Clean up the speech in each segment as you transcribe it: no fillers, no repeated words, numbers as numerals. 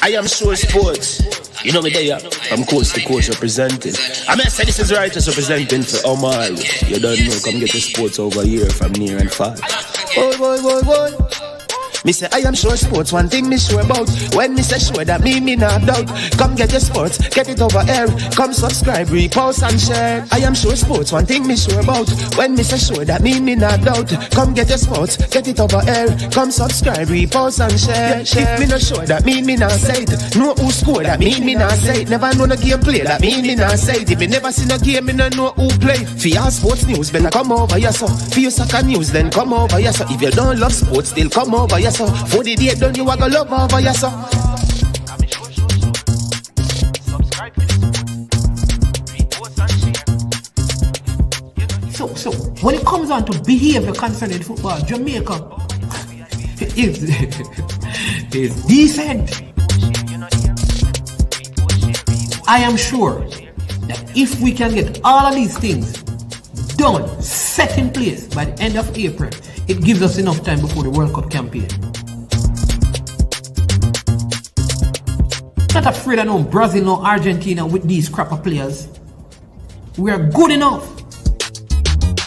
I am sure sports. You know me there, I'm coast to coast representing. I mean, I say this is righteous representing for Omar. You don't know, come get your sports over here from near and far. Boy. Me say I am sure sports, one thing me sure about. When me say sure, that me not doubt. Come get your sports, get it over here. Come subscribe, repost and share. I am sure sports, one thing me sure about. When me say sure, that me not doubt. Come get your sports, get it over here. Come subscribe, repost and share. If me not sure, that me not say it. Know who score, that me not say it. Never know the game play, that me not say it. If me never seen a game, me not know who play. For your sports news, better come over here so. For your soccer news, then come over here so. If you don't love sports, still come over here so. For the day done, you are gonna love over your son. So when it comes on to behavior concerning football, Jamaica is decent. I am sure that if we can get all of these things done, set in place by the end of April, it gives us enough time before the World Cup campaign. Not afraid of no Brazil, no Argentina with these crap of players. We are good enough.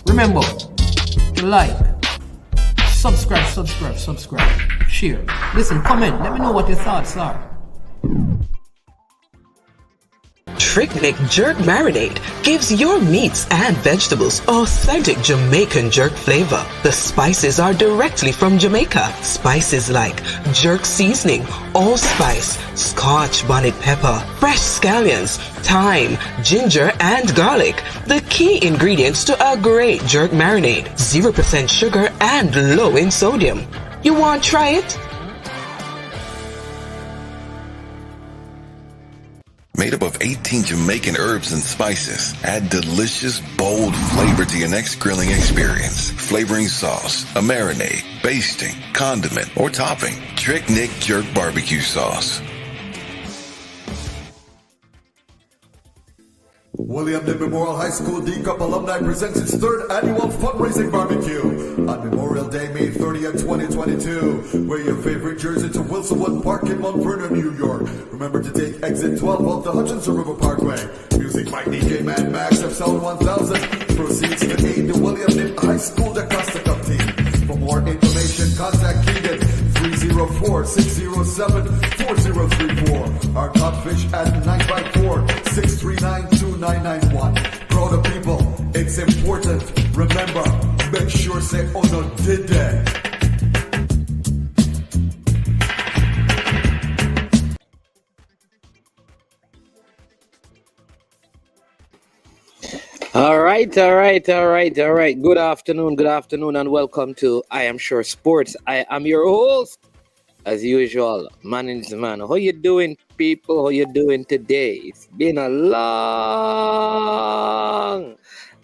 Remember, like, subscribe, share. Listen, comment, let me know what your thoughts are. Trick Jerk Marinade gives your meats and vegetables authentic Jamaican jerk flavor. The spices are directly from Jamaica. Spices like jerk seasoning, allspice, Scotch bonnet pepper, fresh scallions, thyme, ginger, and garlic. The key ingredients to a great jerk marinade. 0% sugar and low in sodium. You want to try it? Made up of 18 Jamaican herbs and spices, add delicious, bold flavor to your next grilling experience. Flavoring sauce, a marinade, basting, condiment, or topping. Trick Nick Jerk Barbecue Sauce. William Knibb Memorial High School D-Cup Alumni presents its third annual fundraising barbecue on Memorial Day, May 30th, 2022. Wear your favorite jersey to Wilsonwood Park in Mount Vernon, New York. Remember to take exit 12 off the Hutchinson River Parkway. Music by DJ Mad Max of Sound 1000. Proceeds to aid the William Knibb High School Costa Cup team. For more information, contact Keegan 304-607-4034. Our Codfish at 954-639-2991. Proud of people, it's important. Remember, make sure say Ono did that. All right. Good afternoon, and welcome to I Am Sure Sports. I am your host, as usual, Man is the Man. How you doing, people? How you doing today? It's been a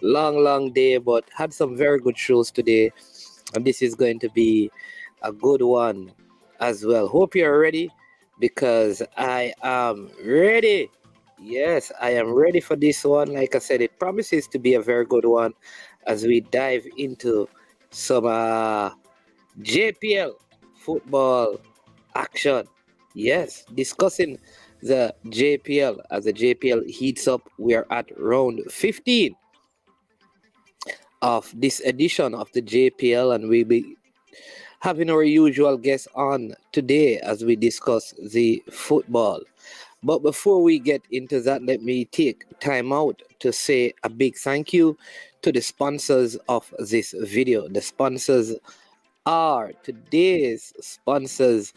long day, but had some very good shows today, and this is going to be a good one as well. Hope you're ready, because I am ready. Yes, I am ready for this one. Like I said, it promises to be a very good one as we dive into some JPL football action. Yes, discussing the JPL. As the JPL heats up, we are at round 15 of this edition of the JPL, and we'll be having our usual guests on today as we discuss the football. But before we get into that, let me take time out to say a big thank you to the sponsors of this video. The sponsors are, today's sponsors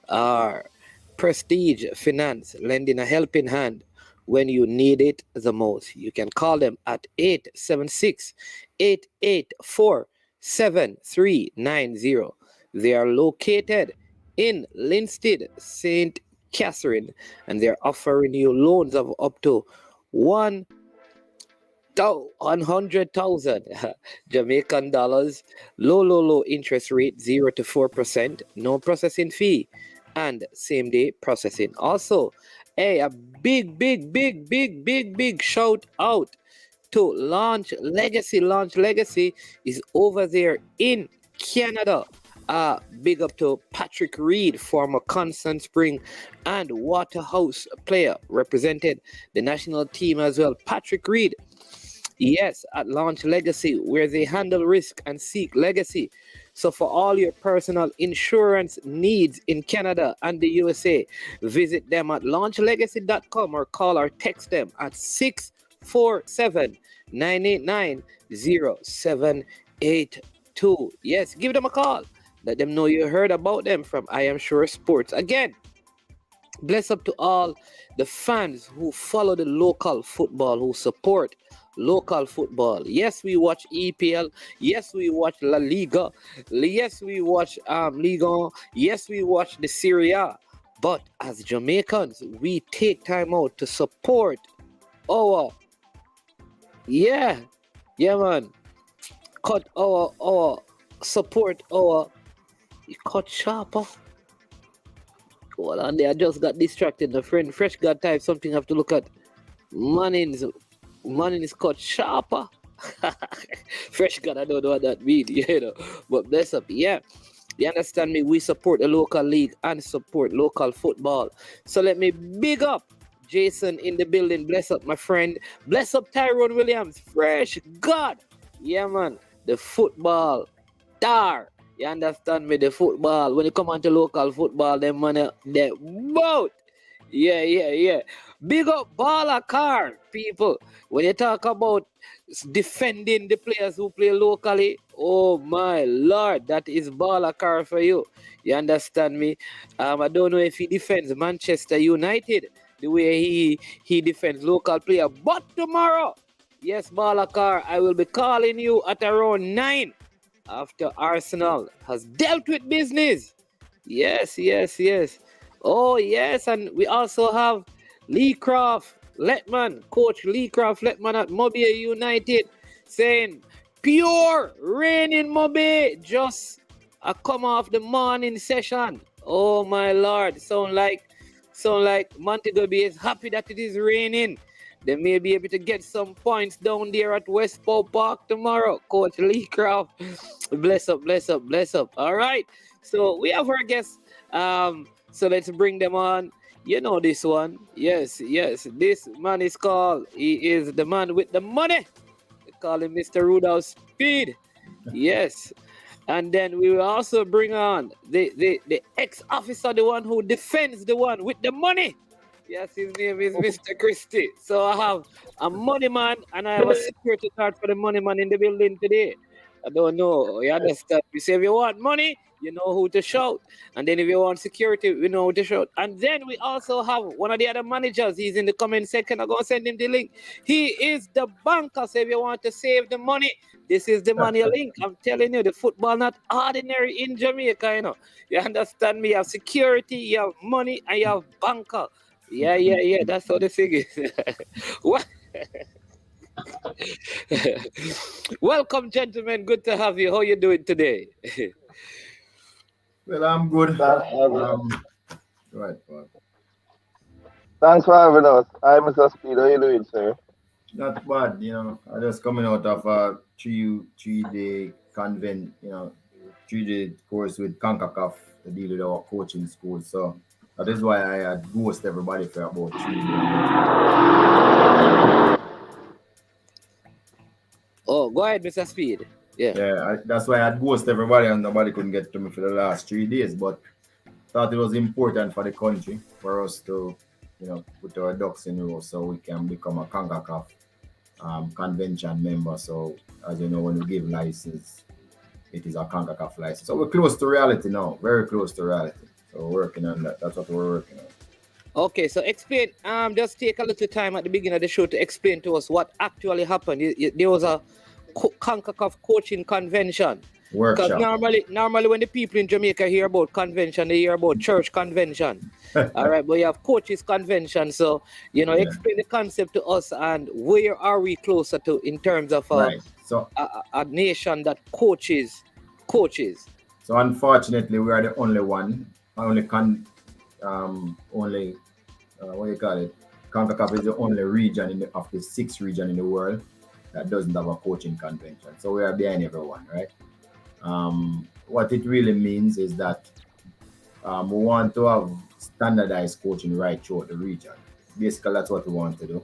are Prestige Finance, lending a helping hand when you need it the most. You can call them at 876-884-7390. They are located in Linstead, St. Catherine, and they're offering you loans of up to 100,000 Jamaican dollars, low interest rate, 0 to 4%, no processing fee, and same day processing. Also, a big shout out to Launch Legacy. Launch Legacy is over there in Canada, Big up to Patrick Reed, former Constant Spring and Waterhouse player, represented the national team as well. Patrick Reed, yes, at Launch Legacy, where they handle risk and seek legacy. So for all your personal insurance needs in Canada and the USA, visit them at launchlegacy.com or call or text them at 647-989-0782. Yes, give them a call. Let them know you heard about them from I Am Sure Sports. Again, bless up to all the fans who follow the local football, who support local football. Yes, we watch EPL. Yes, we watch La Liga. Yes, we watch Ligue 1. Yes, we watch the Serie A. But as Jamaicans, we take time out to support our, man. Cut our support our cut sharper. Hold on there, I just got distracted. The friend Fresh got type something I have to look at. Money is cut sharper. Fresh God, I don't know what that means, But bless up, yeah. You understand me? We support the local league and support local football. So let me big up Jason in the building. Bless up, my friend. Bless up Tyrone Williams. Fresh God. Yeah, man. The football star. You understand me? The football. When you come on to local football, them money, they both. Yeah. Big up Baller Car, people. When you talk about defending the players who play locally, oh my Lord, that is Baller Car for you. You understand me? I don't know if he defends Manchester United the way he defends local player. But tomorrow, yes, Baller Car, I will be calling you at around 9 after Arsenal has dealt with business. Yes. Oh, yes, and we also have Lee Croft Letman, Coach Lee Croft Letman at Mobile United, saying, pure rain in Mobile, just come off the morning session. Oh, my Lord, sound like Montego Bay is happy that it is raining. They may be able to get some points down there at Westport Park tomorrow. Coach Lee Croft, bless up. All right, so we have our guests. So let's bring them on. You know this one. Yes. This man is called, he is the man with the money. They call him Mr. Rudolph Speid. Yes. And then we will also bring on the ex-officer, the one who defends the one with the money. Yes, his name is Mr. Christie. So I have a money man and I have a security card for the money man in the building today. I don't know. You understand? You say if you want money, you know who to shout. And then if you want security, we know who to shout. And then we also have one of the other managers. He's in the comment section. I'm going to send him the link. He is the banker. So if you want to save the money, this is the money link. I'm telling you, the football not ordinary in Jamaica, You understand me? You have security, you have money, and you have banker. Yeah. That's how the thing is. What? Welcome, gentlemen. Good to have you. How you doing today? Well, I'm good. Right. Thanks for having us. I'm Mr. Speid. How you doing, sir? Not bad, I just coming out of a three-day convent, 3-day course with CONCACAF to deal with our coaching school. So that is why I had ghosted everybody for about 3 days. Oh, go ahead, Mr. Speid. Yeah, that's why I had ghosted everybody and nobody couldn't get to me for the last 3 days. But thought it was important for the country for us to, put our ducks in a row so we can become a CONCACAF convention member. So, as you know, when we give license, it is a CONCACAF license. So we're close to reality now, very close to reality. So we're working on that. That's what we're working on. Okay, so explain. Just take a little time at the beginning of the show to explain to us what actually happened. There was a CONCACAF coaching convention. Workshop. Because normally when the people in Jamaica hear about convention, they hear about church convention. All right, but you have coaches convention. So, explain the concept to us and where are we closer to in terms of right. So, a nation that coaches. So unfortunately, we are the only one. What do you call it? CONCACAF is the only region of the 6th region in the world that doesn't have a coaching convention. So we are behind everyone, right? What it really means is that we want to have standardized coaching right throughout the region. Basically, that's what we want to do.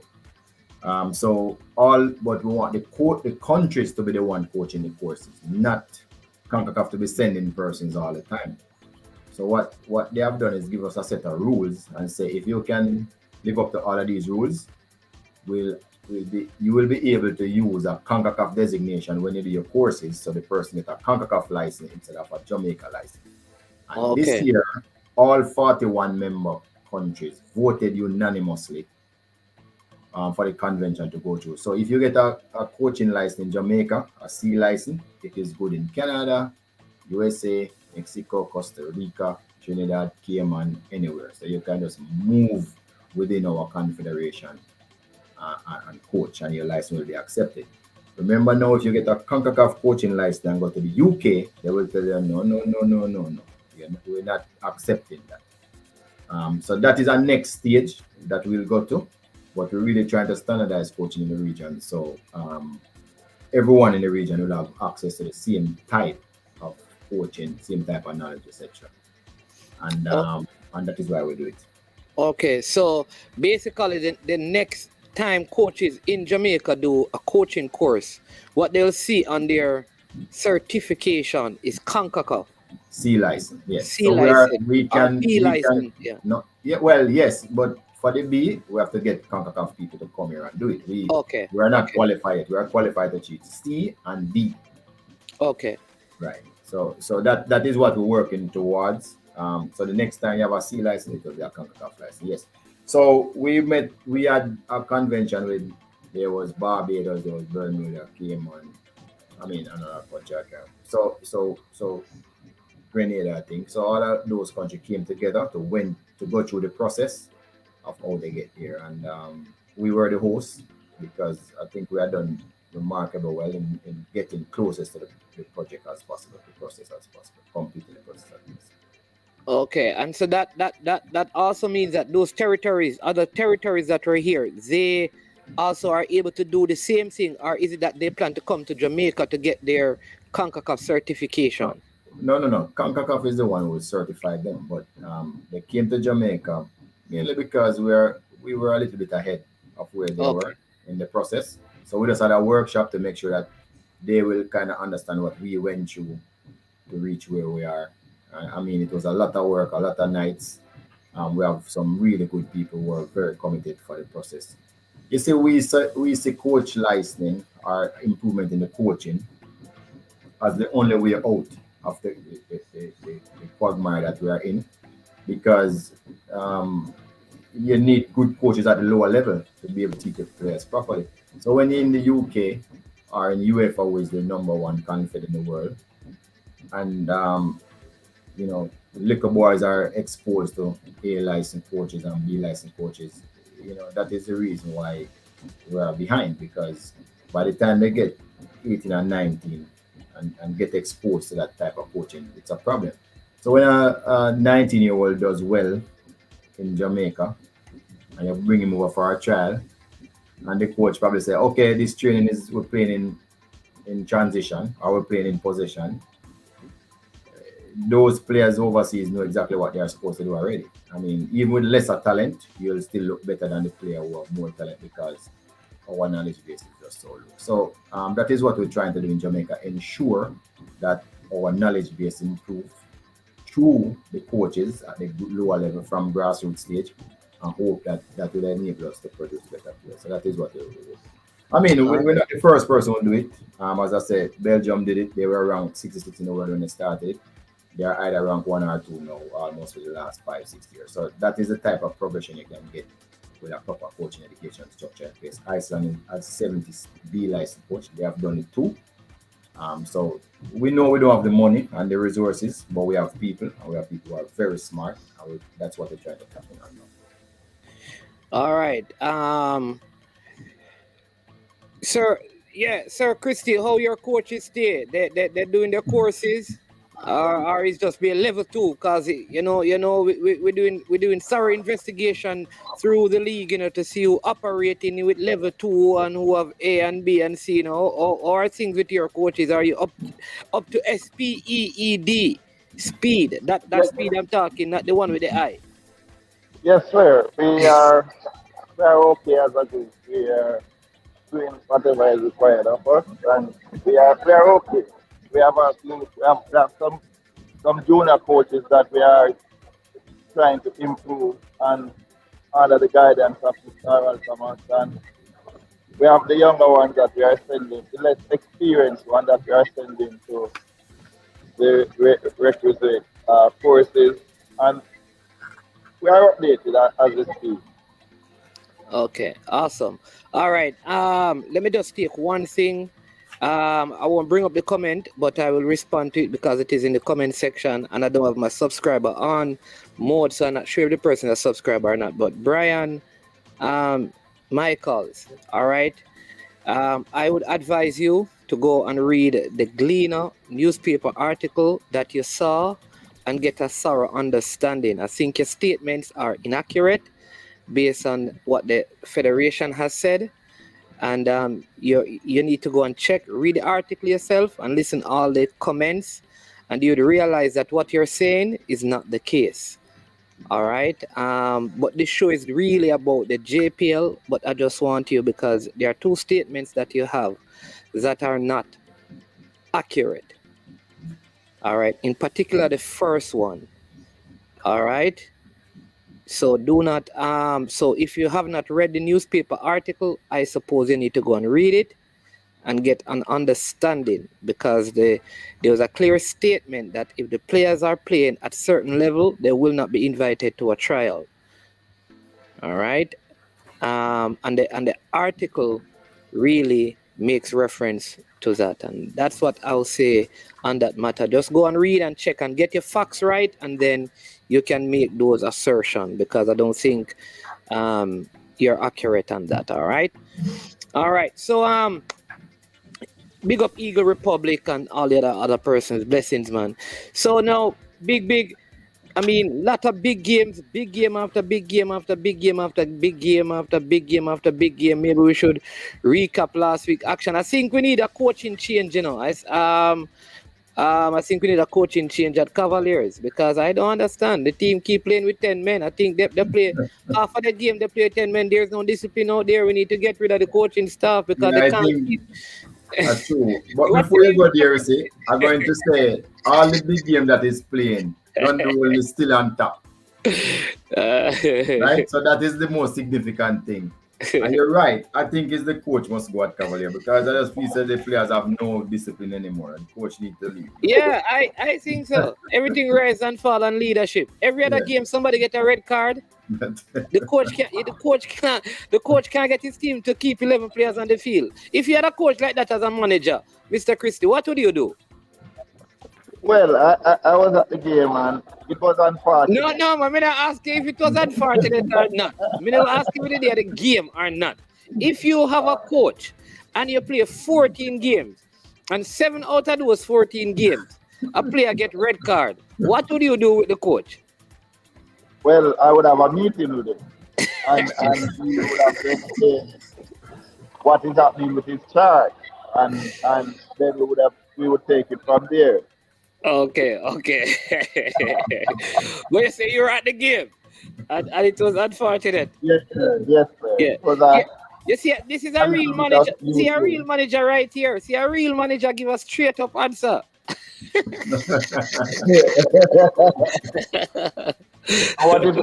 But we want the countries to be the one coaching the courses, not CONCACAF to be sending persons all the time. So what they have done is give us a set of rules and say, if you can live up to all of these rules, you will be able to use a CONCACAF designation when you do your courses. So the person get a CONCACAF license instead of a Jamaica license. And this year, all 41 member countries voted unanimously for the convention to go through. So if you get a coaching license in Jamaica, a C license, it is good in Canada, USA, Mexico, Costa Rica, Trinidad, Cayman, anywhere. So you can just move within our confederation and coach, and your license will be accepted. Remember now, if you get a CONCACAF coaching license and go to the UK, they will tell you, no. We're not accepting that. So that is our next stage that we'll go to. But we're really trying to standardize coaching in the region. So everyone in the region will have access to the same type of coaching, same type of knowledge, etc. And that is why we do it. Okay, so basically the next time coaches in Jamaica do a coaching course, what they'll see on their certification is CONCACAF. C license, yes. C license. We can. Yeah. No, yeah. Well, yes, but for the B, we have to get CONCACAF people to come here and do it. We are not qualified. We are qualified to teach C and D. Okay. Right. So that is what we're working towards. So the next time you have a C license, it will be a CONCACAF license. Yes. So we had a convention with, there was Barbados, there was Bermuda, Cayman, another country. So Grenada, I think. So all of those countries came together to go through the process of how they get here. And we were the hosts because I think we had done remarkable well in getting closest to the project as possible, the process as possible, completing the process as possible. Okay, and so that also means that those territories, other territories that are here, they also are able to do the same thing, or is it that they plan to come to Jamaica to get their CONCACAF certification? No. CONCACAF is the one who certified them, but they came to Jamaica mainly because we were a little bit ahead of where they were in the process. So we just had a workshop to make sure that they will kind of understand what we went through to reach where we are. It was a lot of work, a lot of nights. We have some really good people who are very committed for the process. You see, we see coach licensing or improvement in the coaching as the only way out of the quagmire that we are in, because you need good coaches at the lower level to be able to teach the players properly. So when you're in the UK or in UEFA, who is the number one conference in the world, and liquor boys are exposed to A licensed coaches and B licensed coaches, that is the reason why we are behind, because by the time they get 18 and 19 and get exposed to that type of coaching, it's a problem. So when a 19-year-old does well in Jamaica and you bring him over for a trial, and the coach probably say, okay, this training we're playing in transition, or we're playing in possession, those players overseas know exactly what they are supposed to do already. Even with lesser talent, you'll still look better than the player who have more talent, because our knowledge base is just so low. So that is what we're trying to do in Jamaica, ensure that our knowledge base improves through the coaches at the lower level from grassroots stage, and hope that will enable us to produce better players. So that is what we're doing. We're not the first person to do it. As I said, Belgium did it. They were ranked 66 in the world when they started. They are either ranked 1 or 2 now, almost for the last 5-6 years. So that is the type of progression you can get with a proper coaching education structure in place. Iceland has 70 B licensed coach. They have done it too. So we know we don't have the money and the resources, but we have people, and we have people who are very smart, and that's what they're trying to tap in on now. All right. Sir Christy, how your coaches stay? They're doing their courses? or it's just be a level 2, because we're doing thorough investigation through the league, to see who operating with level 2 and who have A and B and C, or things with your coaches. Are you up to SPEED speed? That speed I'm talking, not the one with the I. Yes, sir. We are okay as a group. We are doing whatever is required of us, and we are okay. We have some junior coaches that we are trying to improve and under the guidance of Mr. Thomas, and we have the younger ones that we are sending, the less experienced one that we are sending to the requisite courses, and we are updated as we speak. Okay, awesome. All right. Let me just take one thing. I won't bring up the comment, but I will respond to it because it is in the comment section, and I don't have my subscriber on mode, so I'm not sure if the person is a subscriber or not. But Brian Michaels, all right. I would advise you to go and read the Gleaner newspaper article that you saw and get a thorough understanding. I think your statements are inaccurate based on what the federation has said, and you need to go and read the article yourself and listen all the comments, and you'd realize that what you're saying is not the case. All right, but this show is really about the JPL, but I just want you, because there are two statements that you have that are not accurate. All right, in particular the first one. All right, so do not so if you have not read the newspaper article, I suppose you need to go and read it and get an understanding, because there was a clear statement that if the players are playing at certain level, they will not be invited to a trial. All right, and the article really makes reference to that, and that's what I'll say on that matter. Just go and read and check and get your facts right, and then you can make those assertions, because I don't think you're accurate on that. All right, so big up Eagle Republic and all the other persons. Blessings, man. So now, lot of big games, big game after big game after big game after big game after big game after big game. Maybe we should recap last week's action. I think we need a coaching change, I think we need a coaching change at Cavaliers, because I don't understand. The team keep playing with 10 men. I think they play half of the game, they play 10 men. There's no discipline out there. We need to get rid of the coaching staff, because they can't keep... That's true. But before you go there, see, I'm going to say all the big game that is playing, Dundee is still on top. Right? So that is the most significant thing. And you're right. I think it's the coach must go at Cavalier, because I just feel that the players have no discipline anymore, and coach needs to leave. Yeah, I think so. Everything rise and fall on leadership. Every other game, somebody get a red card. The coach can't get his team to keep 11 players on the field. If you had a coach like that as a manager, Mr. Christie, what would you do? Well, I was at the game and it was unfortunate. No, I'm not asking if it was unfortunate or not. I'm not asking whether they had a game or not. If you have a coach and you play 14 games, and 7 out of those 14 games, a player get red card, what would you do with the coach? Well, I would have a meeting with him, and we would have to explain what is happening with his charge, and then we would take it from there. Okay. But you say you were at the game, and it was unfortunate. Yes, sir. Yeah. You see, this is a real manager. See a real manager right here. See a real manager give a straight up answer. What if the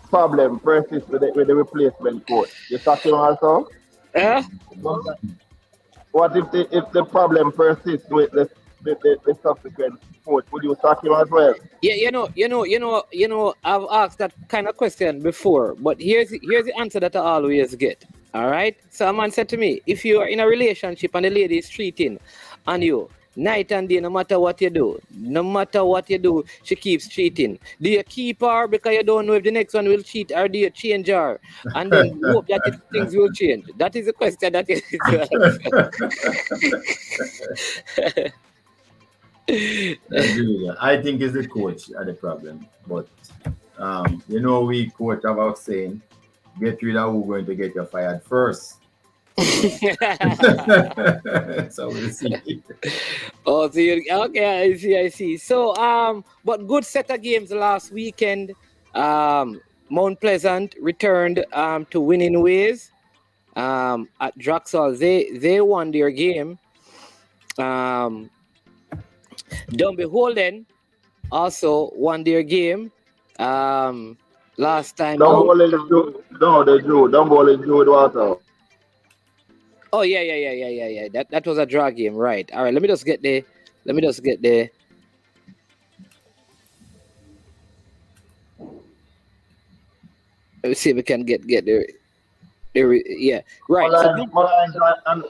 problem persists with the replacement coach? You sack him also? What if the problem persists with the subsequent coach? Would you sack him as well? Yeah, I've asked that kind of question before, but here's the answer that I always get. All right. So a man said to me, if you are in a relationship and the lady is cheating on you, night and day, no matter what you do. No matter what you do, she keeps cheating. Do you keep her because you don't know if the next one will cheat, or do you change her and then hope that things will change? That is the question that you need to answer. I think it's the coach are the problem. But you know, we coach about saying, get rid of who's going to get you fired first. So we'll see. Oh, so okay, I see. So, but good set of games last weekend. Mount Pleasant returned to winning ways. At Draxall, they won their game. Dunbeholden also won their game. Last time. They drew. Dunbeholden drew it water. Oh yeah. That was a draw game, right? All right. Let me just get the. Let me see if we can get there. Yeah, right. Mullines and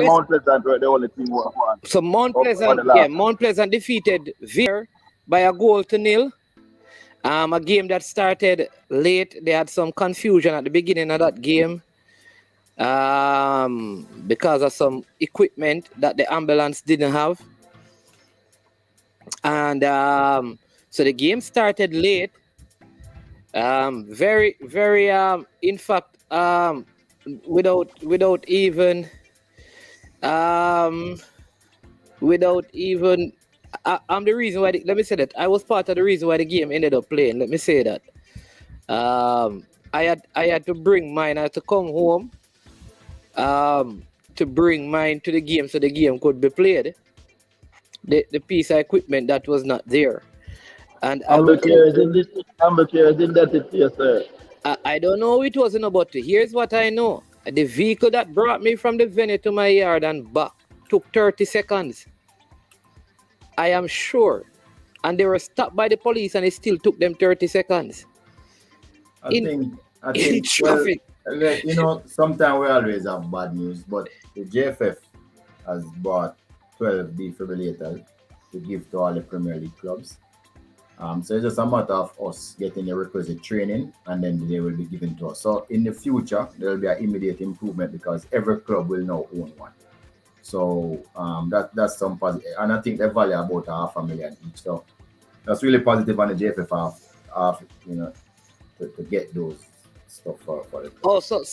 Mount Pleasant were the only team who won. So Mount Pleasant defeated Veer by a goal to nil. A game that started late. They had some confusion at the beginning of that game because of some equipment that the ambulance didn't have. And so the game started late. Very, in fact, without even I'm the reason why. Let me say that I was part of the reason why the game ended up playing. Let me say that. I had to bring mine. I had to come home to bring mine to the game so the game could be played. The piece of equipment that was not there. And I don't know it wasn't, but here's what I know. The vehicle that brought me from the venue to my yard and back took 30 seconds. I am sure. And they were stopped by the police and it still took them 30 seconds. I think traffic. Well, you know, sometimes we always have bad news, but the JFF has bought 12 defibrillators to give to all the Premier League clubs. So it's just a matter of us getting the requisite training, and then they will be given to us. So in the future, there will be an immediate improvement because every club will now own one. So that's some positive, and I think they value about $500,000 each. So that's really positive on the JFF half, you know, to get those stuff for it. Oh, so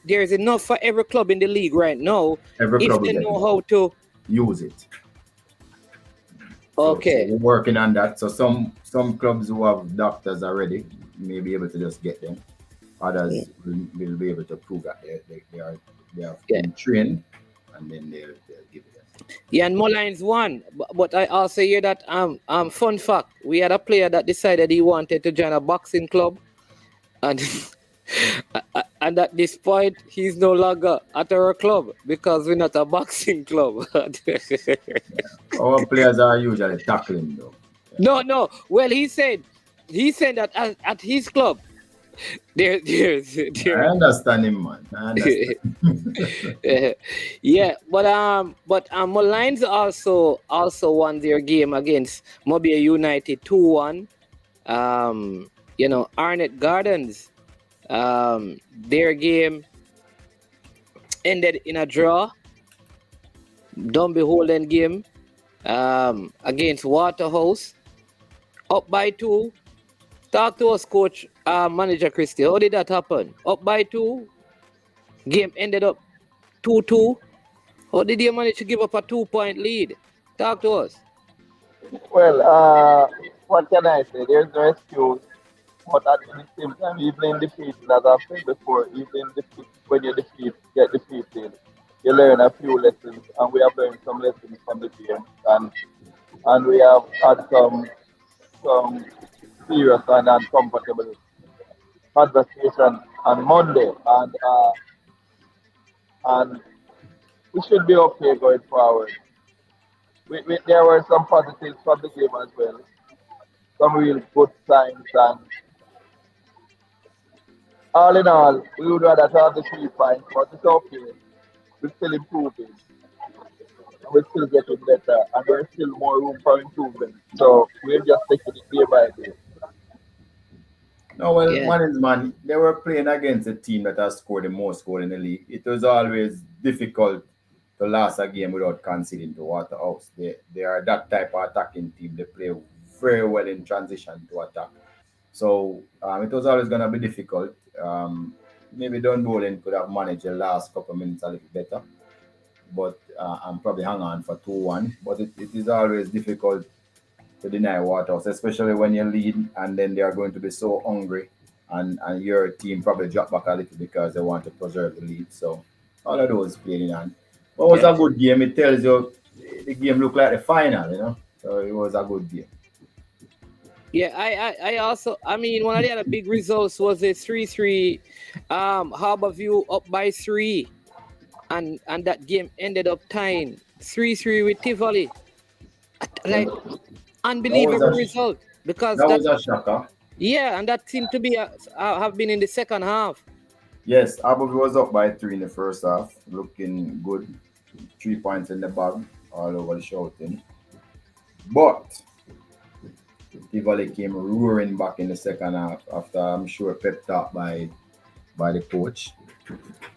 there is enough for every club in the league right now. Every club if they know how to use it. Okay. So we're working on that. So some clubs who have doctors already may be able to just get them. Others will be able to prove that they have been trained, and then they'll give it them. Yeah, and Mullines won. But I also hear that fun fact, we had a player that decided he wanted to join a boxing club, and and at this point he's no longer at our club because we're not a boxing club. Our players are usually tackling though. No. Well, he said that at his club, there. I understand him, man. I understand. Yeah, but Mullines also won their game against Mobile United 2-1. You know, Arnett Gardens, their game ended in a draw. Dunbeholden game against Waterhouse, up by 2. Talk to us, coach, manager Christie. How did that happen? Up by 2, game ended up 2-2. How did you manage to give up a 2-point lead? Talk to us. Well, what can I say? There's no excuse. But at the same time, even in defeat, as I've said before, even in defeat, when you get defeated, you learn a few lessons, and we have learned some lessons from the game, and we have had some serious and uncomfortable conversation on Monday, and we should be okay going forward. There were some positives from the game as well, some real good signs, and all in all, we would rather have the 3 points, but it's okay. we're still improving. And we're still getting better. And there's still more room for improvement. So we're just taking it day by day. No, well, Yeah. man, they were playing against a team that has scored the most goal in the league. It was always difficult to last a game without conceding to Waterhouse. They are that type of attacking team. They play very well in transition to attack. So it was always going to be difficult. Maybe Don Dolan could have managed the last couple of minutes a little better, but I'm probably hang on for 2-1. But it is always difficult to deny Waterhouse, especially when you lead and then they are going to be so hungry and your team probably drop back a little because they want to preserve the lead. So all of those playing on. But it was a good game. It tells you the game looked like the final, you know. So it was a good game. Yeah, I also, I mean, one of the other big results was a 3-3 Harborview up by 3. And that game ended up tying 3-3 with Tivoli. Like, unbelievable result. Because that was a shocker. Yeah, and that seemed to be have been in the second half. Yes, Harborview was up by 3 in the first half. Looking good. 3 points in the bag. All over the shouting. But Tivoli came roaring back in the second half after, I'm sure, pep talk by the coach.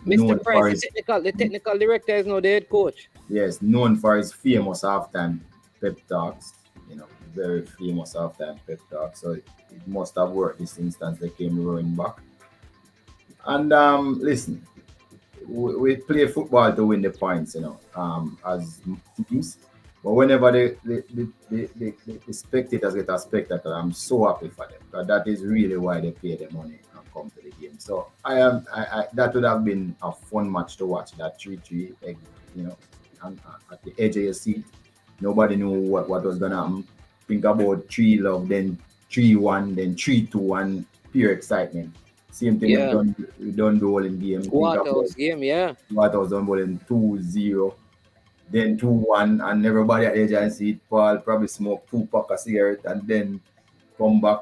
Mr. Price, the technical director is now the head coach. Yes, known for his famous halftime pep talks. You know, very famous halftime pep talks. So it must have worked this instance. They came roaring back. And listen, we play football to win the points, you know, as teams. But whenever the spectators get a spectacle, I'm so happy for them. Because that is really why they pay the money and come to the game. So that would have been a fun match to watch. That 3-3, you know, at the edge of your seat. Nobody knew what was gonna happen. Think about 3-love, then 3-1, then 3-2, and pure excitement. Same thing we done the whole in game. Waterhouse game, yeah. Waterhouse done bowling 2-0. Then 2-1, and everybody at the edge and see it. Paul probably smoke 2 packs of cigarette and then come back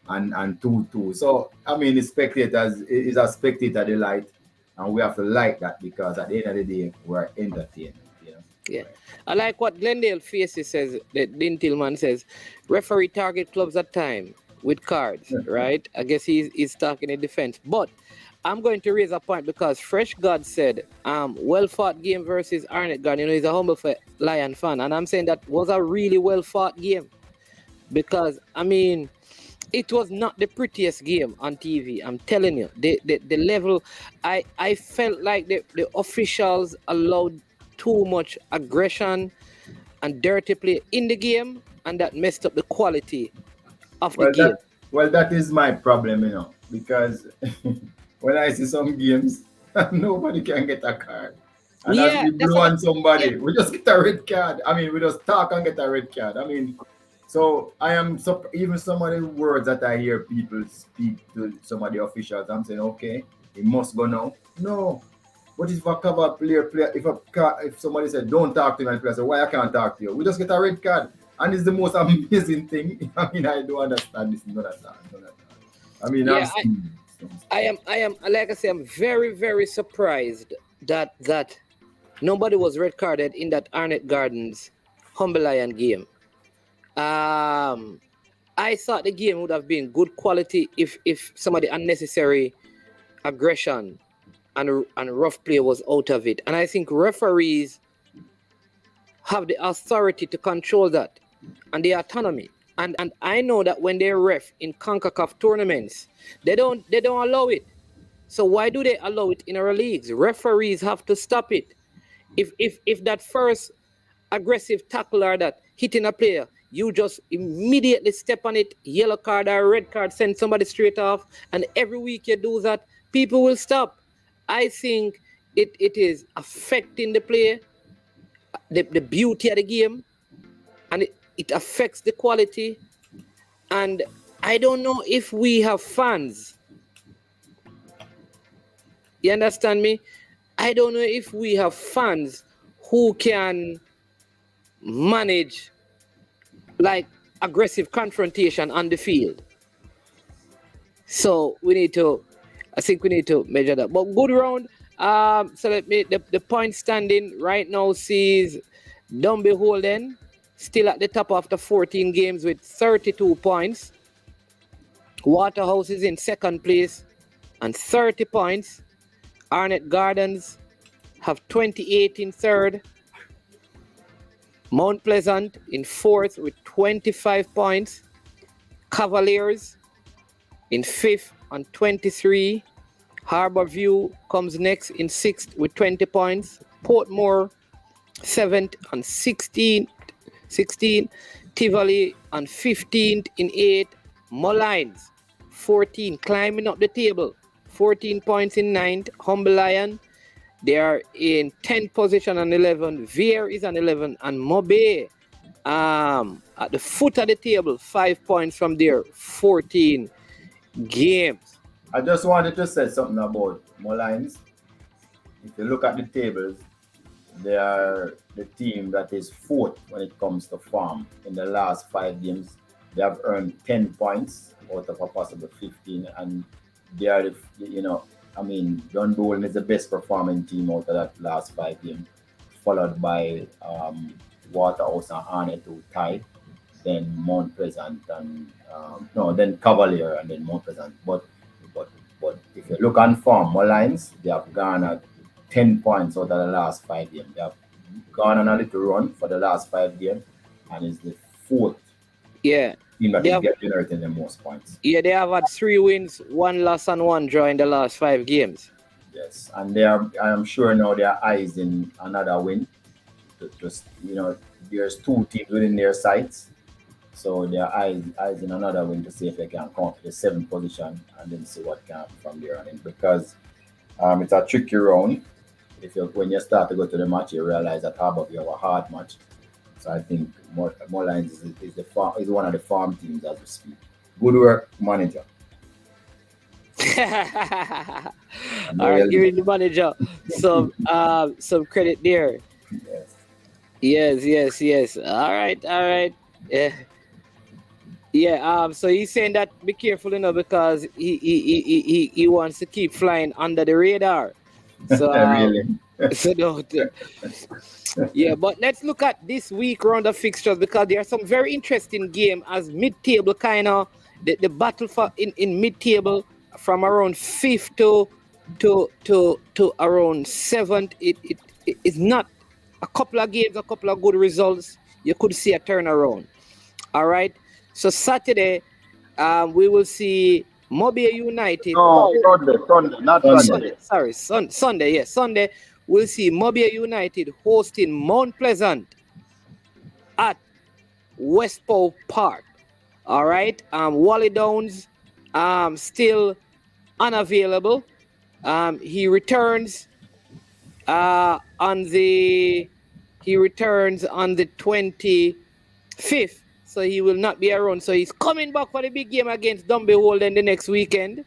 and 2-2. So I mean, the spectators is a spectator delight, and we have to like that because at the end of the day, we're entertained. You know? Yeah, I like what Glendale Faces says. That Dean Tillman says, referee target clubs at time with cards, right? I guess he's talking in defense, but I'm going to raise a point because Fresh God said, well fought game versus Arnett God. You know, he's a humble Lion fan. And I'm saying that was a really well fought game. Because, I mean, it was not the prettiest game on TV. I'm telling you. The level, I felt like the officials allowed too much aggression and dirty play in the game. And that messed up the quality of the game. That is my problem, you know. Because... when I see some games, nobody can get a card. And as we blow on somebody, we just get a red card. I mean, we just talk and get a red card. I mean, so I am, even some of the words that I hear people speak to some of the officials, I'm saying, okay, it must go now. No. What if a cover player, if somebody said, don't talk to me, and player say, why I can't talk to you? We just get a red card. And it's the most amazing thing. I mean, I don't understand this. None of that. I mean, I am like I say, I'm very, very surprised that nobody was red carded in that Arnett Gardens Humble Lion game. I thought the game would have been good quality if some of the unnecessary aggression and rough play was out of it. And I think referees have the authority to control that and the autonomy. And I know that when they ref in CONCACAF tournaments, they don't allow it. So why do they allow it in our leagues? Referees have to stop it. If that first aggressive tackle or that hitting a player, you just immediately step on it, yellow card or red card, send somebody straight off, and every week you do that, people will stop. I think it is affecting the play, the beauty of the game, and it affects the quality. And I don't know if we have fans. You understand me? I don't know if we have fans who can manage like aggressive confrontation on the field. So I think we need to measure that. But good round. So let me the point standing right now sees Dunby Holden still at the top after 14 games with 32 points. Waterhouse is in second place and 30 points. Arnett Gardens have 28 in third. Mount Pleasant in fourth with 25 points. Cavaliers in fifth on 23. Harbour View comes next in sixth with 20 points. Portmore seventh on 16. Tivoli on 15th in 8th. Mullines 14, climbing up the table. 14 points in 9th. Humble Lion, they are in 10th position on 11. Vere is on 11. And Mobe at the foot of the table, 5 points from their 14 games. I just wanted to say something about Mullines. If you look at the tables, they are the team that is fourth when it comes to farm. In the last 5 games, they have earned 10 points out of a possible 15, and they are, Dunboyne is the best performing team out of that last 5 games, followed by Waterhouse and Arnett who tied, then Mount Pleasant and then Cavalier and then Mount Pleasant. But if you look on form, Mullines, they have garnered 10 points out of the last 5 games. They have gone on a little run for the last 5 games, and is the fourth team that is generating the most points. Yeah, they have had 3 wins, 1 loss, and 1 draw in the last 5 games. Yes, and I am sure now they are eyes in another win. There's 2 teams within their sights, so they are eyes in another win to see if they can come to the 7th position and then see what can happen from there on in, because it's a tricky round. When you start to go to the match, you realize that Harbour you have a hard match. So I think Mullines is one of the farm teams as we speak. Good work, manager. All right, giving the manager some credit there. Yes. All right. Yeah. So he's saying that be careful, because he wants to keep flying under the radar. So really? So don't. Yeah, but let's look at this week round of fixtures, because there are some very interesting games as mid-table kind of the battle for in mid-table from around 5th to around 7th. It is not a couple of games, a couple of good results. You could see a turnaround. All right. So Saturday, we will see Mobile United. No, Sunday, not Sunday. Sorry, Sunday. Yes, Sunday. We'll see Mobile United hosting Mount Pleasant at Westpow Park. All right. Wally Downs still unavailable. He returns on the 25th. So he will not be around. So he's coming back for the big game against Dunby Holden the next weekend.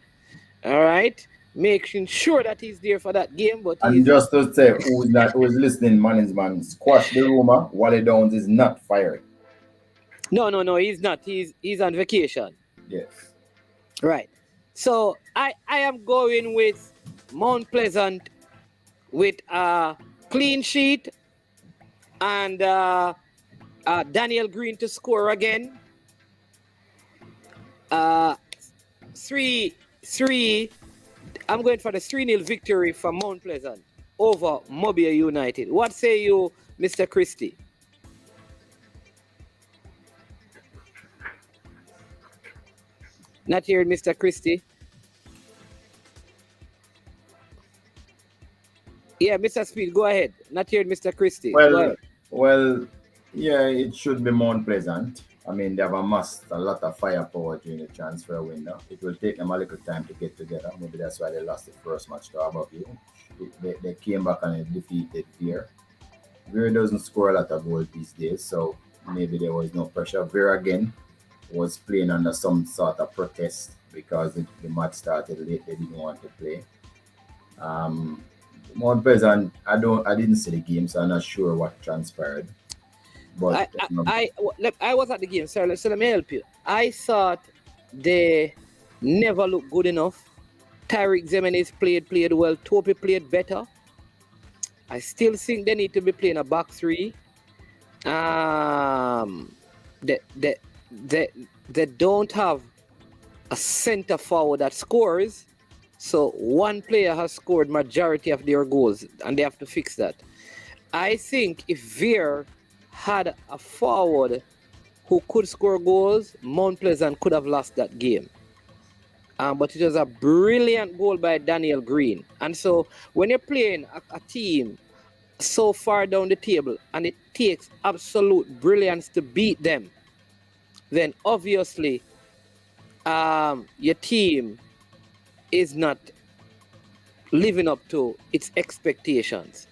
All right. Making sure that he's there for that game. And just to say, who's listening, man, squash the rumor. Wally Downs is not fired. No, he's not. He's on vacation. Yes. Right. So I am going with Mount Pleasant with a clean sheet and Daniel Green to score again. 3-3. I'm going for the 3-0 victory for Mount Pleasant over Mobile United. What say you, Mr. Christie? Not here, Mr. Christie. Yeah, Mr. Speid, go ahead. Not here, Mr. Christie. Well, yeah, it should be Mount Pleasant. I mean, they have amassed a lot of firepower during the transfer window. It will take them a little time to get together. Maybe that's why they lost the first match to Harbour View. They came back and defeated Vere. Vere doesn't score a lot of goals these days, so maybe there was no pressure. Vere again was playing under some sort of protest because the match started late. They didn't want to play. Mount Pleasant, I didn't see the game, so I'm not sure what transpired. But I was at the game, sir. So let me help you. I thought they never looked good enough Tyreek Zemenis played well. Topi played better. I still think they need to be playing a back three. They don't have a center forward that scores. So one player has scored majority of their goals, and they have to fix that. I think if VAR had a forward who could score goals, Mount Pleasant could have lost that game. But it was a brilliant goal by Daniel Green. And so when you're playing a team so far down the table and it takes absolute brilliance to beat them, then obviously your team is not living up to its expectations.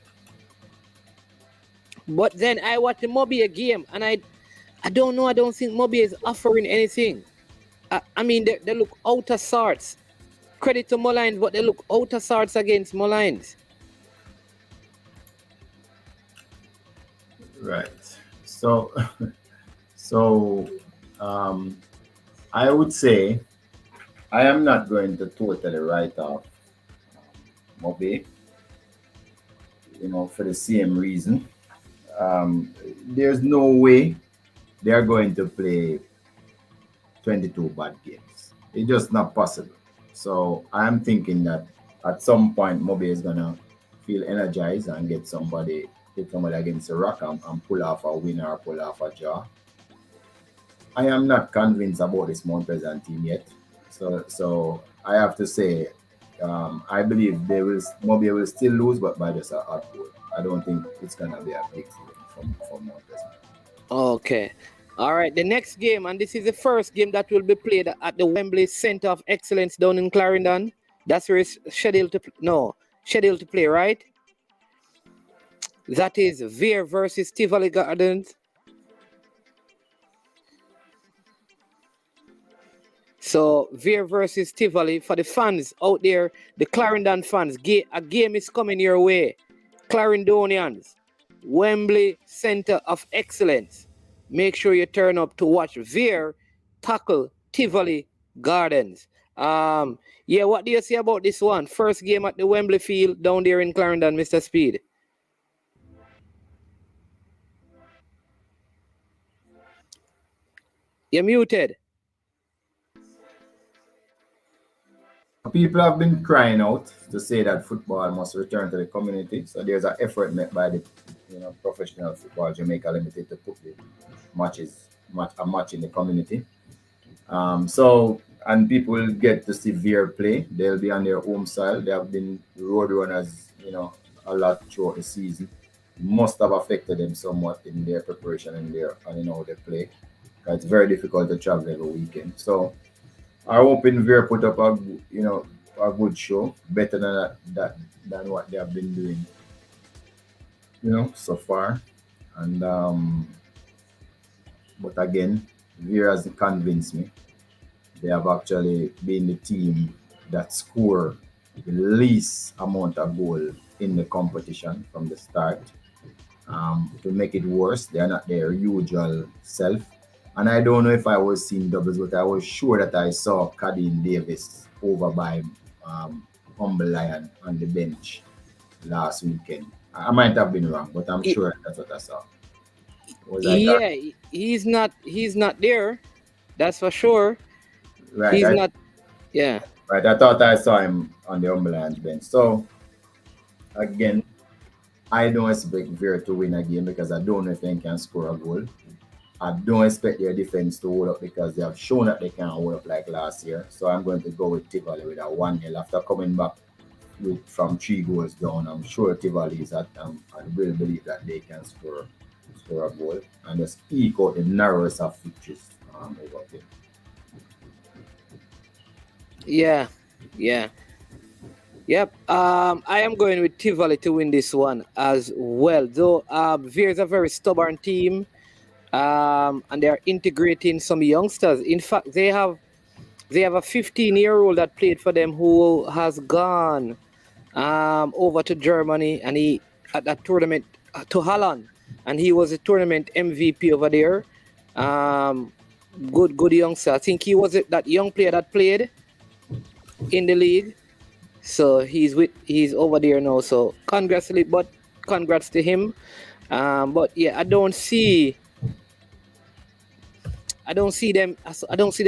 But then I watched the Mobile game and I don't know, I don't think Mobile is offering anything. I mean, they look out of sorts. Credit to Mullines, but they look out of sorts against Mullines. Right. So, I would say I am not going to totally write off Mobile, for the same reason. There's no way they're going to play 22 bad games. It's just not possible. So I'm thinking that at some point Mobile is gonna feel energized and get somebody against the rock and pull off a win or pull off a draw. I am not convinced about this Mount Pleasant team yet. So I have to say I believe Mobile will still lose, but by just a hard goal. I don't think it's gonna be a big win from Mount Pleasant. Okay. All right, the next game, and this is the first game that will be played at the Wembley Center of Excellence down in Clarendon. That's where it's scheduled to play, right? That is VAR versus Tivoli Gardens. So VAR versus Tivoli, for the fans out there, the Clarendon fans, a game is coming your way. Clarendonians, Wembley Center of Excellence. Make sure you turn up to watch VAR tackle Tivoli Gardens. What do you say about this one? First game at the Wembley field down there in Clarendon, Mr. Speid. You're muted. People have been crying out to say that football must return to the community. So there's an effort made by the Professional Football Jamaica Limited to put the match in the community. And people will get to see VAR play. They'll be on their home soil. They have been road runners, a lot throughout the season. Must have affected them somewhat in their preparation and how they play. It's very difficult to travel every weekend. So I hope VAR put up a good show, better than what they have been doing, so far. And but again, VAR hasn't convinced me. They have actually been the team that score the least amount of goal in the competition from the start. To make it worse, they are not their usual self. And I don't know if I was seeing doubles, but I was sure that I saw Cadine Davis over by Humble Lion on the bench last weekend. I might have been wrong, but I'm sure that's what I saw. He's not there. That's for sure. Right. He's not. Yeah. Right. I thought I saw him on the Humble Lion bench. So again, I don't expect VAR to win a game because I don't know if they can score a goal. I don't expect their defense to hold up because they have shown that they can hold up like last year. So I'm going to go with Tivoli with a 1-0 after coming back from 3 goals down. I'm sure Tivoli is at I will believe that they can score a goal and just eke out the narrowest of fixtures over there. Yeah. Yep. I am going with Tivoli to win this one as well. Though VAR is a very stubborn team. And they are integrating some youngsters. In fact, they have a 15-year-old that played for them who has gone over to Germany and he at that tournament to Holland, and he was a tournament MVP over there. Good youngster. I think he was that young player that played in the league. So he's over there now. So congrats to him. But yeah, I don't see them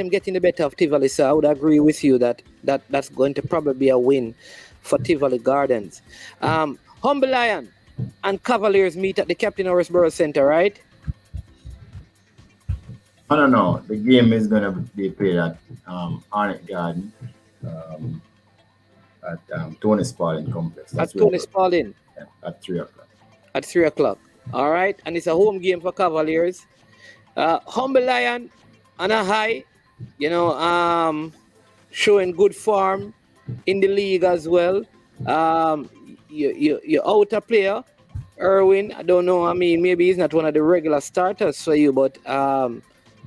getting the better of Tivoli. So I would agree with you that's going to probably be a win for Tivoli Gardens. Humble Lion and Cavaliers meet at the Captain Horace Center, right? I don't know. The game is gonna be played at Arnett Garden, at Tony Spalding Complex. At Tony Spalding. Yeah, at 3:00. At 3:00. All right, and it's a home game for Cavaliers. Humble Lion on a high, showing good form in the league as well. Your outer player, Irwin, I don't know. I mean, maybe he's not one of the regular starters for you, but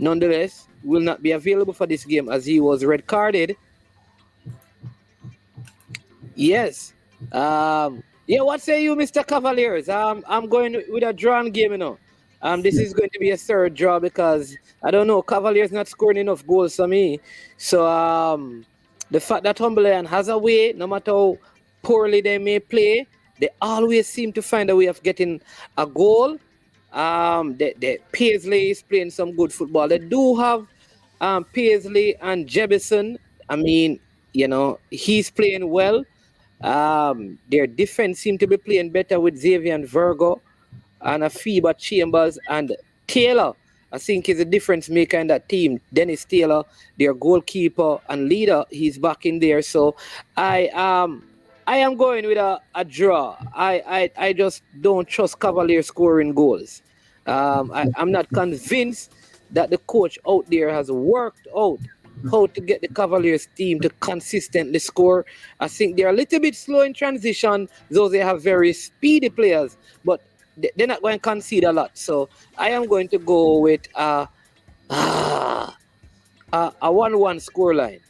nonetheless, will not be available for this game as he was red carded. Yes. What say you, Mr. Cavaliers? I'm going with a drawn game, This is going to be a third draw because I don't know, Cavaliers not scoring enough goals for me. So the fact that Humble Lion has a way, no matter how poorly they may play, they always seem to find a way of getting a goal. Paisley is playing some good football. They do have Paisley and Jebison. I mean, he's playing well. Their defense seem to be playing better with Xavier and Virgo and Afiba Chambers and Taylor. I think is a difference maker in that team. Dennis Taylor, their goalkeeper and leader, he's back in there. So I am going with a draw. I just don't trust Cavaliers scoring goals. I'm not convinced that the coach out there has worked out how to get the Cavaliers team to consistently score. I think they're a little bit slow in transition, though they have very speedy players, but they're not going to concede a lot. So I am going to go with a 1-1 scoreline.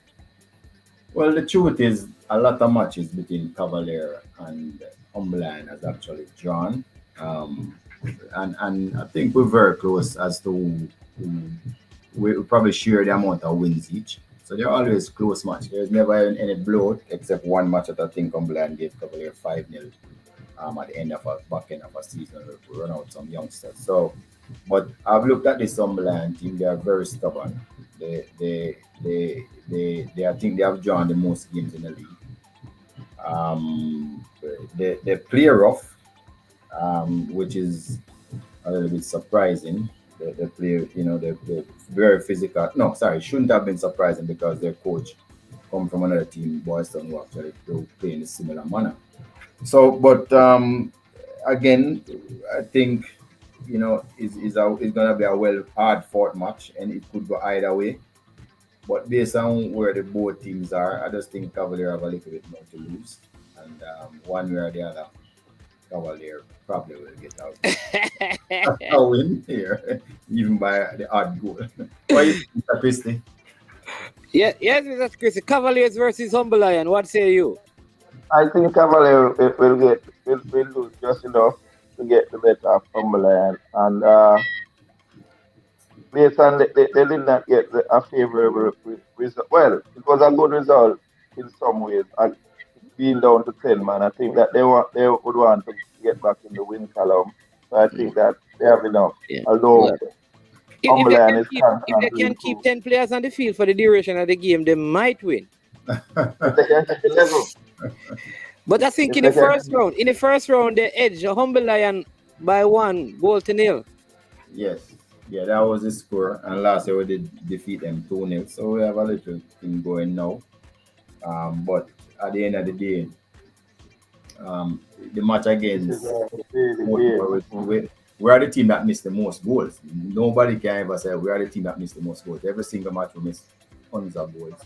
Well, the truth is, a lot of matches between Cavalier and Humble Lion has actually drawn. And I think we're very close as to we probably share the amount of wins each. So they're always close match. There's never any blowout except one match that I think Humble Lion gave Cavalier 5-0 at the end of back end of a season. We run out some youngsters. So, but I've looked at this Humble Lion team. They are very stubborn. They I think they have drawn the most games in the league. They play rough, which is a little bit surprising. They play, they're very physical. No, sorry, shouldn't have been surprising because their coach come from another team, Boston, who actually play in a similar manner. So, but again, I think it's gonna be a hard fought match, and it could go either way. But based on where the both teams are, I just think Cavalier have a little bit more to lose, and one way or the other, Cavalier probably will get out a win here, even by the odd goal. What do you think, Mr. Christie? Yes, Mr. Christie. Cavaliers versus Humble Lion. What say you? I think Cavalier will lose just enough to get the better of Humble Lion, and based on they did not get a favorable result. Well, it was a good result in some ways. And being down to 10 man, I think that they would want to get back in the win column. So I think that they have enough. Yeah. Although if they can keep 10 players on the field for the duration of the game, they might win. They can keep the level. But I think in the first round, they edged Humble Lion by 1-0. Yes. Yeah, that was the score. And last year we did defeat them 2-0. So we have a little thing going now. But at the end of the day, the match against we are the team that missed the most goals. Nobody can ever say we are the team that missed the most goals. Every single match we missed tons of goals.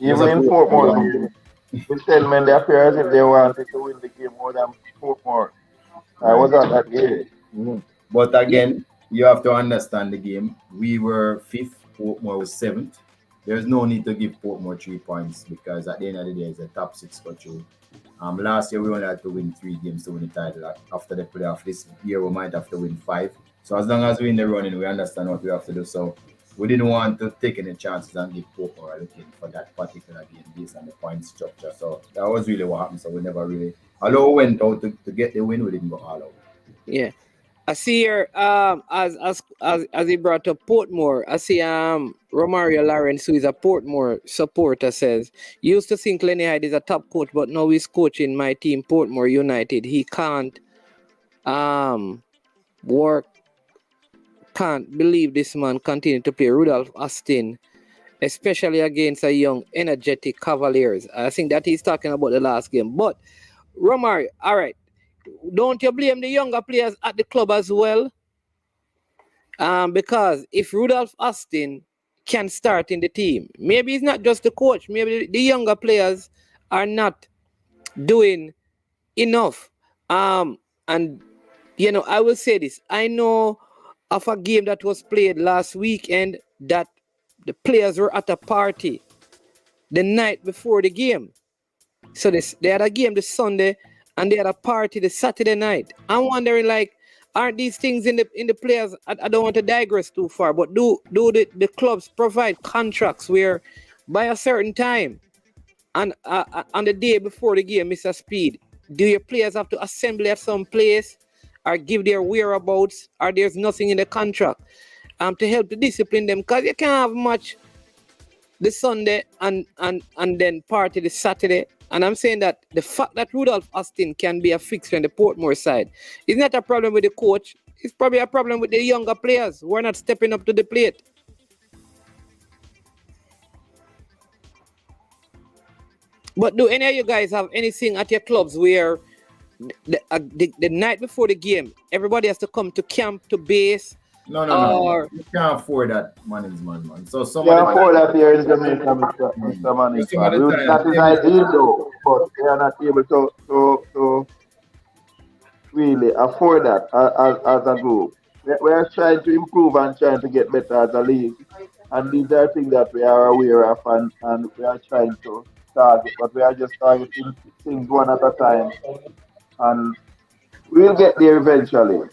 Even in Portmore, we tell men they appear as if they wanted to win the game more than Portmore. I was at that game. Mm-hmm. But again, you have to understand the game. We were 5th, Portmore was 7th. There's no need to give Portmore 3 points because at the end of the day, it's a top 6 control. Last year, we only had to win 3 games to win the title. After the playoff, this year we might have to win 5. So as long as we're in the running, we understand what we have to do. So we didn't want to take any chances and give Portmore looking for that particular game based on the point structure. So that was really what happened. So we never really, although we went out to get the win, we didn't go all out. Yeah. I see here, as he brought up Portmore, I see Romario Lawrence, who is a Portmore supporter, says, used to think Lenny Hyde is a top coach, but now he's coaching my team, Portmore United. He can't can't believe this man continued to play. Rudolph Austin, especially against a young, energetic Cavaliers. I think that he's talking about the last game. But Romario, all right. Don't you blame the younger players at the club as well? Because if Rudolph Austin can start in the team, maybe it's not just the coach. Maybe the younger players are not doing enough. And, you know, I will say this. I know of a game that was played last weekend that the players were at a party the night before the game. So they had a game the Sunday, and they had a party the Saturday night. I'm wondering, like, aren't these things in the players? I don't want to digress too far, but do the clubs provide contracts where by a certain time and on the day before the game, Mr. Speid, do your players have to assemble at some place or give their whereabouts, or there's nothing in the contract to help to discipline them? Because you can't have much the Sunday and then party the Saturday. And I'm saying that the fact that Rudolph Austin can be a fixture on the Portmore side is not a problem with the coach. It's probably a problem with the younger players who are not stepping up to the plate. But do any of you guys have anything at your clubs where the night before the game, everybody has to come to camp, to base? No. You can't afford that management, man. So you can't afford that here in Jamaica, Mr. Management. That is ideal, though, but they are not able to really afford that as a group. We are trying to improve and trying to get better as a league. And these are things that we are aware of and we are trying to target, but we are just targeting things one at a time. And we'll get there eventually.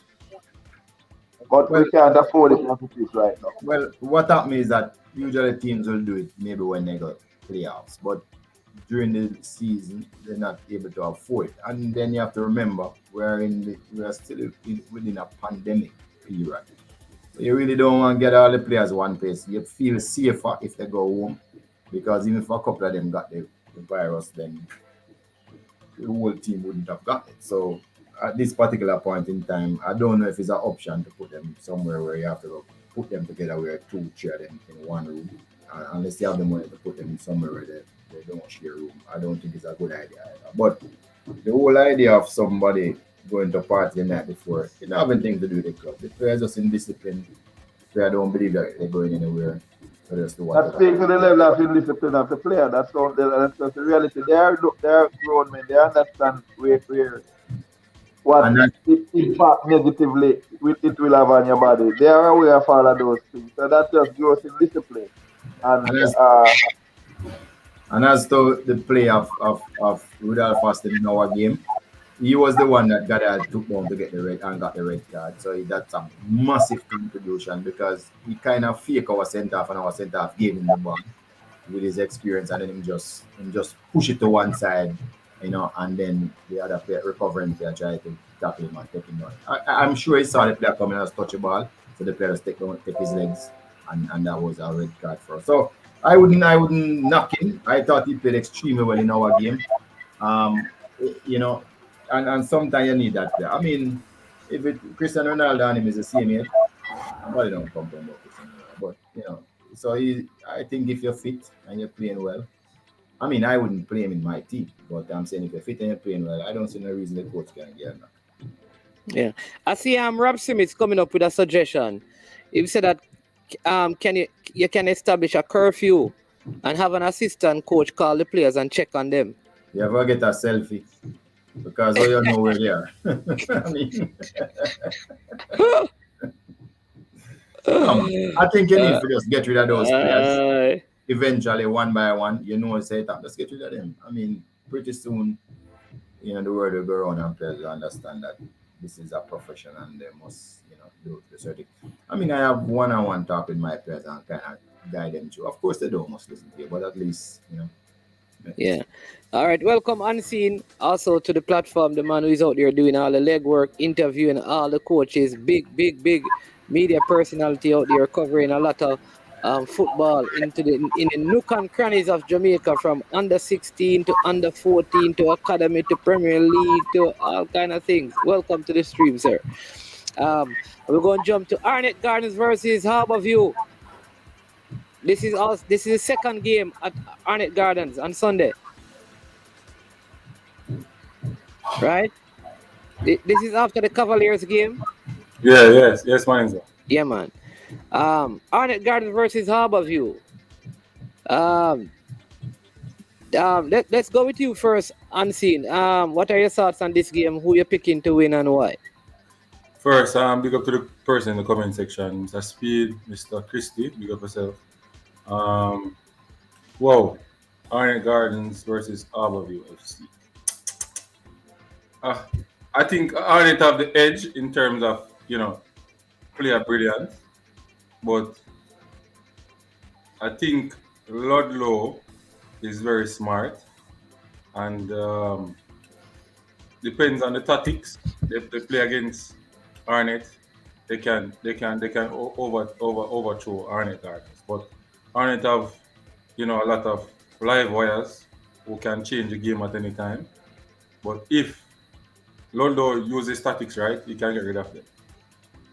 But we can't afford it as it is right now. Well, what happens is that usually teams will do it maybe when they go playoffs, but during the season they're not able to afford it. And then you have to remember we are still within a pandemic period. So you really don't want to get all the players one place. You feel safer if they go home, because even if a couple of them got the virus, then the whole team wouldn't have got it. So at this particular point in time, I don't know if it's an option to put them somewhere where you have to go put them together where 2-3 of them in one room, unless you have the money to put them somewhere where they don't share a room. I don't think it's a good idea either. But the whole idea of somebody going to party the night before, it doesn't have anything to do with the club. The players just indisciplined. I don't believe that they're going anywhere. So that's speaks to the level of indiscipline of the player. That's just the reality. They are grown men. They understand what impact negatively it will have on your body. They are aware of all of those things. So that just grows in discipline. And as to the play of Rudolph Austin in our game, he was the one that took down to get the red and got the red card. So that's a massive contribution, because he kind of fake our centre half, and our centre half gave him the ball with his experience, and then him just push it to one side, you know, and then the other player recovering player try to tackle him and take him down. I'm sure he saw the player coming and touch the ball, so the player just take his legs, and that was a red card for us. So I wouldn't knock him. I thought he played extremely well in our game. You know, and sometimes you need that player. I mean, if Cristiano Ronaldo and him is the same age, nobody don't complain about Cristiano Ronaldo. But you know, so I think if you're fit and you're playing well, I mean, I wouldn't play him in my team, but I'm saying if you're fit and you're playing well, I don't see no reason the coach can get him. Yeah, I see. Rob Smith coming up with a suggestion. He said that you can establish a curfew and have an assistant coach call the players and check on them. You ever get a selfie? Because you know where they are. I mean, I think you need to just get rid of those players. Eventually, one by one, you know, say that. Let's get rid of them. I mean, pretty soon, you know, the world will go around and players will understand that this is a profession and they must, do the certain. I mean, I have one-on-one talk with my players and kind of guide them through. Of course, they don't must listen to you, but at least, Yeah. All right. Welcome, Unseen, also to the platform. The man who is out there doing all the legwork, interviewing all the coaches, big media personality out there covering a lot of football in the nook and crannies of Jamaica, from under 16 to under 14 to academy to Premier League to all kind of things. Welcome to the stream, sir. We're going to jump to Arnett Gardens versus Harbourview. This is the second game at Arnett Gardens on Sunday. Right? This is after the Cavaliers game. Yes, man. Sir. Yeah, man. Arnett Gardens versus Harbourview. Let's go with you first, Unseen. What are your thoughts on this game? Who you're picking to win and why? First, big up to the person in the comment section, Mr. Speid, Mr. Christie, big up yourself. Wow, Arnett Gardens versus Harbourview FC. I think Arnett have the edge in terms of, player brilliance, but I think Ludlow is very smart and depends on the tactics they play against Arnett. They can overthrow Arnett Gardens, but Arnett have a lot of live wires who can change the game at any time. But if Ludlow uses tactics right, he can get rid of them.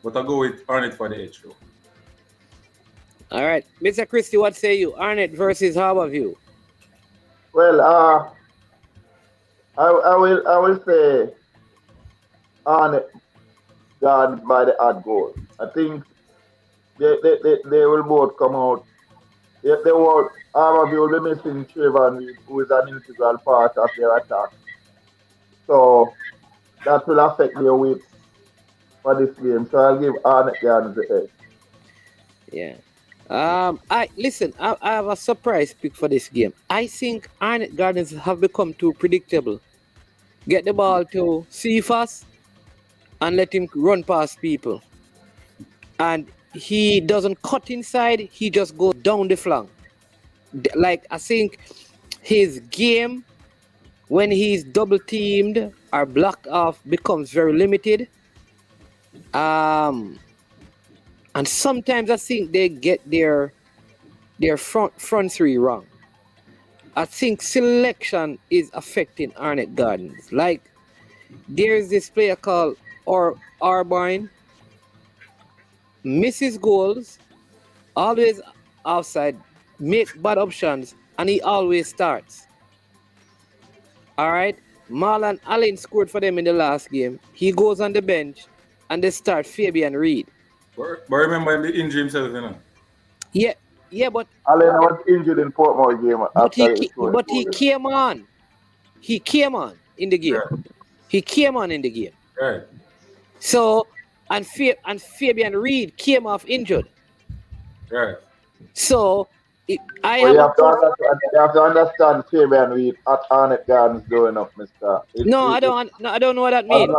But I go with Arnett for the edge though. All right, Mr. Christie, what say you? Arnett versus Harbourview. Well, I will say Arnett gone by the odd goal. I think they will both come out. They will. Harbourview will be missing Trayvon, who is an integral part of their attack. So that will affect their weight for this game. So I'll give Arnett Gardens the edge. Yeah. I have a surprise pick for this game. I think Arnett Gardens have become too predictable. Get the ball to Cephas and let him run past people. And he doesn't cut inside, he just goes down the flank. Like, I think his game, when he's double teamed or blocked off, becomes very limited. And sometimes I think they get their front three wrong. I think selection is affecting Arnett Gardens. Like, there's this player called Arbine, misses goals, always outside, make bad options, and he always starts. All right? Marlon Allen scored for them in the last game. He goes on the bench, and they start Fabian Reed. But remember him, the injury himself, Yeah, but Allen was injured in Portmore game. But he came on. He came on in the game. Yeah. He came on in the game. Right. So, and Fabian Reed came off injured. Right. So, you have to understand Fabian Reed at Arnett Gardens doing up, Mr. I don't know what that means.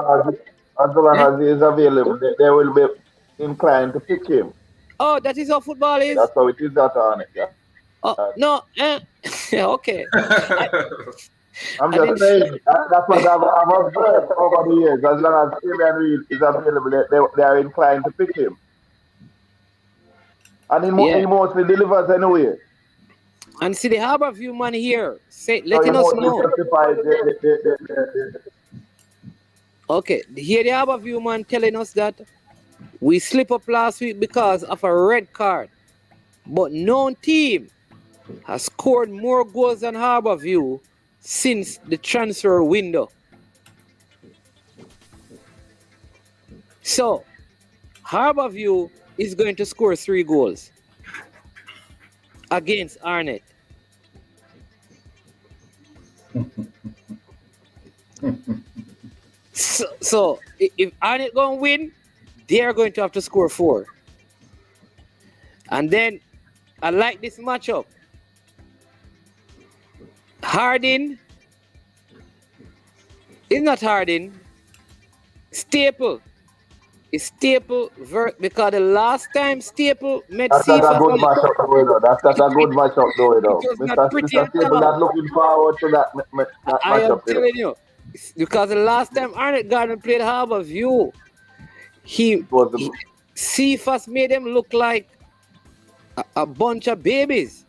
As long as he is available, they will be inclined to pick him. Oh, that is how football is? That's how it is at Arnett. Yeah. Oh, no. Okay. I'm just saying, that's what I've observed over the years. As long as Fabian Reed is available, they are inclined to pick him. And he mostly delivers anyway. And see the Harbourview man here, letting us know. Okay, here the Harbourview man telling us that we slip up last week because of a red card. But no team has scored more goals than Harbourview since the transfer window. So, Harbourview is going to score 3 goals against Arnett. So if Arnett going to win, they are going to have to score 4. And then, I like this matchup. Hardin is not Hardin. Staple. It's Staple because the last time Staple met That's not a Cephas, good matchup, though, you know. That's not a good matchup, though, you know. it was not Mr. pretty Mr. at Stable all. not looking forward to that I am matchup, you know. telling you, because the last time Arnett Garden played Harbour View, It was the Cephas made them look like a bunch of babies.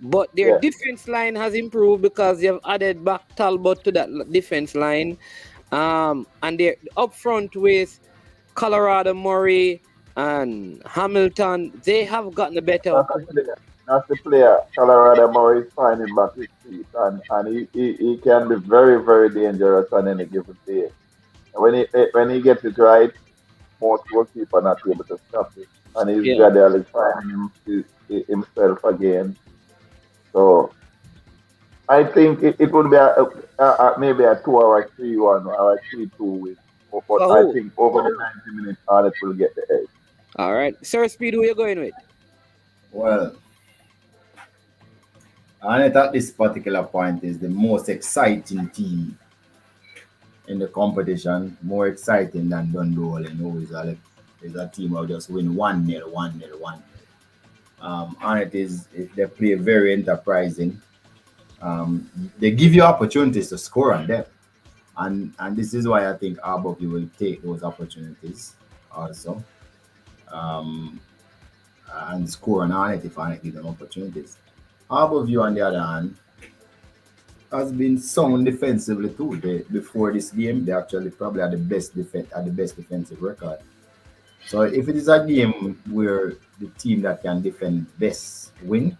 But their defense line has improved because they have added back Talbot to that defense line. And they're up front with Colorado Murray and Hamilton. They have gotten better. That's the player. Colorado Murray is finding back his feet, and he can be very, very dangerous on any given day. When he gets it right, most goalkeeper not able to stop it, and he's gradually finding himself again. So I think it would be maybe a 2 or 3-1 or a 3-2 win. But I think over the 90 minutes, Arnett will get the edge. All right. Sir Speed, who are you going with? Well, Arnett at this particular point is the most exciting team in the competition, more exciting than Dundee, who is a team who just win 1-0, 1-0. Arnett they play very enterprising. They give you opportunities to score on them. And this is why I think Harbour View will take those opportunities also. And score on Arnett if Arnett give them opportunities. Harbour View, on the other hand, has been sound defensively too. Before this game, they actually probably had the best defensive record. So if it is a game where the team that can defend best win,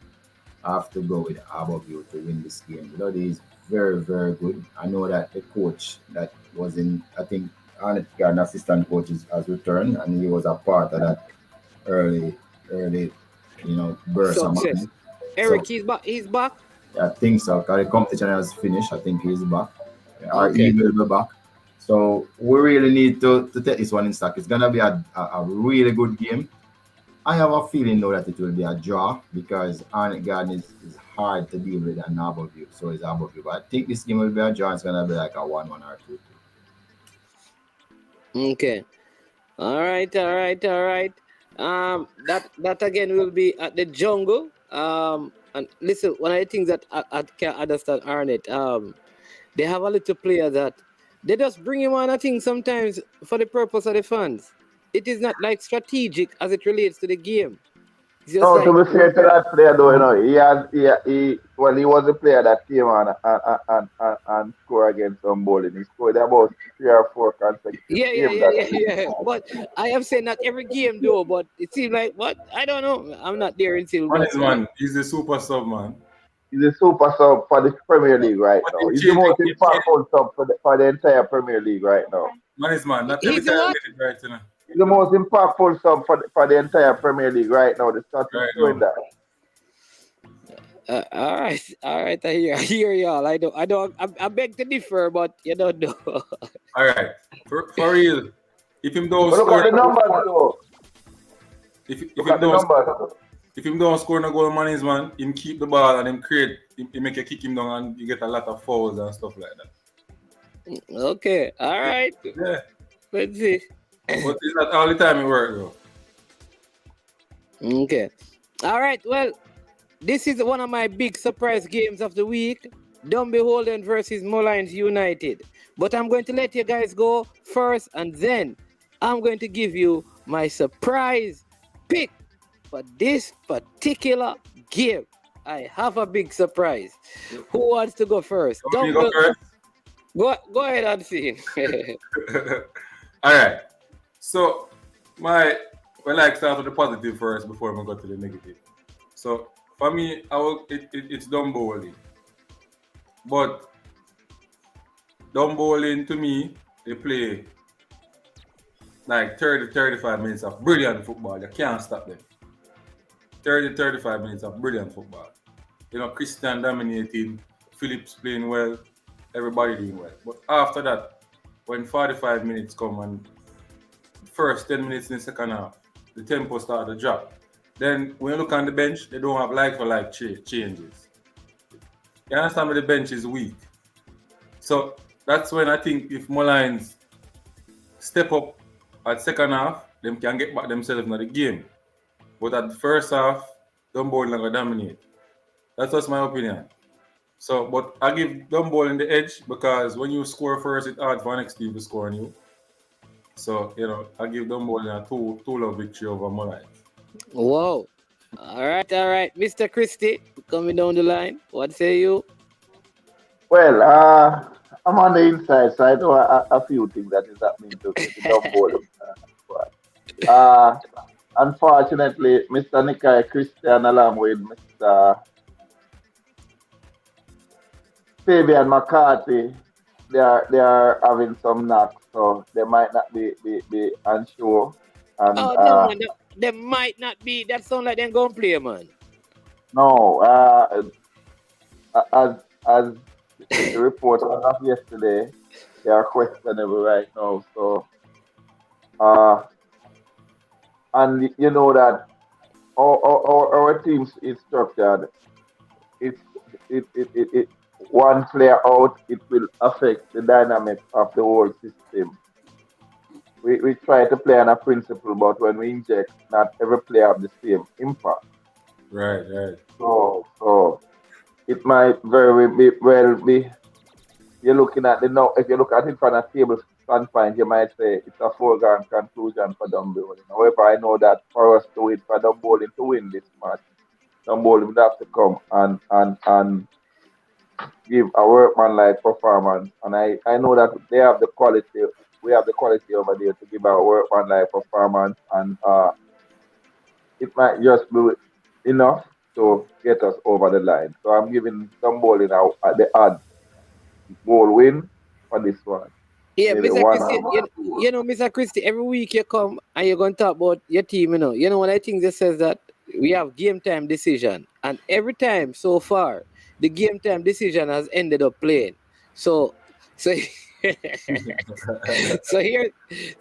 I have to go with Harbour View to win this game. Bloody is very, very good. I know that the coach that was I think Arnett Garden assistant coach has returned, and he was a part of that early, burst. Success. Eric, he's back? I think so. Because the competition has finished. I think he's back. He will be back. So we really need to take this one in stock. It's going to be a really good game. I have a feeling though that it will be a draw because Arnett Garden is hard to deal with and Harbour View. So is Harbour View. But I think this game will be a draw. It's going to be like a 1-1 or 2-2. Okay. All right. That again will be at the Jungle. And listen, one of the things that I can't understand Arnett, they have a little player that they just bring him on, I think, sometimes for the purpose of the fans. It is not like strategic as it relates to the game. No, to be fair to that player, though, he was a player that came on and scored against some bowling. He scored about 3 or 4 consecutive games. Yeah. But I am saying not every game, though. But it seems like I don't know. I'm not there until. Man, he's the super sub, man. He's a super sub for the Premier League right now. He's the most impactful sub for the entire Premier League right now. Man, not every time right now. He's the most impactful sub for the entire Premier League right now. The stats is showing that. All right. I hear y'all. I beg to differ, but you don't know. All right, for real. If him don't look score, at the numbers, though. If him don't score no goal, man, him keep the ball and he make you kick him down and you get a lot of fouls and stuff like that. Okay, all right. Yeah. Let's see. But it's not all the time it works, though. Okay. All right. Well, this is one of my big surprise games of the week. Dunby Holden versus Mullines United. But I'm going to let you guys go first, and then I'm going to give you my surprise pick for this particular game. I have a big surprise. Who wants to go first? Don't go first. Go ahead and see. All right. So, I start with the positive first before I go to the negative. So, for me, it's Dunbowling. But Dunbowling, to me, they play like 30-35 minutes of brilliant football. You can't stop them. 30-35 minutes of brilliant football. Christian dominating, Phillips playing well, everybody doing well. But after that, when 45 minutes come and first 10 minutes in the second half, the tempo started to drop. Then when you look on the bench, they don't have like-for-like changes. You understand where the bench is weak. So that's when I think if Mullines step up at second half, them can get back themselves in the game. But at the first half, Dumbo longer dominate. That's just my opinion. So, but I give Dumbo in the edge because when you score first, it's hard for next team to score on you. So, I give Dumbo a 2-love victory over Mullines. Wow. All right. Mr. Christie, coming down the line. What say you? Well, I'm on the inside, so I know a few things that is happening to the dumb bowling. Unfortunately, Mr. Nikai Christian along with Mr. Fabian McCarthy, they are having some knocks, so they might not be unsure. And, no, man. They might not be. That sound like they're going to play, man. No, as the report of yesterday, they are questionable right now. So, and you know that our team is structured. It one player out, it will affect the dynamics of the whole system. We try to play on a principle, but when we inject, not every player have the same impact. Right. So it might well be. You're looking at if you look at it from a table standpoint, you might say it's a foregone conclusion for Dumbo. However, I know that for us to win, for Dumbo to win this match, Dumbo would have to come and give a workmanlike performance. And I know that they have the quality. We have the quality over there to give a workmanlike performance, and it might just be enough to get us over the line. So I'm giving Dumbo now at the odds goal win for this one. Yeah, Maybe Mr. Christie, Mr. Christie, every week you come and you're going to talk about your team, one of the things that says that we have game time decision, and every time so far, the game time decision has ended up playing. So here's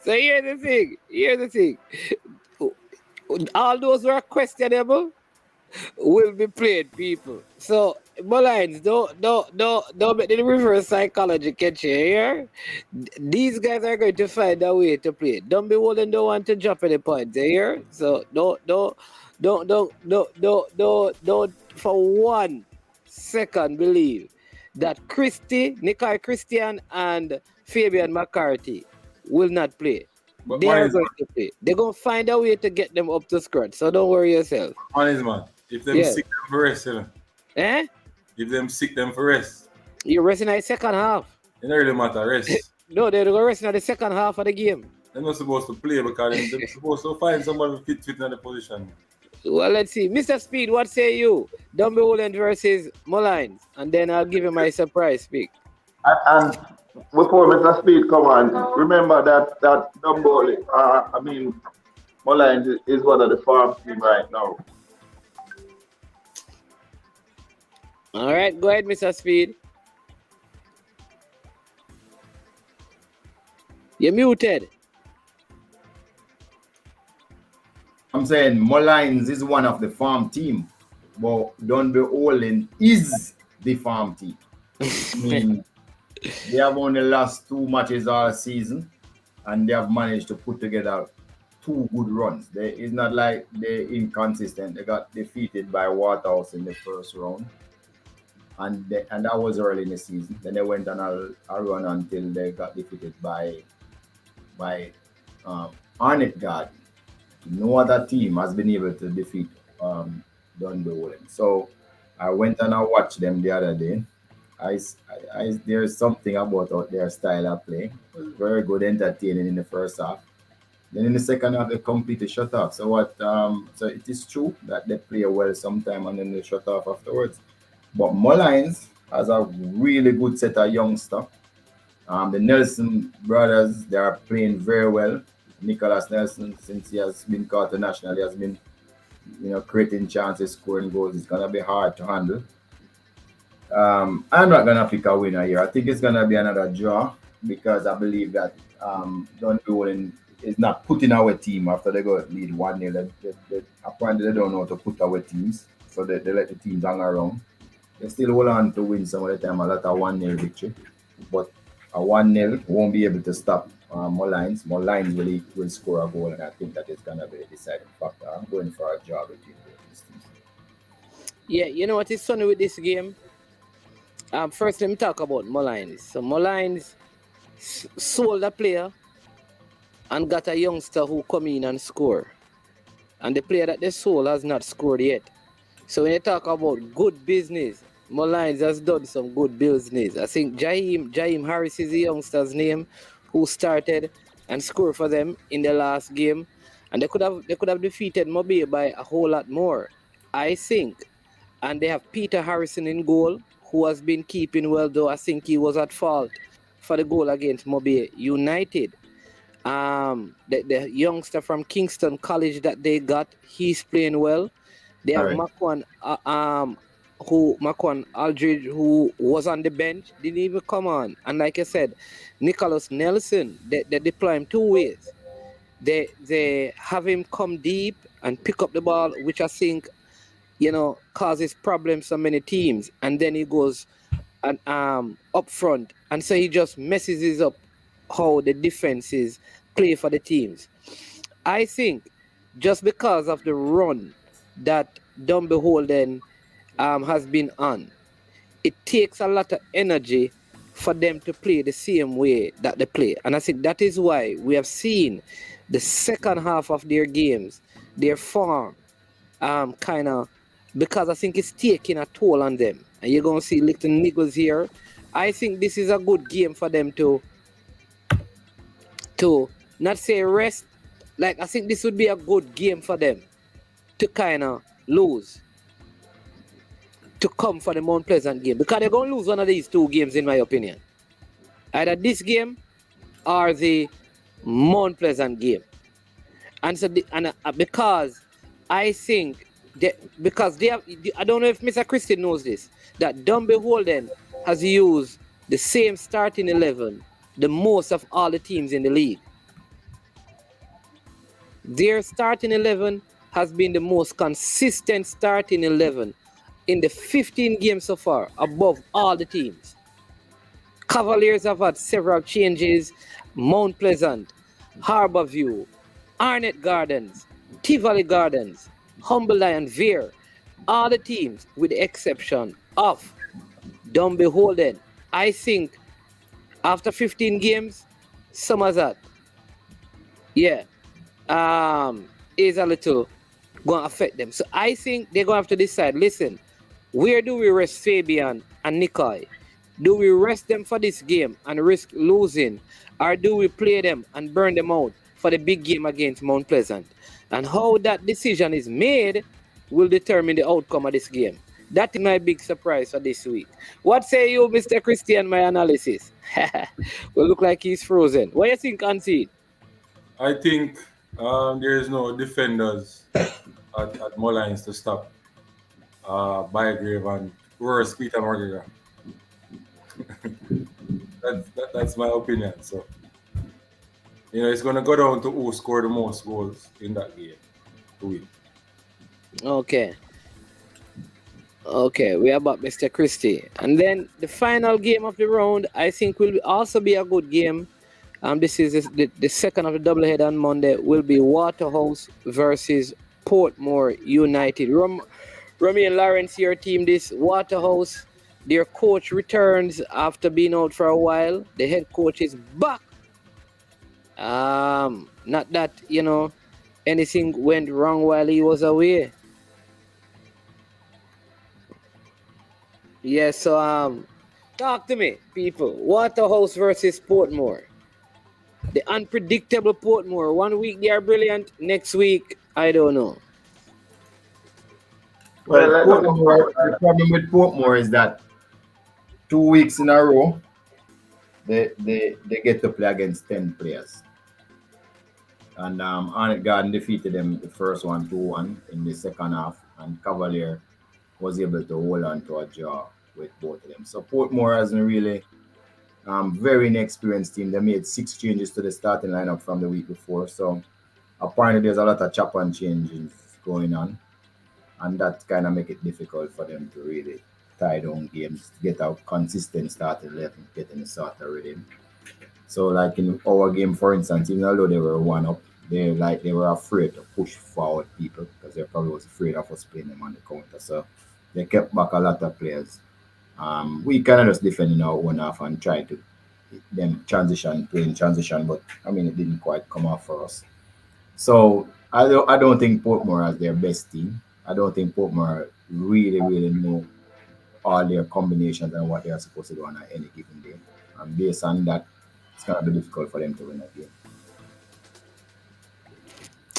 the thing. All those who are questionable will be played, people. So Mullines, don't make the reverse psychology catch you here. These guys are going to find a way to play. Don't be willing don't want to drop any points here. So don't for 1 second believe that Nikai Christian and Fabian McCarthy will not play. But they are going to play. They're going to find a way to get them up to scratch. So don't worry yourself. Honest, man. If them sick them for rest, Eh? If them sick them for rest. You're resting at the second half. It don't really matter, rest. No, they're going to rest at the second half of the game. They're not supposed to play because they're supposed to find somebody fit in the position. Well, let's see. Mr. Speid, what say you? Dumby Holland versus Mullines. And then I'll give you my surprise pick. And before Mr. Speid come on, remember that Dumbo, Mullines is one of the farm team right now. All right, go ahead, Mr. Speid. You're muted. I'm saying Mullines is one of the farm team, but Dunby Olin is the farm team. I mean, they have only lost 2 matches all season, and they have managed to put together 2 good runs. It's not like they're inconsistent. They got defeated by Waterhouse in the first round, and that was early in the season. Then they went on a run until they got defeated by Arnett Garden. No other team has been able to defeat Dunby Olin. So I went and I watched them the other day. There's something about their style of play. It was very good, entertaining in the first half. Then in the second half, they completely shut off. So so it is true that they play well sometime and then they shut off afterwards. But Mullines has a really good set of youngsters. The Nelson brothers, they are playing very well. Nicholas Nelson, since he has been caught nationally, has been, creating chances, scoring goals. It's gonna be hard to handle. I'm not gonna pick a winner here. I think it's gonna be another draw because I believe that Dunby Olin is not putting our team after they go lead 1-0. Apparently they don't know how to put our teams, so they let the teams hang around. They still hold on to win some of the time, a lot of 1-0 victory. But a 1-0 won't be able to stop Mullines. Mullines will score a goal, and I think that is going to be the deciding factor. I'm going for a draw between these teams. Yeah, you know what is funny with this game? First, let me talk about Mullines. So Mullines sold a player and got a youngster who come in and score. And the player that they sold has not scored yet. So when you talk about good business, Mullines has done some good business. I think Jaheim Harris is the youngster's name who started and scored for them in the last game. And they could have defeated Mobile by a whole lot more, I think. And they have Peter Harrison in goal, who has been keeping well, though I think he was at fault for the goal against Mobile United. The youngster from Kingston College that they got, he's playing well. They have Makwan Aldridge, who was on the bench, didn't even come on. And like I said, Nicholas Nelson, they deploy him two ways. They have him come deep and pick up the ball, which I think, causes problems for many teams. And then he goes up front. And so he just messes up how the defenses play for the teams. I think just because of the run that Dumbeholden has been on, it takes a lot of energy for them to play the same way that they play. And I think that is why we have seen the second half of their games, their form kind of, because I think it's taking a toll on them. And you're going to see little niggles here. I think this is a good game for them to not say rest. Like, I think this would be a good game for them to kind of lose, to come for the Mount Pleasant game, because they're going to lose one of these two games, in my opinion. Either this game or the Mount Pleasant game. And so, because I think because they have, I don't know if Mr. Christie knows this, that Dumbeholden has used the same starting 11 the most of all the teams in the league. Their starting 11 has been the most consistent starting 11 in the 15 games so far, above all the teams. Cavaliers have had several changes. Mount Pleasant, Harborview, Arnett Gardens, Tivoli Gardens, Humble Lion, Veer, all the teams with the exception of Dumbeholden. I think after 15 games, some of that, is a little going to affect them. So I think they're going to have to decide, listen, where do we rest Fabian and Nikai? Do we rest them for this game and risk losing? Or do we play them and burn them out for the big game against Mount Pleasant? And how that decision is made will determine the outcome of this game. That is my big surprise for this week. What say you, Mr. Christian, my analysis? Will look like he's frozen. What do you think, Concede? I think there is no defenders at Mullines to stop Bygrave and worse Peter McGregor. That's my opinion. So, it's going to go down to who scored the most goals in that game to win. Okay, we are about Mr. Christie. And then the final game of the round, I think, will also be a good game. This is the second of the doubleheader on Monday, will be Waterhouse versus Portmore United. Romy and Lawrence, your team, this Waterhouse, their coach returns after being out for a while. The head coach is back. Not that, anything went wrong while he was away. Yes, so talk to me, people. Waterhouse versus Portmore. The unpredictable Portmore. 1 week they are brilliant, next week, I don't know. Well, the problem with Portmore is that 2 weeks in a row, they get to play against 10 players. And Arnett Garden defeated them the first one 2-1 in the second half, and Cavalier was able to hold on to a draw with both of them. So Portmore hasn't really very inexperienced team. They made 6 changes to the starting lineup from the week before. So apparently there's a lot of chop and changes going on. And that kind of make it difficult for them to really tie down games, get a consistent starting 11, get in the sort of rhythm. So like in our game, for instance, even though they were 1-up, they were afraid to push forward people because they probably was afraid of us playing them on the counter. So they kept back a lot of players. We kind of just defending our own half and try to them playing transition, but I mean it didn't quite come off for us. So I don't think Portmore has their best team. I don't think Portmore really know all their combinations and what they are supposed to do on any given day. And based on that, it's gonna be difficult for them to win a game.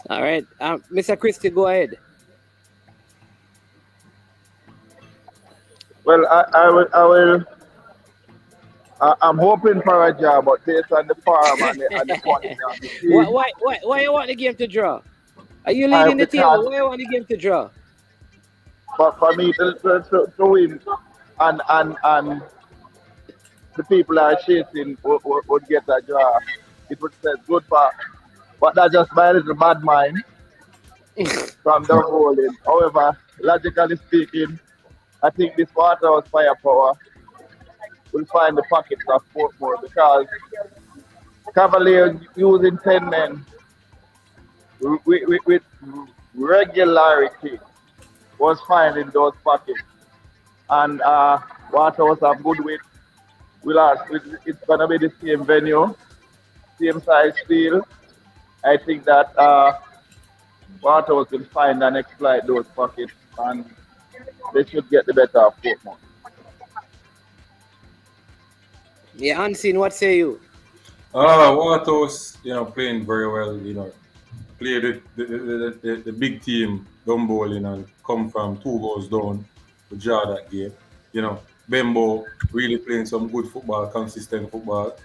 All right, Mr. Christie, go ahead. Well, I'm hoping for a job, but based on the farm and the quality of the team. Why you want the game to draw? Are you leading the team? Why you want the game to draw? But for me to win and the people are chasing would get a draw, it would set good for. But that's just my little bad mind from the bowling. However, logically speaking, I think this Waterhouse firepower will find the pockets of Portmore because Cavaliers using 10 men with regularity was finding those pockets. And Waterhouse have good width. It's going to be the same venue, same size field. I think that Waterhouse will find and exploit those pockets and they should get the better of Portmore. Yeah, Unseen, what say you? Waterhouse, playing very well, played the big team, done bowling and come from 2 goals down to draw that game. Bembo really playing some good football, consistent football.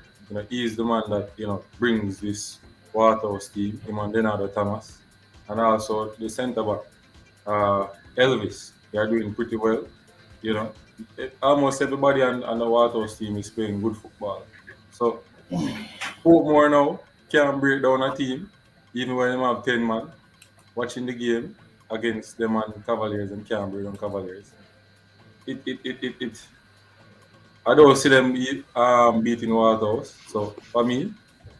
He's the man that, brings this Waterhouse team, him and Denardo Thomas. And also the centre back, Elvis, they are doing pretty well. Almost everybody on the Waterhouse team is playing good football. So Portmore now can break down a team, even when they have 10 man watching the game against them and Cavaliers and can't break down Cavaliers. I don't see them beating Waterhouse. So for me,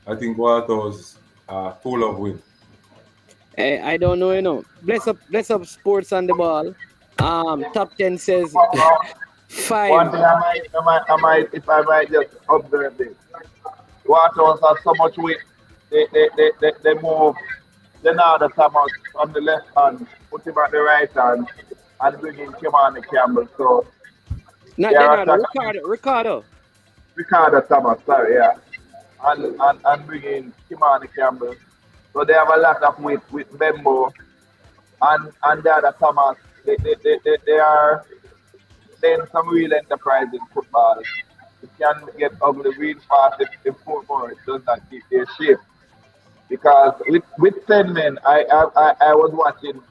I think Waterhouse full of win. I don't know, Bless up sports on the ball. Top 10 says 5. One thing I might, if I might just observe this. Waterhouse has so much weight. They move Denardo Thomas on the left hand, put him at the right hand, and bring in Kimani Campbell. So not Denardo, Ricardo Thomas, sorry, yeah. And bring in Kimani Campbell. So they have a lot of weight with Bembo and the other Thomas. They are playing some real enterprising football. It can get ugly real fast if Portmore does not keep their shape. Because with 10 men, I was watching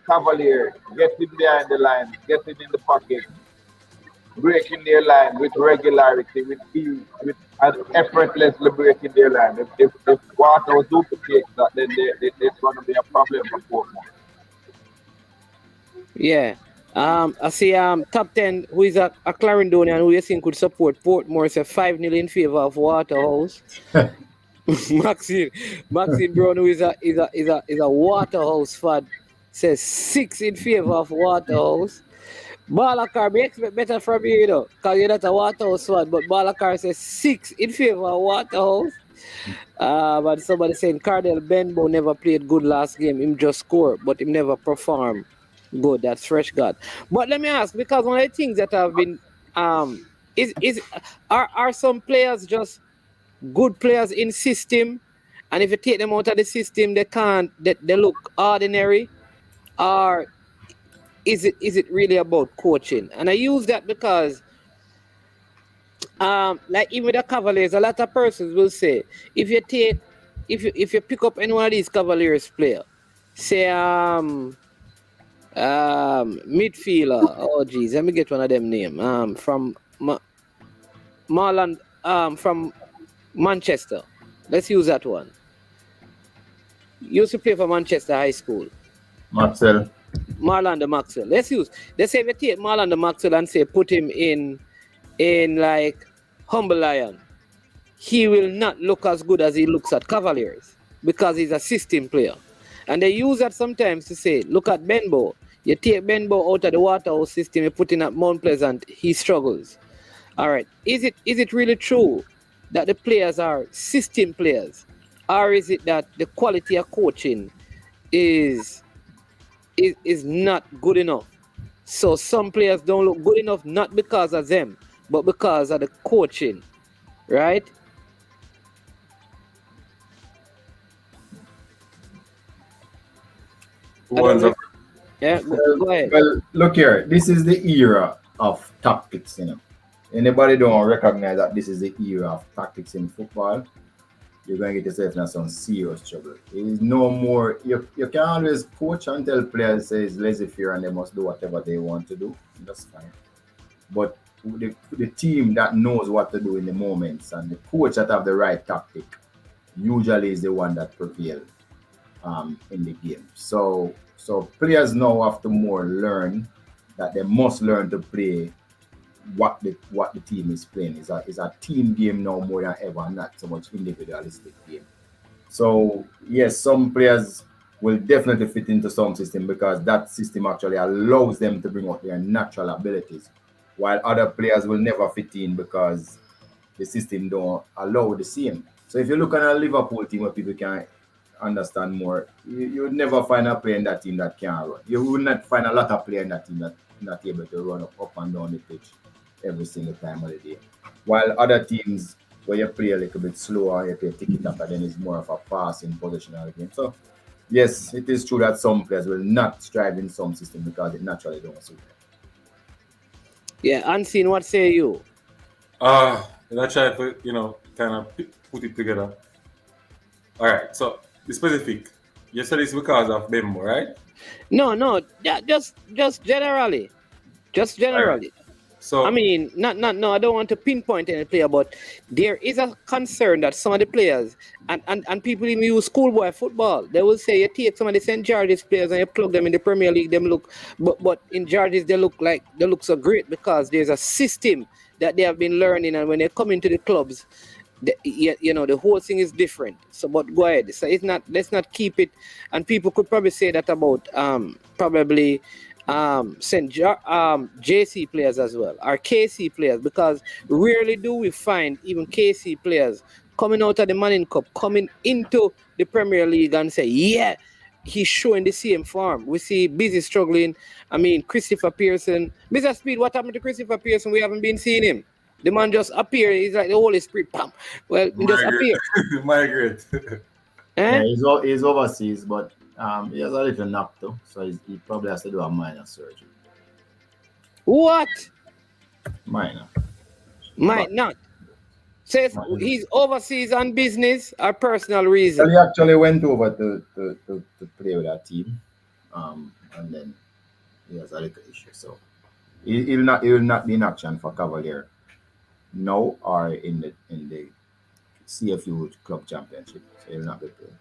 Cavaliers getting behind the line, getting in the pocket, breaking their line with regularity, with ease, and effortlessly breaking their line. If Waterhouse duplicates that, then it's going to be a problem for Portmore. Yeah. I see top 10 who is a Clarendonian who you think could support Portmore say 5-0 in favor of Waterhouse. Maxine Brown, who is a Waterhouse fan, says 6 in favor of Waterhouse. Balakar, we expect better from you, because you're not a Waterhouse fan, but Balakar says 6 in favor of Waterhouse. But somebody saying Cardell Benbow never played good last game. Him just scored, but him never performed good. That's fresh God. But let me ask, because one of the things that have been are some players just good players in system, and if you take them out of the system, they look ordinary, or is it really about coaching? And I use that because like even with the Cavaliers, a lot of persons will say if you pick up any one of these Cavaliers player, say midfielder, oh geez, let me get one of them name from Marland, from Manchester. Let's use that one. Used to play for Manchester High School. Maxwell. Marlander Maxwell. Let's say if you take Marlander Maxwell and say put him in like Humble Lion. he will not look as good as he looks at Cavaliers because he's a system player. And they use that sometimes to say, look at Benbow. You take Benbow out of the Waterhouse system, you put in at Mount Pleasant, he struggles. All right. Is it really true that the players are system players? Or is it that the quality of coaching is not good enough? So some players don't look good enough, not because of them, but because of the coaching, right? Yeah, go ahead. Well, look here. This is the era of tactics, Anybody don't recognize that this is the era of tactics in football, you're going to get yourself in some serious trouble. It is no more. You can always coach and tell players say it's laissez-faire and they must do whatever they want to do. That's fine. But the team that knows what to do in the moments and the coach that have the right tactic usually is the one that prevails in the game. So players now have to more learn that they must learn to play what the team is playing. Is a team game now more than ever, not so much individualistic game. So yes, some players will definitely fit into some system because that system actually allows them to bring out their natural abilities, while other players will never fit in because the system don't allow the same. So if you look at a Liverpool team where people can understand more, you would never find a player in that team that can run. You will not find a lot of players in that team that not able to run up and down the pitch every single time of the day. While other teams where you play a little bit slower, you play tiki-taka, then it's more of a passing positional game. So yes, it is true that some players will not strive in some system because it naturally don't suit them. Yeah, Unseen, what say you? I try to, kind of put it together. All right, so the specific, you said it's because of Bembo, right? No, just generally. Just generally. Right. So I mean, no, I don't want to pinpoint any player, but there is a concern that some of the players, and people even use schoolboy football, they will say you take some of the St. George's players and you plug them in the Premier League, them look, but in George's they look so great because there's a system that they have been learning, and when they come into the clubs, the whole thing is different. So, but go ahead. So let's not keep it, and people could probably say that about probably JC players as well, or KC players, because rarely do we find even KC players coming out of the Manning Cup, coming into the Premier League and say, yeah, he's showing the same form. We see Busy struggling. I mean, Christopher Pearson. Mr. Speed, what happened to Christopher Pearson? We haven't been seeing him. The man just appeared. He's like the Holy Spirit. Pam. Well, he just appeared. Migrate. Yeah, he's overseas, but he has a little knock too, so he probably has to do a minor surgery. What? Minor. Might not. Says he's overseas on business or personal reason. So he actually went over to play with our team, and then he has a little issue. So he will not be in action for Cavalier now or in the CFU Club Championship. So he will not be playing.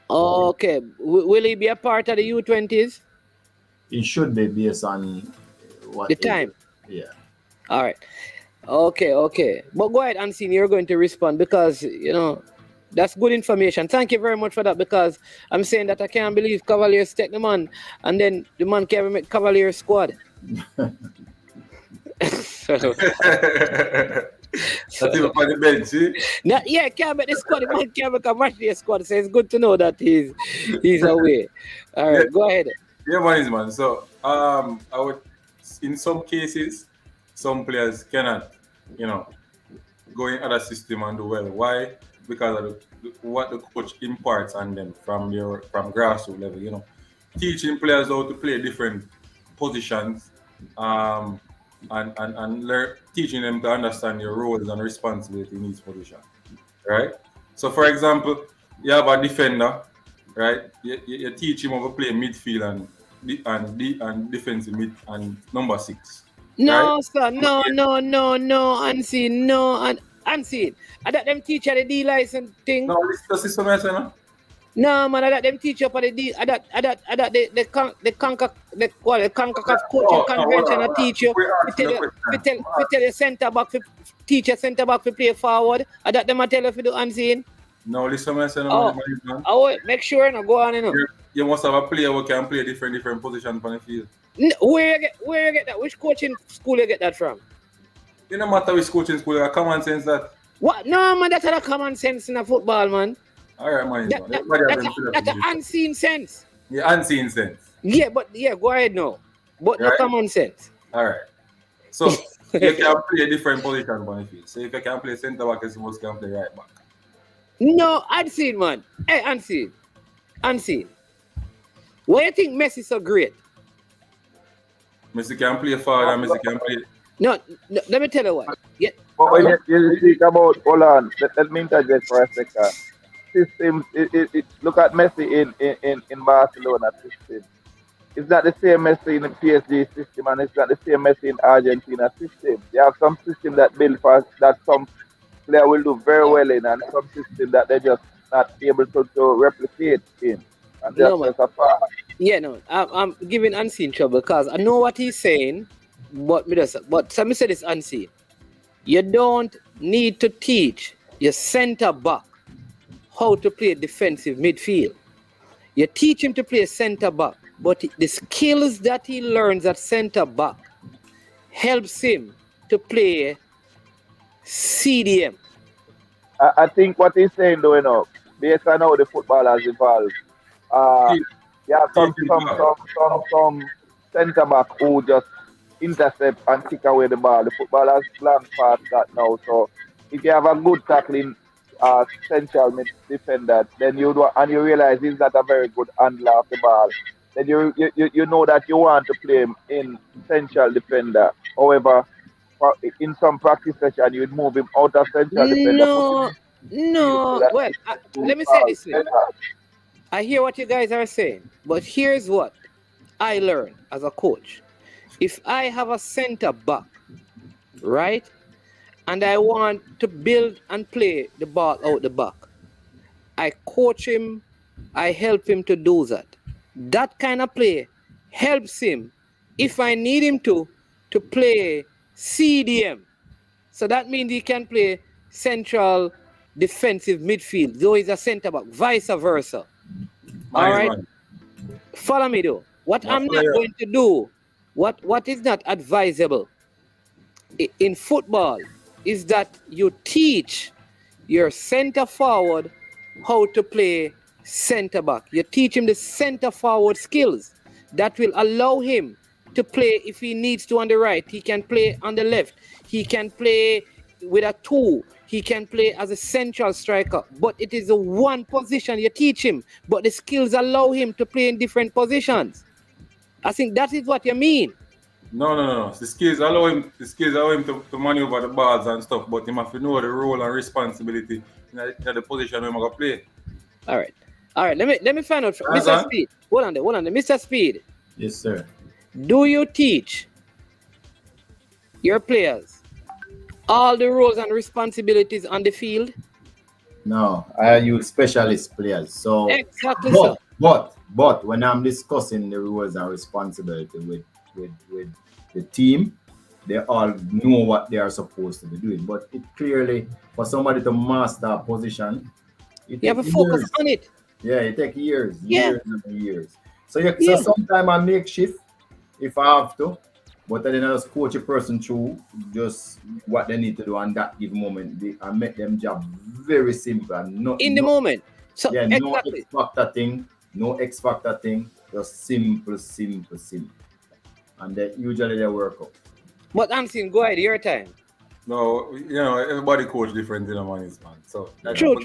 Okay. Will he be a part of the U20s? He should be based on what the time. Yeah. All right. Okay. But go ahead, Unseen. You're going to respond because that's good information. Thank you very much for that, because I'm saying that I can't believe Cavaliers take the man and then the man can't make Cavaliers squad. That's even on the bench, see? Can't make the squad. The man can't make a match day squad. So it's good to know that he's away. All right, go ahead. Yeah, man. So I would, in some cases, some players cannot, go in other system and do well. Why? Because of what the coach imparts on them from grassroots level. Teaching players how to play different positions, and teaching them to understand your roles and responsibility in each position, right? So, for example, you have a defender, right? You teach him how to play midfield and defensive mid and number 6. No, right? sir. No. Unseen. No, Unseen. I thought them teach you the D license thing. No, this is the system, I say, no? No, man, I that them teach up on the CONCACAF coaching convention. I teach you. Tell your centre back, teach your centre back to play forward. I that them I tell you if you do unseen. No, listen, man. Make sure no go on, you know. You must have a player who can play different positions on the field. Where you get that? Which coaching school you get that from? It no matter which coaching school, you have common sense that. What? No, man, that's not common sense in a football, man. All right, man. That's an unseen sense. Yeah, unseen sense. Yeah, go ahead now. But not common sense. All right. So you can play a different position on the field. So if you can play centre back, you supposed to play right back. No, unseen, man. Hey, unseen. Why you think Messi so great? Messi can play forward and Messi can play. No, let me tell you what. Yeah. But when you speak about, hold on, let me interject for a second. Systems, look at Messi in Barcelona system. It's not the same Messi in the PSG system, and it's not the same Messi in Argentina system. You have some system that build for that some player will do very well in, and some system that they're just not able to replicate in. And that's a fact. Yeah, no, I'm giving unseen trouble because I know what he's saying, but some say it's unseen. You don't need to teach your centre back how to play defensive midfield. You teach him to play centre back, but the skills that he learns at centre back helps him to play CDM. I think what he's saying, though, you know, based on how the football has evolved, some centre back who just intercept and kick away the ball. The football has gone past that now. So if you have a good tackling central defender, then you realize he's not a very good handler of the ball, then you know that you want to play him in central defender. However, in some practice session, you would move him out of central defender. No. Well, let me say this way. I hear what you guys are saying, but here's what I learned as a coach. If I have a center back, right, and I want to build and play the ball out the back, I coach him, I help him to do that. That kind of play helps him, if I need him to play CDM. So that means he can play central defensive midfield, though he's a center back, vice versa. All right? Follow me though. What I'm not going to do, what is not advisable in football is that you teach your center forward how to play center back. You teach him the center forward skills that will allow him to play if he needs to on the right. He can play on the left. He can play with a 2. He can play as a central striker. But it is the one position you teach him. But the skills allow him to play in different positions. I think that is what you mean. No. The skills allow him to maneuver the balls and stuff, but he must know the role and responsibility in the position where he's going to play. All right. Let me find out from Mr. Speid. Hold on there. Mr. Speid. Yes, sir. Do you teach your players all the roles and responsibilities on the field? No, I use specialist players. So exactly. But when I'm discussing the roles and responsibility with the team, they all know what they are supposed to be doing. But it clearly, for somebody to master a position, you have a focus on it. Yeah, it takes years and years. So sometimes I make shift if I have to, but then I just coach a person through just what they need to do on that given moment. I make them job very simple and the moment. So yeah, exactly. No X factor thing, just simple. And then usually they work out. But I'm saying, go ahead, your time. No, everybody coach different in the man. So true.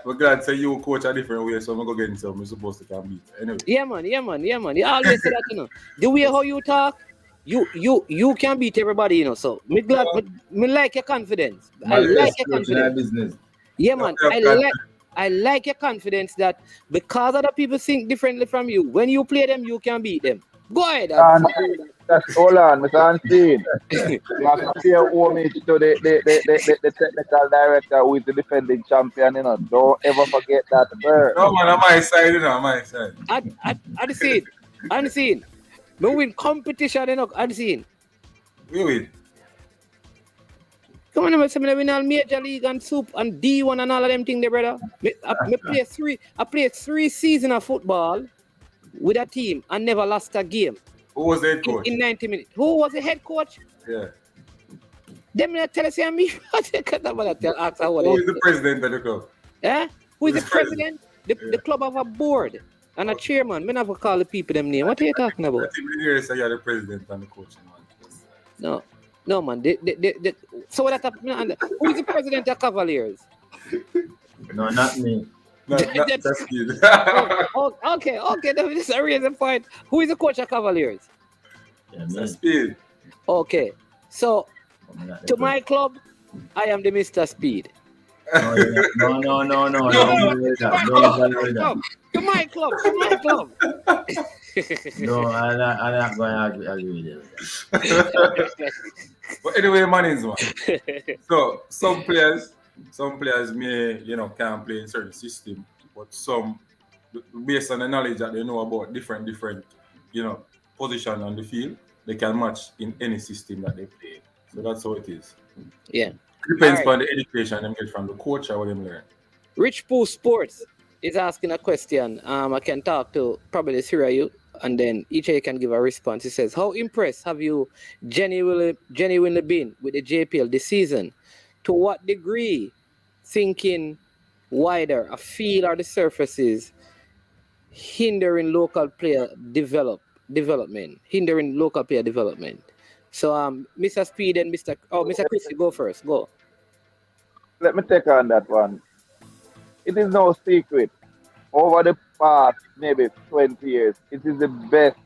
We're glad to say you coach a different way, so I'm going to go get something we're supposed to can beat. Anyway. Yeah, man. You always say that, The way how you talk, you can beat everybody, So me glad, me like your confidence. I like your confidence. Business. Yeah, man. I like your confidence that because other people think differently from you, when you play them, you can beat them. Go ahead. Hold on, Mr. Unseen. You have to pay homage to the technical director who is the defending champion, you know. Don't ever forget that, sir. No, man, on my side, you know, on my side. Unseen. No win competition, you know, Unseen. We win. Come on, I win all Major League and Soup and D1 and all of them things there, brother. I played 3 seasons of football with a team and never lost a game. Who was the head coach? In 90 minutes. Who was the head coach? Yeah. Them not tell us me. Who is the president of the club? Eh? Who is the president? The club have a board and a chairman. Me never call the people them name. What are you talking about? I think the years you're the president and the coach, man. No, man. So what who is the president of Cavaliers? No, not me. That's good. Okay. That is a reason point. Who is the coach of Cavaliers? That's Speed. Okay. So, to my club, I am the Mr. Speed. No. To my club. No, I'm not going to agree with that. But anyway, man. So some players may, can't play in certain system, but some, based on the knowledge that they know about different, position on the field, they can match in any system that they play. So that's how it is. Yeah. Depends on the education they get from the coach or what they learn. Rich Pooh Sports is asking a question. I can talk to probably the three of you, and then each of you can give a response. He says, how impressed have you genuinely been with the JPL this season? To what degree thinking wider, a field or the surfaces hindering local player development? So, Mr. Speed and Mr. Christie, go first. Go. Let me take on that one. It is no secret. Over the past maybe 20 years, it is the best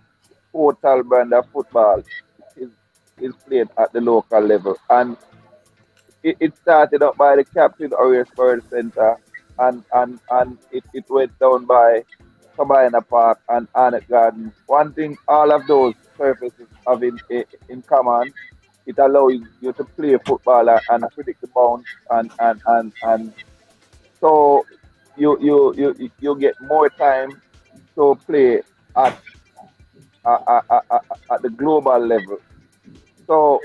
total brand of football is played at the local level. And it started up by the Captain Oriel Sports Center, and it went down by Cabana Park and Arnett Garden. One thing all of those surfaces have in common, it allows you to play football and predict the bounce and so you get more time to play at the global level. So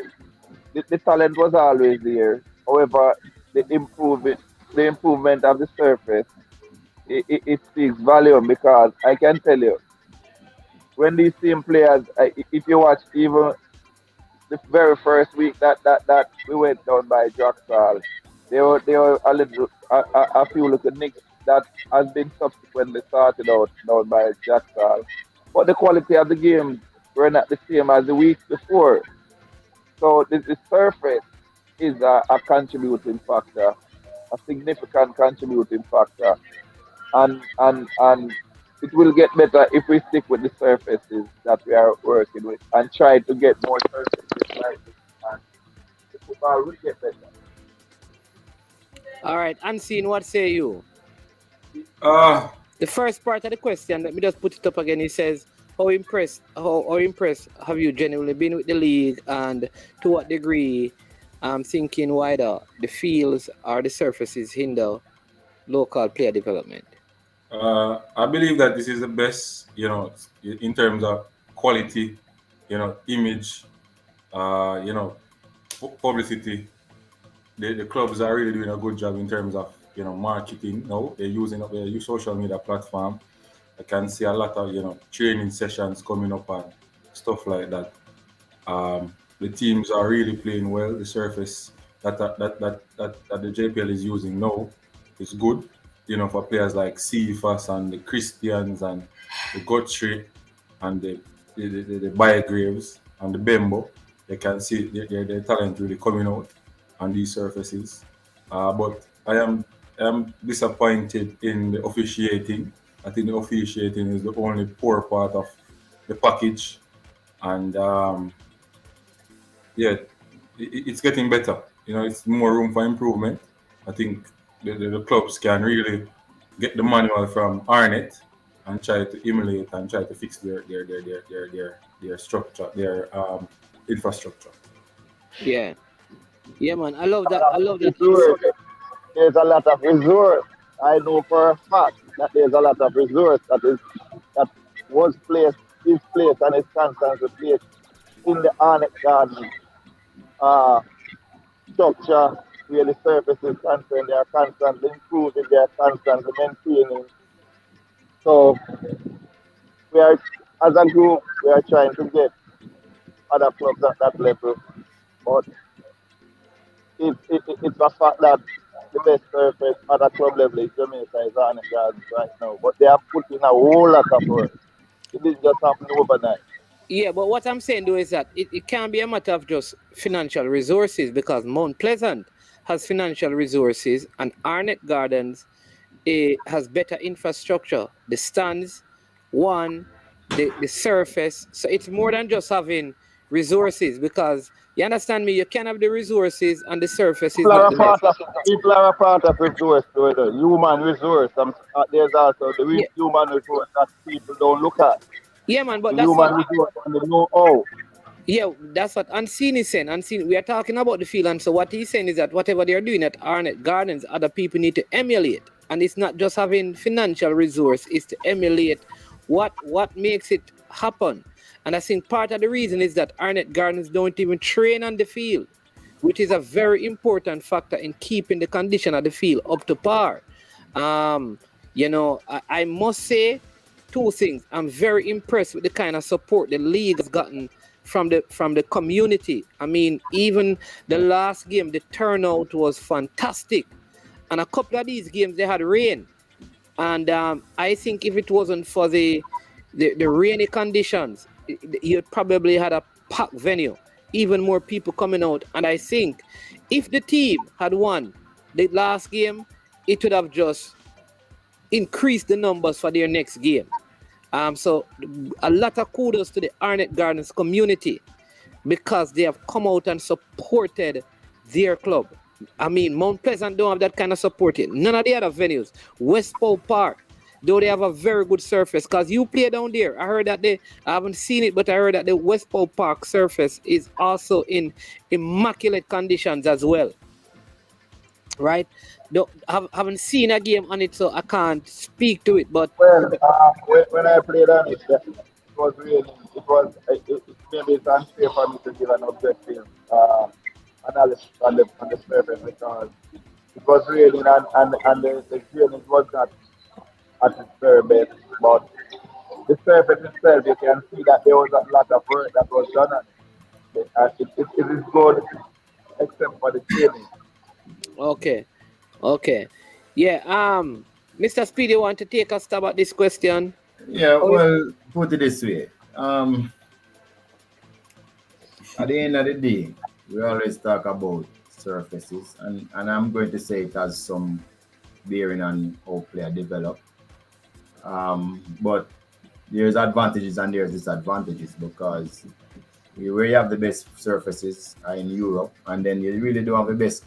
the talent was always there. However, the improvement of the surface, it speaks volume, because I can tell you, when these same players, if you watch even the very first week that we went down by Jacksal, there were a few little nicks that has been subsequently sorted out down by Jacksal. But the quality of the game were not the same as the week before. So the surface is a contributing factor, a significant contributing factor. And it will get better if we stick with the surfaces that we are working with and try to get more surfaces like this, and the football will get better. All right, Unseen, what say you? The first part of the question, let me just put it up again. He says, how impressed have you genuinely been with the league, and to what degree, thinking wider, the fields or the surfaces hinder local player development? I believe that this is the best, in terms of quality, image, publicity. The clubs are really doing a good job in terms of, marketing. Now they're using their social media platform. I can see a lot of, training sessions coming up and stuff like that. The teams are really playing well. The surface that the JPL is using now is good. For players like Cephas and the Christians and the Guthrie and the Biograves and the Bembo, they can see their talent really coming out on these surfaces. But I am disappointed in the officiating. I think the officiating is the only poor part of the package. And it's getting better. It's more room for improvement. I think the clubs can really get the manual from Arnett and try to emulate and try to fix their structure, their infrastructure. Yeah. Yeah, man. I love that. I love that. Resource. There's a lot of resource. I know for a fact that there's a lot of resource that was placed, is placed, and is constantly placed in the Arnett Garden structure where the surface is concerned. They are constantly improving, they are constantly maintaining. So we are, as a group, we are trying to get other clubs at that level. But it's a fact that the best surface at a club level is Jamaica is Arnett Gardens right now. But they are putting a whole lot of work. It didn't just happen overnight. Yeah, but what I'm saying though is that it can't be a matter of just financial resources, because Mount Pleasant has financial resources and Arnett Gardens has better infrastructure. The stands, the surface. So it's more than just having resources, because you understand me, you can have the resources and the surface is People are not a the best. people are a part of resource, though, the human resource. There's also the Yeah. human resource that people don't look at. Yeah, man, but The that's human what. resource and the know-how. Yeah, that's what Unseen is saying. Unseen, we are talking about the field, and so what he's saying is that whatever they're doing at Arnett Gardens, other people need to emulate. And it's not just having financial resource, it's to emulate what makes it happen. And I think part of the reason is that Arnett Gardens don't even train on the field, which is a very important factor in keeping the condition of the field up to par. I must say two things. I'm very impressed with the kind of support the league has gotten from the community. I mean, even the last game, the turnout was fantastic. And a couple of these games, they had rain. And I think if it wasn't for the rainy conditions, you'd probably had a packed venue, even more people coming out. And I think if the team had won the last game, it would have just increased the numbers for their next game. So a lot of kudos to the Arnett Gardens community, because they have come out and supported their club. I mean, Mount Pleasant don't have that kind of support yet. None of the other venues. Westpole Park, though they have a very good surface, because you play down there. I heard that I haven't seen it, but I heard that the Westpole Park surface is also in immaculate conditions as well. Right? Haven't seen a game on it, so I can't speak to it. But Well, when I played on it, it was maybe it's unfair for me to give an objective analysis on the surface, because it was raining and the drainage was not at its very best. But the surface itself, you can see that there was a lot of work that was done on it. It is good, except for the training. Okay. Yeah, Mr. Speed, you want to take a stab at this question? Yeah, well, put it this way. At the end of the day, we always talk about surfaces, and I'm going to say it has some bearing on how player develop. But there's advantages and there's disadvantages, because where you have the best surfaces are in Europe, and then you really don't have the best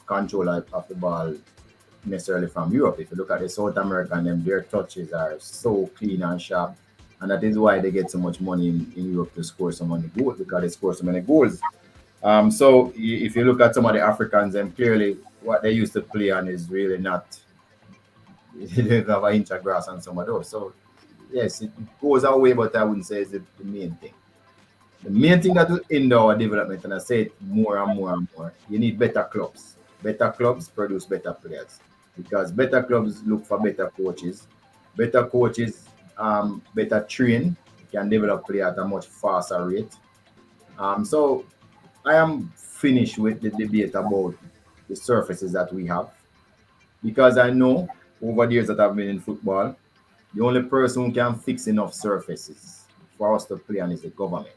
control of the ball necessarily from Europe. If you look at the South American, their touches are so clean and sharp, and that is why they get so much money in Europe to score so many goals, because they score so many goals. So if you look at some of the Africans, then clearly what they used to play on is really not. They don't have an inch of grass on some of those. So yes, it goes away, but I wouldn't say it's the main thing. The main thing that will hinder our development, and I say it more and more and more, you need better clubs. Better clubs produce better players, because better clubs look for better coaches. Better coaches, better train, can develop players at a much faster rate. So I am finished with the debate about the surfaces that we have, because I know over the years that I've been in football, the only person who can fix enough surfaces for us to play on is the government.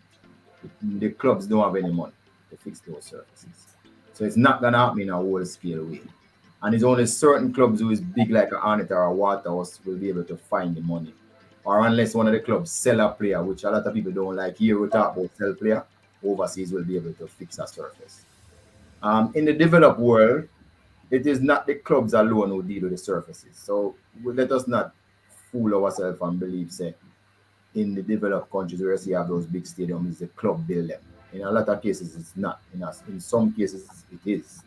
The clubs don't have any money to fix those surfaces. So it's not going to happen in a whole scale way. And it's only certain clubs who is big like a Arnett or a Waterhouse will be able to find the money. Or unless one of the clubs sell a player, which a lot of people don't like. Here we talk about sell player, overseas will be able to fix a surface. In the developed world, it is not the clubs alone who deal with the surfaces. So let us not fool ourselves and believe, say, in the developed countries where you have those big stadiums, the club build them. In a lot of cases, it's not. In some cases, it is.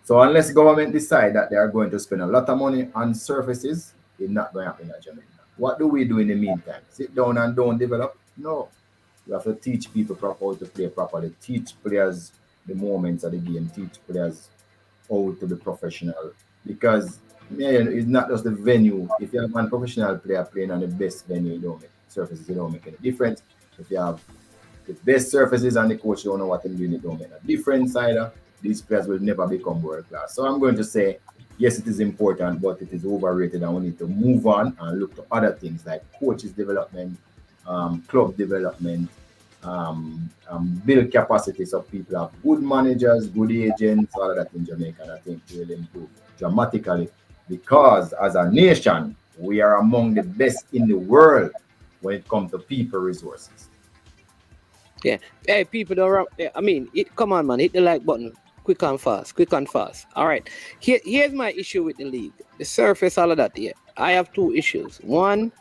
So unless government decide that they are going to spend a lot of money on surfaces, it's not going to happen in Jamaica. What do we do in the meantime? Sit down and don't develop? No. You have to teach people how to play properly, teach players the moments of the game, teach players how to be professional. Because it's not just the venue. If you have one professional player playing on the best venue, you don't make surfaces, it don't make any difference. If you have the best surfaces and the coach don't know what to do, it don't make a difference either. These players will never become world class. So I'm going to say, yes, it is important, but it is overrated, and we need to move on and look to other things like coaches development, club development, build capacity so people have good managers, good agents, all of that in Jamaica. And I think will improve dramatically because as a nation, we are among the best in the world when it comes to people resources. Yeah. Hey, people don't. I mean, come on, man. Hit the like button. Quick and fast. Quick and fast. All right. Here's my issue with the league. The surface, all of that. Yeah. I have two issues. One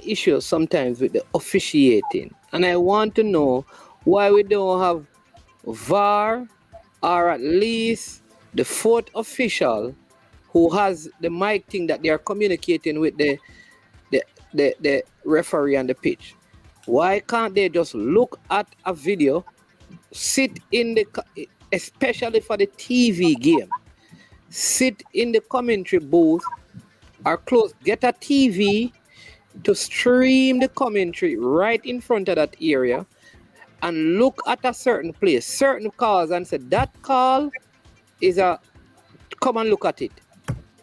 issue sometimes with the officiating. And I want to know why we don't have VAR or at least the fourth official who has the mic thing that they are communicating with the referee on the pitch. Why can't they just look at a video, sit in the, especially for the TV game, sit in the commentary booth or close, get a TV to stream the commentary right in front of that area and look at a certain place, certain calls, and say that call is come and look at it.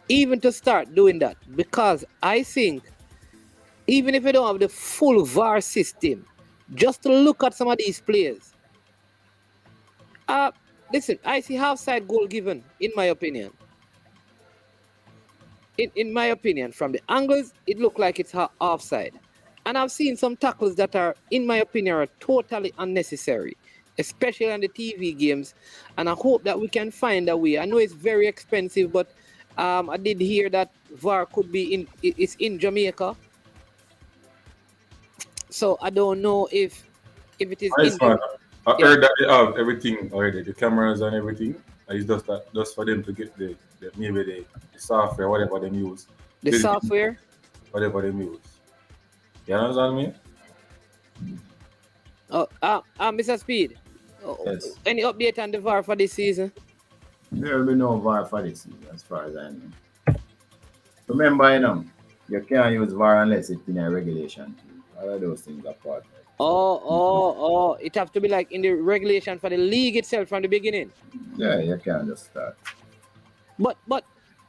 Even to start doing that, because I think even if you don't have the full VAR system, just to look at some of these players. Listen, I see half-side goal given, in my opinion. In my opinion, from the angles, it looked like it's offside. And I've seen some tackles that are, in my opinion, are totally unnecessary, especially on the TV games. And I hope that we can find a way. I know it's very expensive, but I did hear that VAR could be it's in Jamaica. So I don't know if it is. I heard that they have everything already, the cameras and everything. It's just for them to get the software, whatever they use. The software? Whatever they use. You understand me? Mr. Speid. Yes. Any update on the VAR for this season? There will be no VAR for this season, as far as I know. Remember, you can't use VAR unless it's in a regulation. All of those things are part of it. Oh, it have to be like in the regulation for the league itself from the beginning. Yeah, you can't just start. But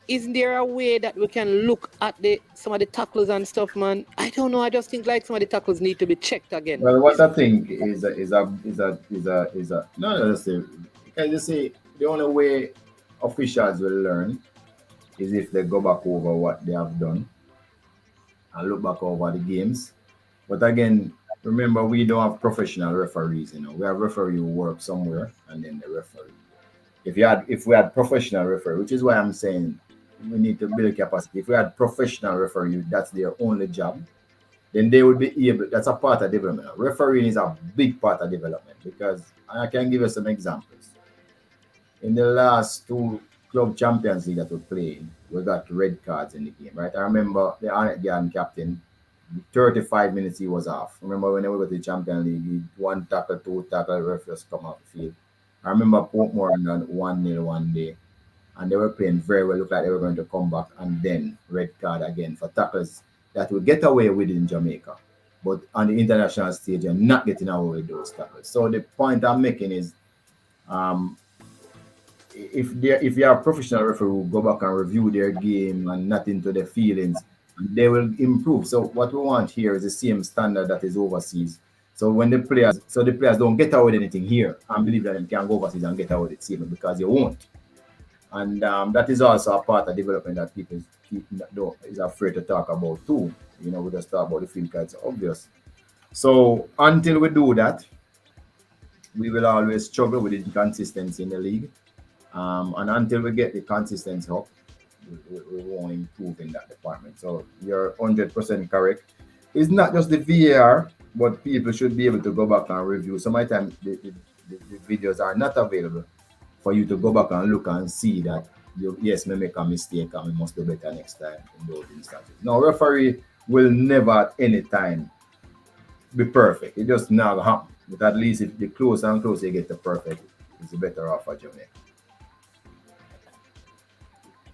isn't there a way that we can look at some of the tackles and stuff, man? I don't know. I just think like some of the tackles need to be checked again. Well, what I think is just say the only way officials will learn is if they go back over what they have done and look back over the games. But again, remember, we don't have professional referees. We have referee who work somewhere and then the referee. If we had professional referee, which is why I'm saying we need to build capacity. If we had professional referee, that's their only job, then they would be able. That's a part of development. Refereeing is a big part of development because I can give you some examples. In the last two club Champions League that we played, we got red cards in the game, right? I remember the Arnett captain. 35 minutes he was off. Remember when they were to the Champions League, one tackle, two tackle, ref just come off the field. I remember Portmore done 1-0 one day, and they were playing very well. Looked like they were going to come back, and then red card again for tackles that will get away with it in Jamaica, but on the international stage, you're not getting away with those tackles. So the point I'm making is, if you are a professional referee who go back and review their game and not into their feelings, they will improve. So what we want here is the same standard that is overseas. So when the players don't get away with anything here, and believe that they can go overseas and get away with it same because you won't. And that is also a part of development that people is afraid to talk about too. We just talk about the field because it's obvious. So until we do that, we will always struggle with the inconsistency in the league. And until we get the consistency up, we won't improve in that department. Right? So you're 100% correct. It's not just the VAR, but people should be able to go back and review. Sometimes the videos are not available for you to go back and look and see that yes, may make a mistake and we must do better next time in those instances. Now, referee will never at any time be perfect. It just never happen. But at least if the closer and closer you get to perfect, it's better off for Jamaica.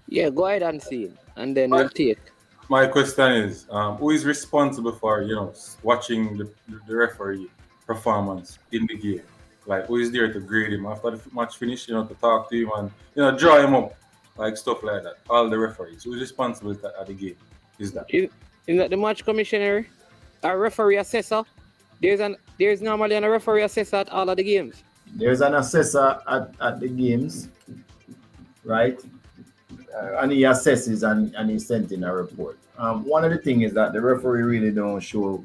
Yeah, go ahead and see it, and then we'll take. My question is, who is responsible for watching the referee performance in the game? Like, who is there to grade him after the match finish? To talk to him and draw him up, like stuff like that. All the referees. Who is responsible at the game? Is that? Is that the match commissioner, a referee assessor? There's normally a referee assessor at all of the games. There's an assessor at the games, right? And he assesses and he sent in a report. One of the things is that the referee really don't show,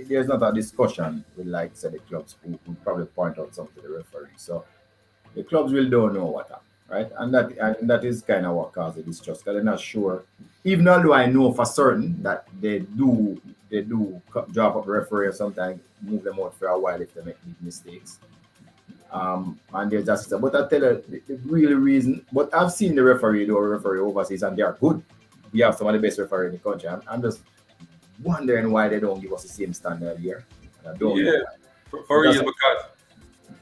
there's not a discussion with the clubs who probably point out something to the referee. So the clubs really don't know what happened, right? And that is kind of what causes the distrust, because they're not sure. Even though I know for certain that they do drop up the referee or sometimes move them out for a while if they make big mistakes. And there's just, but I tell you the real reason. But I've seen the referee overseas, and they are good. We have some of the best referees in the country. I'm just wondering why they don't give us the same standard here. And I don't know why. For real, because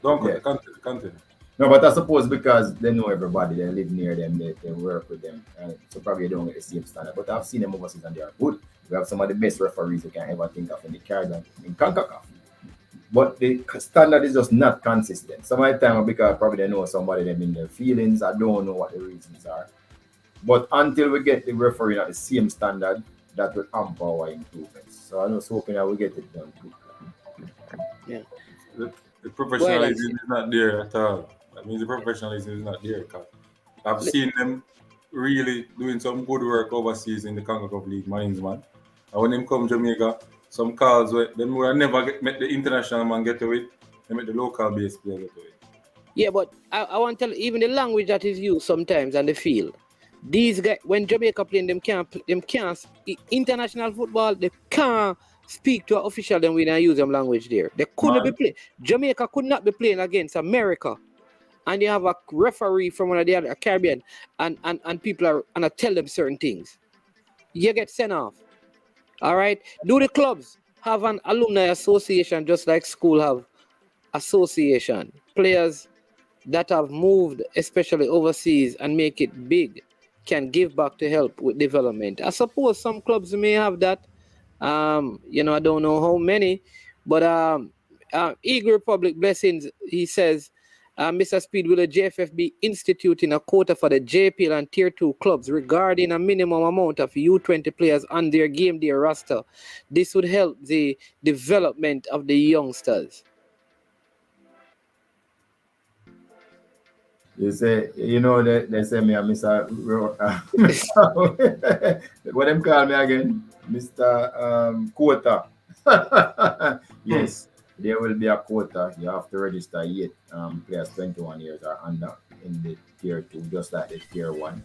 don't continue. No, but I suppose because they know everybody, they live near them, they work with them, and so probably they don't get the same standard. But I've seen them overseas and they are good. We have some of the best referees you can ever think of in the Caribbean, in CONCACAF. But the standard is just not consistent. Some of the time, because probably they know somebody, them in their feelings, I don't know what the reasons are. But until we get the referee at the same standard, that will hamper our improvements. So I'm just hoping that we get it done quickly. Yeah. The professionalism is not there at all. I mean, the professionalism is not there. I've seen them really doing some good work overseas in the CONCACAF League, man. And when them come Jamaica, some calls where them will never make the international man get to it, they make the local base player get to it. Yeah, but I want to tell you, even the language that is used sometimes on the field, these guys, when Jamaica playing, them can't international football, they can't speak to an official then we don't use them language there. They couldn't be playing. Jamaica could not be playing against America. And you have a referee from one of the other Caribbean and people are and I tell them certain things. You get sent off. All right. Do the clubs have an alumni association just like school have association? Players that have moved, especially overseas, and make it big can give back to help with development. I suppose some clubs may have that. I don't know how many, but Eagle Republic Blessings, he says, Mr. Speid, will the JFF be instituting a quota for the JPL and Tier 2 clubs regarding a minimum amount of U20 players on their game day roster? This would help the development of the youngsters. You say, they say me, Mr. What them call me again? Mr. Quota. Yes. There will be a quota. You have to register 8 players 21 years or under in the Tier 2, just like the Tier 1.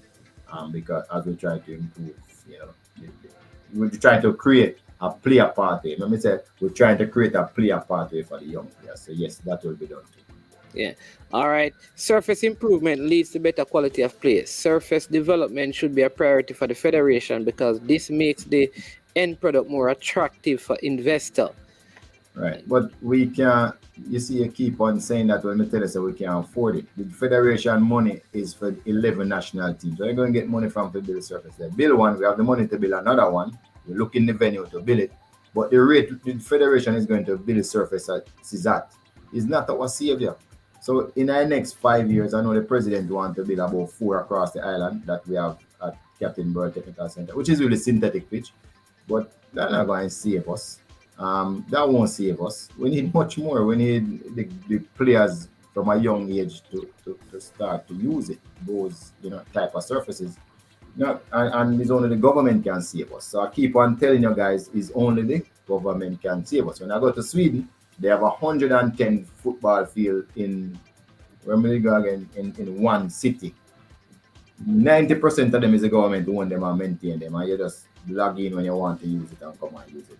Because as we try to improve, we're trying to create a player pathway. Let me say, we're trying to create a player pathway for the young players. So yes, that will be done too. Yeah. All right. Surface improvement leads to better quality of play. Surface development should be a priority for the federation because this makes the end product more attractive for investors. Right, but we can't, you keep on saying that when we tell us that we can't afford it. The federation money is for 11 national teams. So you're going to get money from to build the surface there. Build one, we have the money to build another one. We're looking the venue to build it. But the rate the federation is going to build the surface at CISAT is not our savior. So in the next 5 years, I know the president wants to build about 4 across the island that we have at Captain Bird Technical Center, which is really synthetic pitch. But that's not going to save us. That won't save us. We need much more. We need the players from a young age to start to use it, those type of surfaces. And it's only the government can save us. So I keep on telling you guys, it's only the government can save us. When I go to Sweden, they have 110 football field in Wembley again in one city. 90% of them is the government who want them and maintain them, and you just log in when you want to use it and come and use it.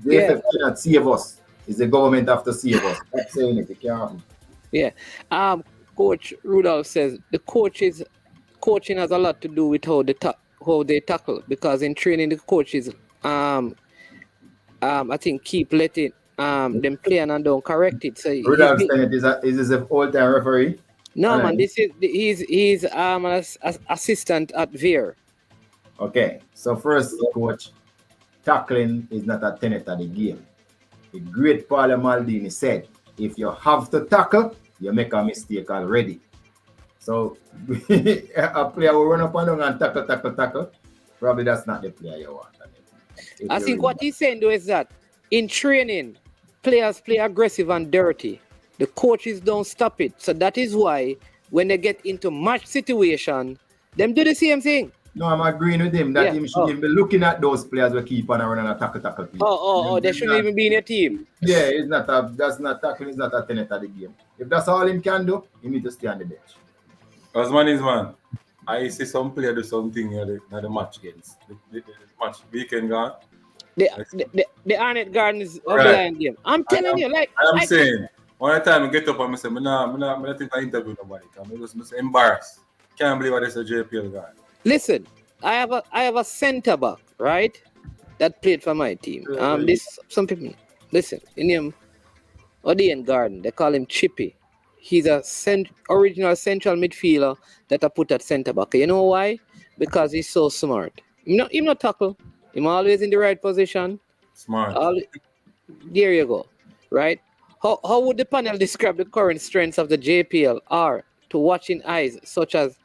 The FF cannot save us. It's the government have to save us. Stop saying it. It can't happen. Yeah. Coach Rudolph says the coaching has a lot to do with how they tackle, because in training the coaches I think keep letting them play and don't correct it. So Rudolph Speid is this an all-time referee? No, man. He's an assistant at VAR. Okay, so first, coach, tackling is not a tenet of the game. The great Paulo Maldini said, if you have to tackle, you make a mistake already. So a player will run up and down and tackle. Probably that's not the player you want. I think what he's saying though is that in training, players play aggressive and dirty. The coaches don't stop it. So that is why when they get into match situation, them do the same thing. No, I'm agreeing with him that him should even be looking at those players who keep on running and tackle. They shouldn't even be in a team. Yeah, that's not tackling, it's not a tenet of the game. If that's all him can do, he need to stay on the bench. As man, I see some player do something in the match against the match weekend gone. The Arnett Gardens behind game. I'm telling you, like I'm saying, one time I get up and I say, I don't think I interview nobody. I'm just embarrassed. Can't believe what this a JPL guy. Listen, I have a centre back, right? That played for my team. Some people listen, in him Odeon Garden, they call him Chippy. He's a original central midfielder that I put at centre back. You know why? Because he's so smart. He's not tackle. He's always in the right position. Smart. There you go. Right? How would the panel describe the current strengths of the JPL are to watching eyes such as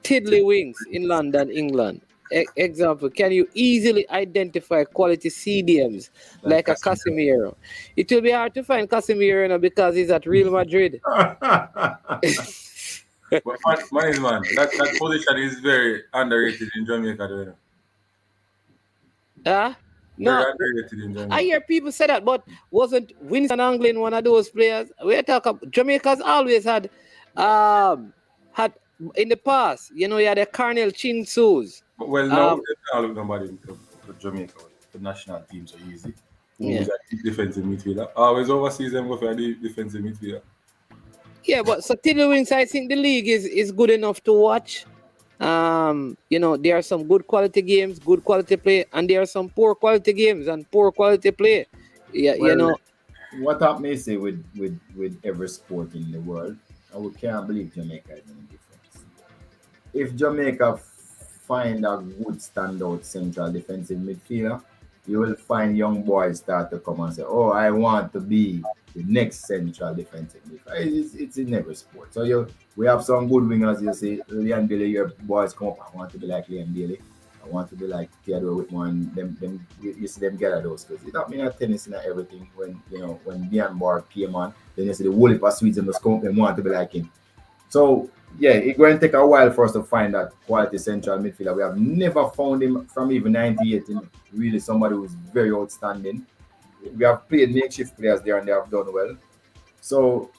Tiddlywinks in London, England? Example, can you easily identify quality CDMs like a Casemiro? It will be hard to find Casemiro because he's at Real Madrid. But man, that position is very underrated in Jamaica. No, I hear people say that, but wasn't Winston Anglin one of those players? We're talking. Jamaica's always had in the past. You had the Carnel Chinsus. Well, now they can't look nobody to Jamaica. The national teams are easy. Yeah. Defensive midfielder. Always overseas them go for the defensive midfielder. Yeah, but so Tiddlywinks, I think the league is good enough to watch. There are some good quality games, good quality play, and there are some poor quality games and poor quality play. Yeah, well, what I may say with every sport in the world, we can't believe Jamaica is any difference. If Jamaica find a good standout central defensive midfielder, you will find young boys start to come and say, "Oh, I want to be the next central defensive midfielder." It's in every sport. So we have some good wingers. You see, Liam Bailey, your boys come up. I want to be like Liam Bailey. I want to be like Theodore Whitman. Them you see them gather those because it don't mean a tennis and everything. When Dian Bar came on, then you see the whole heap of Swedes in the scope and want to be like him. So yeah, it's going to take a while for us to find that quality central midfielder. We have never found him from even 98. Really somebody who's very outstanding. We have played makeshift players there and they have done well. So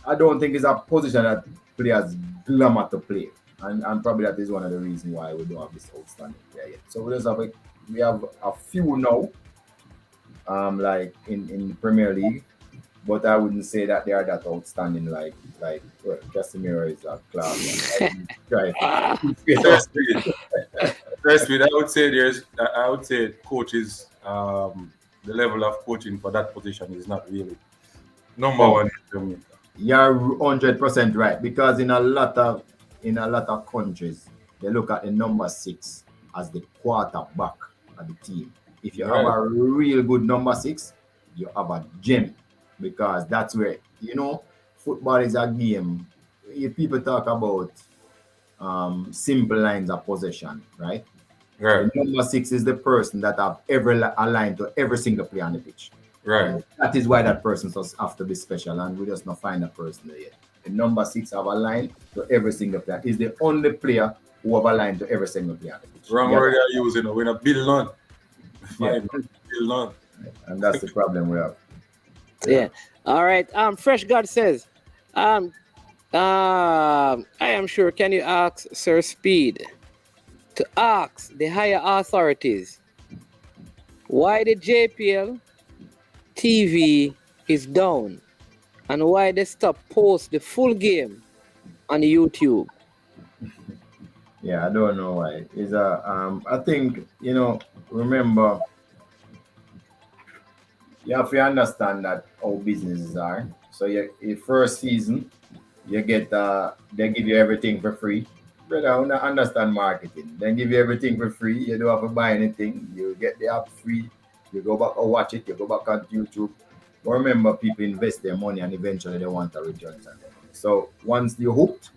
I don't think it's a position that players glamour to play. And probably that is one of the reasons why we don't have this outstanding player yet. So we have a few now, like in the Premier League. But I wouldn't say that they are that outstanding like Casemiro is a class. First, I would say coaches, the level of coaching for that position is not really number one in Jamaica. You're 100% right, because in a lot of countries they look at the number 6 as the quarterback of the team. If you have a real good number 6, you have a gem. Because that's where, football is a game. If people talk about simple lines of possession, right? Right. The number 6 is the person that have aligned to every single player on the pitch. Right. And that is why that person does have to be special, and we just not find that person there yet. The number 6 have aligned to every single player. Is the only player who have aligned to every single player on the pitch. Wrong word you're using. We're not build on. Build on. And that's the problem we have. Yeah. All right. Fresh God says, I am sure. Can you ask Sir Speed to ask the higher authorities why the JPL TV is down and why they stop post the full game on YouTube? Yeah, I don't know why. It's I think, remember, you have to understand that how businesses are. So your first season, you get they give you everything for free. Brother, I wanna understand marketing. Then give you everything for free. You don't have to buy anything. You get the app free. You go back or watch it. You go back on YouTube. But remember, people invest their money and eventually they want a return on their money. So once you're hooked,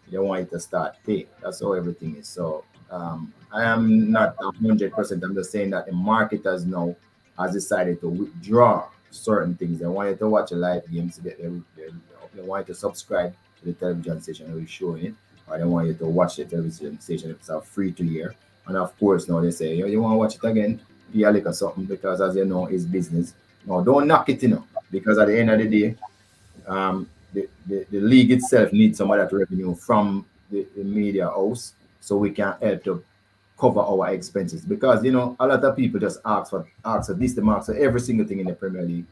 they want you to start paying. That's how everything is. So I am not 100%. I'm just saying that the marketers now has decided to withdraw certain things. They want you to watch a live game to get they want you to subscribe to the television station that is showing it, or they want you to watch the television station if it's a free to hear. And of course, now they say, you want to watch it again, pay a little something because, as you know, it's business. No, don't knock it, because at the end of the day, the league itself needs some of that revenue from the media house so we can help to cover our expenses, because a lot of people just ask for this, the marks for every single thing in the Premier League.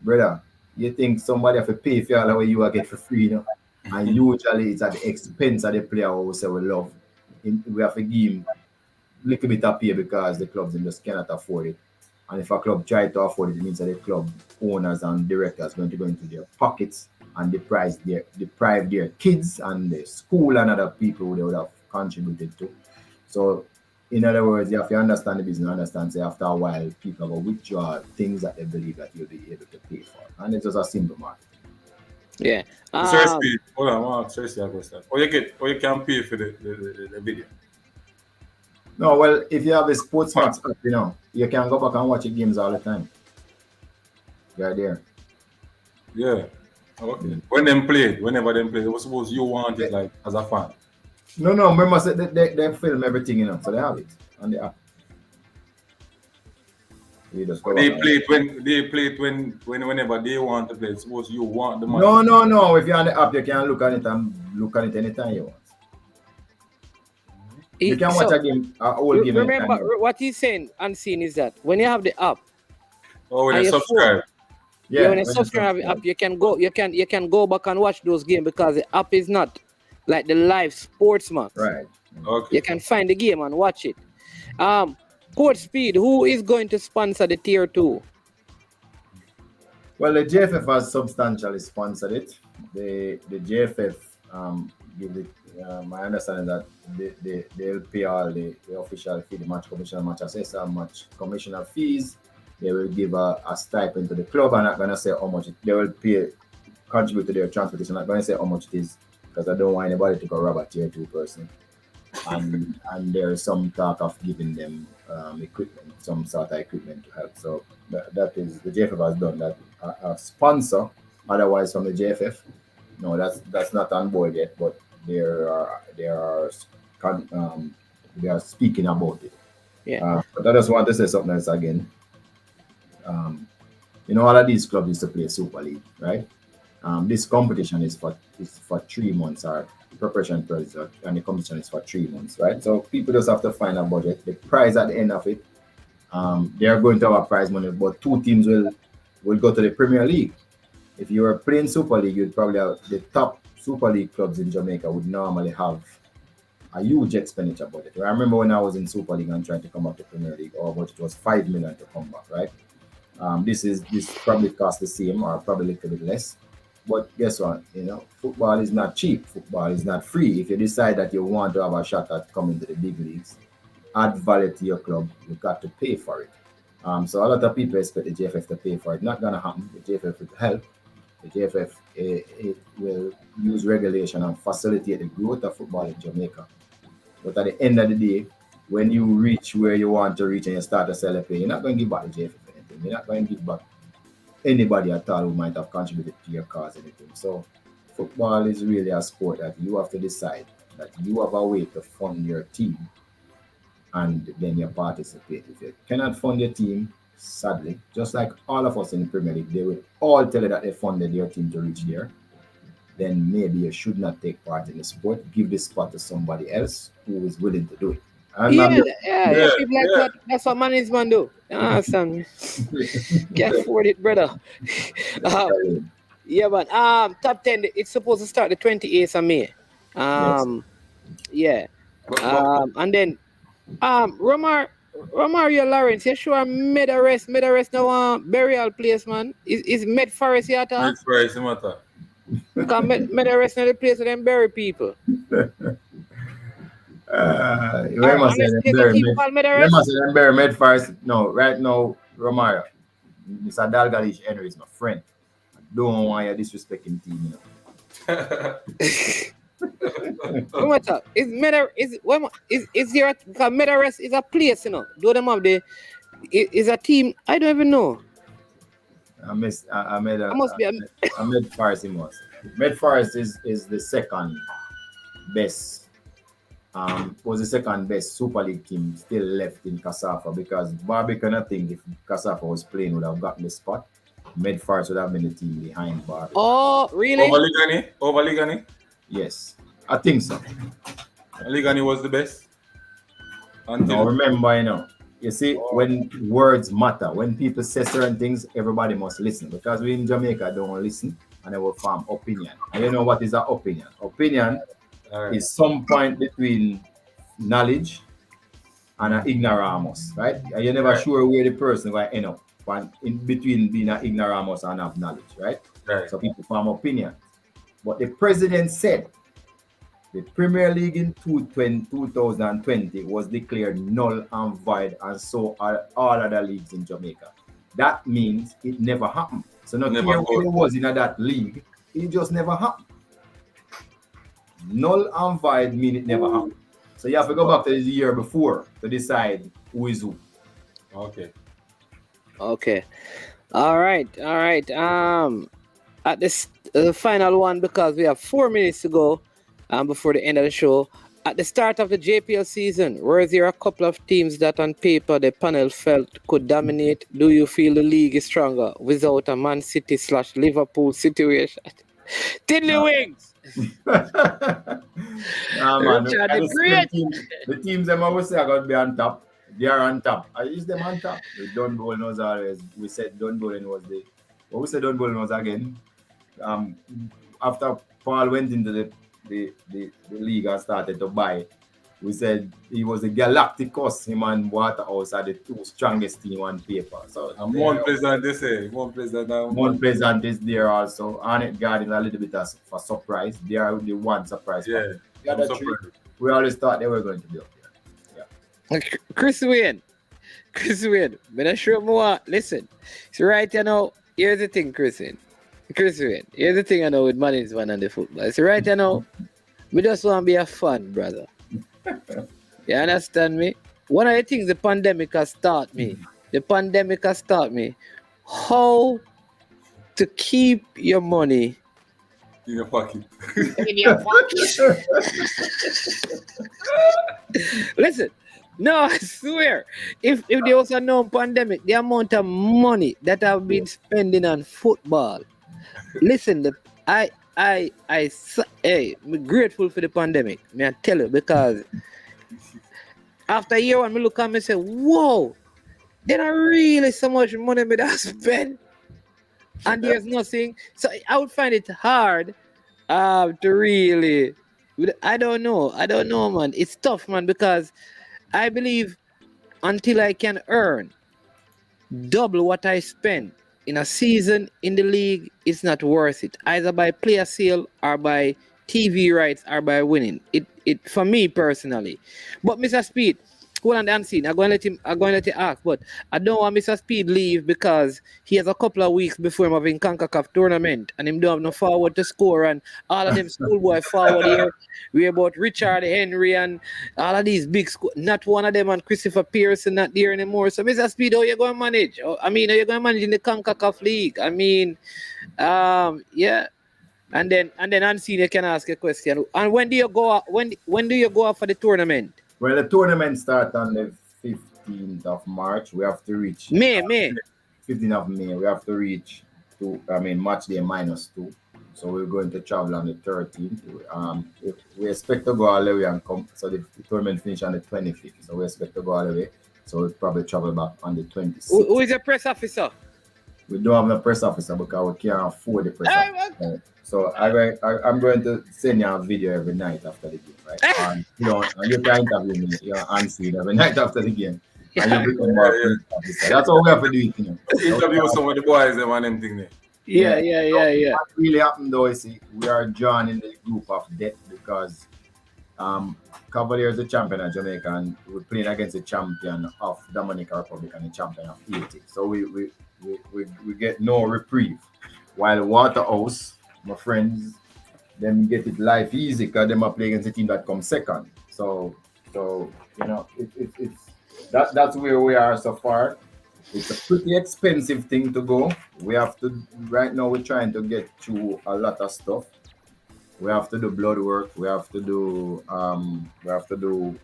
Brother, you think somebody have to pay for all the way you will get for free, and usually it's at the expense of the player who say we love. We have to give him a little bit of pay because the clubs just cannot afford it. And if a club try to afford it, it means that the club owners and directors are going to go into their pockets and deprive their kids and the school and other people who they would have contributed to. So, in other words, you have to understand the business, understand, say, after a while, people will withdraw things that they believe that you'll be able to pay for. And it's just a simple market. Yeah. Sir Speed, hold on, I want to ask you a question. Or you can pay for the video. No, well, if you have a sports max app, you can go back and watch the games all the time. You're there. Yeah. Okay. Whenever them play, suppose you want it like as a fan. No, remember, they film everything, so they have it on the app. You just go They play it whenever they want to play. Suppose you want the money. No. If you're on the app, you can look at it and look at it anytime you want. You can watch a game, a whole game. Remember, what he's saying unseen is that when you have the app, when you subscribe. When you subscribe to the app, you can go back and watch those games because the app is not like the live sports match. Right. Okay. You can find the game and watch it. Coach Speed, who is going to sponsor the tier 2? Well, the JFF has substantially sponsored it. The JFF give it. My understanding that they'll pay all the official fee, the match commissioner, match assessor, match commissioner fees. They will give a stipend to the club. I'm not going to say how much they will contribute to their transportation. I'm not going to say how much it is because I don't want anybody to go rob a tier 2 person. And there's some talk of giving them equipment, some sort of equipment to help. So that is, the JFF has done that. A sponsor, otherwise from the JFF, no, that's not on board yet, but they are speaking about it. Yeah. But I just want to say something else again. All of these clubs used to play Super League, right? This competition is for 3 months, or preparation period, and the competition is for 3 months, right? So people just have to find a budget. The prize at the end of it, they are going to have a prize money, but 2 teams will go to the Premier League. If you were playing Super League, you'd probably have the top Super League clubs in Jamaica would normally have a huge expenditure budget. I remember when I was in Super League and trying to come up to Premier League, our budget was 5 million to come back, right? This probably costs the same or probably a little bit less. But guess what? Football is not cheap. Football is not free. If you decide that you want to have a shot at coming to the big leagues, add value to your club, you've got to pay for it. So a lot of people expect the JFF to pay for it. Not going to happen. The JFF will help. The JFF it will use regulation and facilitate the growth of football in Jamaica. But at the end of the day, when you reach where you want to reach and you start to sell a play, you're not going to give back the JFF anything. You're not going to give back anybody at all who might have contributed to your cause anything. So football is really a sport that you have to decide that you have a way to fund your team and then you participate. If you cannot fund your team, sadly, just like all of us in the Premier League, they will all tell you that they funded your team to reach there. then maybe you should not take part in the sport. Give the spot to somebody else who is willing to do it. Yeah, people like that. That's what management do. You understand me? Can't afford it, brother. Yeah, but top 10. It's supposed to start the 28th of May. Yeah. And then Romario Lawrence, you sure made a rest now burial place, man. Is Med Forest here at all? Med Forest matter. Because made a rest in the place where them bury people. You must say them bury Med Forest. No, right now, Romario, Mr. Dalgalish Henry is my friend. I don't want you disrespecting team, you know. What's up? Is there because Medarest is a place, you know? Do them have the is a team? I don't even know. Med Forest Med Forest is the second best. Was the second best Super League team still left in CONCACAF because Barbican, I think if CONCACAF was playing would have gotten the spot. Med Forest would have been the team behind Barbican. Oh, really? Over Ligani? Yes, I think so. Ligani was the best. Now remember, you see, when words matter, when people say certain things, everybody must listen. Because we in Jamaica don't listen and they will form opinion. And you know what is an opinion? Opinion is some point between knowledge and an ignoramus, right? And you're never sure where the person will end up in between being an ignoramus and have knowledge, right? So people form opinion. But the president said the Premier League in 2020 was declared null and void, and so are all other leagues in Jamaica. That means it never happened. So not care when it was in that league, it just never happened. Null and void mean it never happened. So you have to go back to the year before to decide who is who. Okay. All right. At this final one, because we have 4 minutes to go before the end of the show. At the start of the JPL season, were there a couple of teams that on paper the panel felt could dominate? Do you feel the league is stronger without a Man City / Liverpool situation? Tiddlywinks! Man, the teams them always say are going to be on top. They are on top. I use them on top. The Don Bowling was always. We said Don Bowling was the. What we said Don Bowling was again. After Paul went into the league and started to buy, we said he was the Galacticos. Him and Waterhouse are the two strongest team on paper. So Mount Pleasant, they say. Mount Pleasant is there also. Arnett Garden a little bit of a surprise. They are the one surprise. Yeah. The other three, we always thought they were going to be up there. Yeah. Chris Wayne, but I sure more. Listen, so right now, here's the thing, Chris Wayne, here's the thing I know with management and the football. So right now, we just want to be a fan, brother. You understand me? One of the things the pandemic has taught me how to keep your money in your pocket. Listen, no, I swear, if there was a known pandemic, the amount of money that I've been spending on football. Listen, I'm grateful for the pandemic. May I tell you, because after a year, when I look at me and say, whoa, there are really so much money that I spend, and there's nothing. So I would find it hard to really. I don't know, man. It's tough, man, because I believe until I can earn double what I spend in a season in the league, it's not worth it. Either by player sale or by TV rights or by winning. It for me personally. But Mr. Speid, hold on the unseen. I'm going to let him ask, but I don't want Mr. Speid leave because he has a couple of weeks before him having CONCACAF tournament and him don't have no forward to score, and all of them schoolboy forward here. We about Richard Henry and all of these big not one of them and Christopher Pearson not there anymore. So Mr. Speid, how you going to manage? Are you going to manage in the CONCACAF league? Yeah. And then unseen you can ask a question. And when do you go out for the tournament? Well, the tournament starts on the 15th of March. We have to reach May. 15th of May. We have to reach match day -2. So we're going to travel on the 13th. If we expect to go all the way and come. So the tournament finish on the 25th. So we expect to go all the way. So we'll probably travel back on the 26th. Who is the press officer? We don't have no press officer because we can't afford the press officer. So I'm going to send you a video every night after the game, right? And you can interview me, unseen every night after the game. And you become more press officer. That's all we have to do it, Interview some of the boys and one them thing there. Yeah. What really happened though is we are drawn in the group of death because Cavaliers the champion of Jamaica and we're playing against the champion of Dominican Republic and the champion of Haiti. So we get no reprieve. While Waterhouse, my friends, them get it life easy because them are playing against the team that comes second. So it's that's where we are so far. It's a pretty expensive thing to go. We have to right now we're trying to get through a lot of stuff. We have to do blood work. We have to do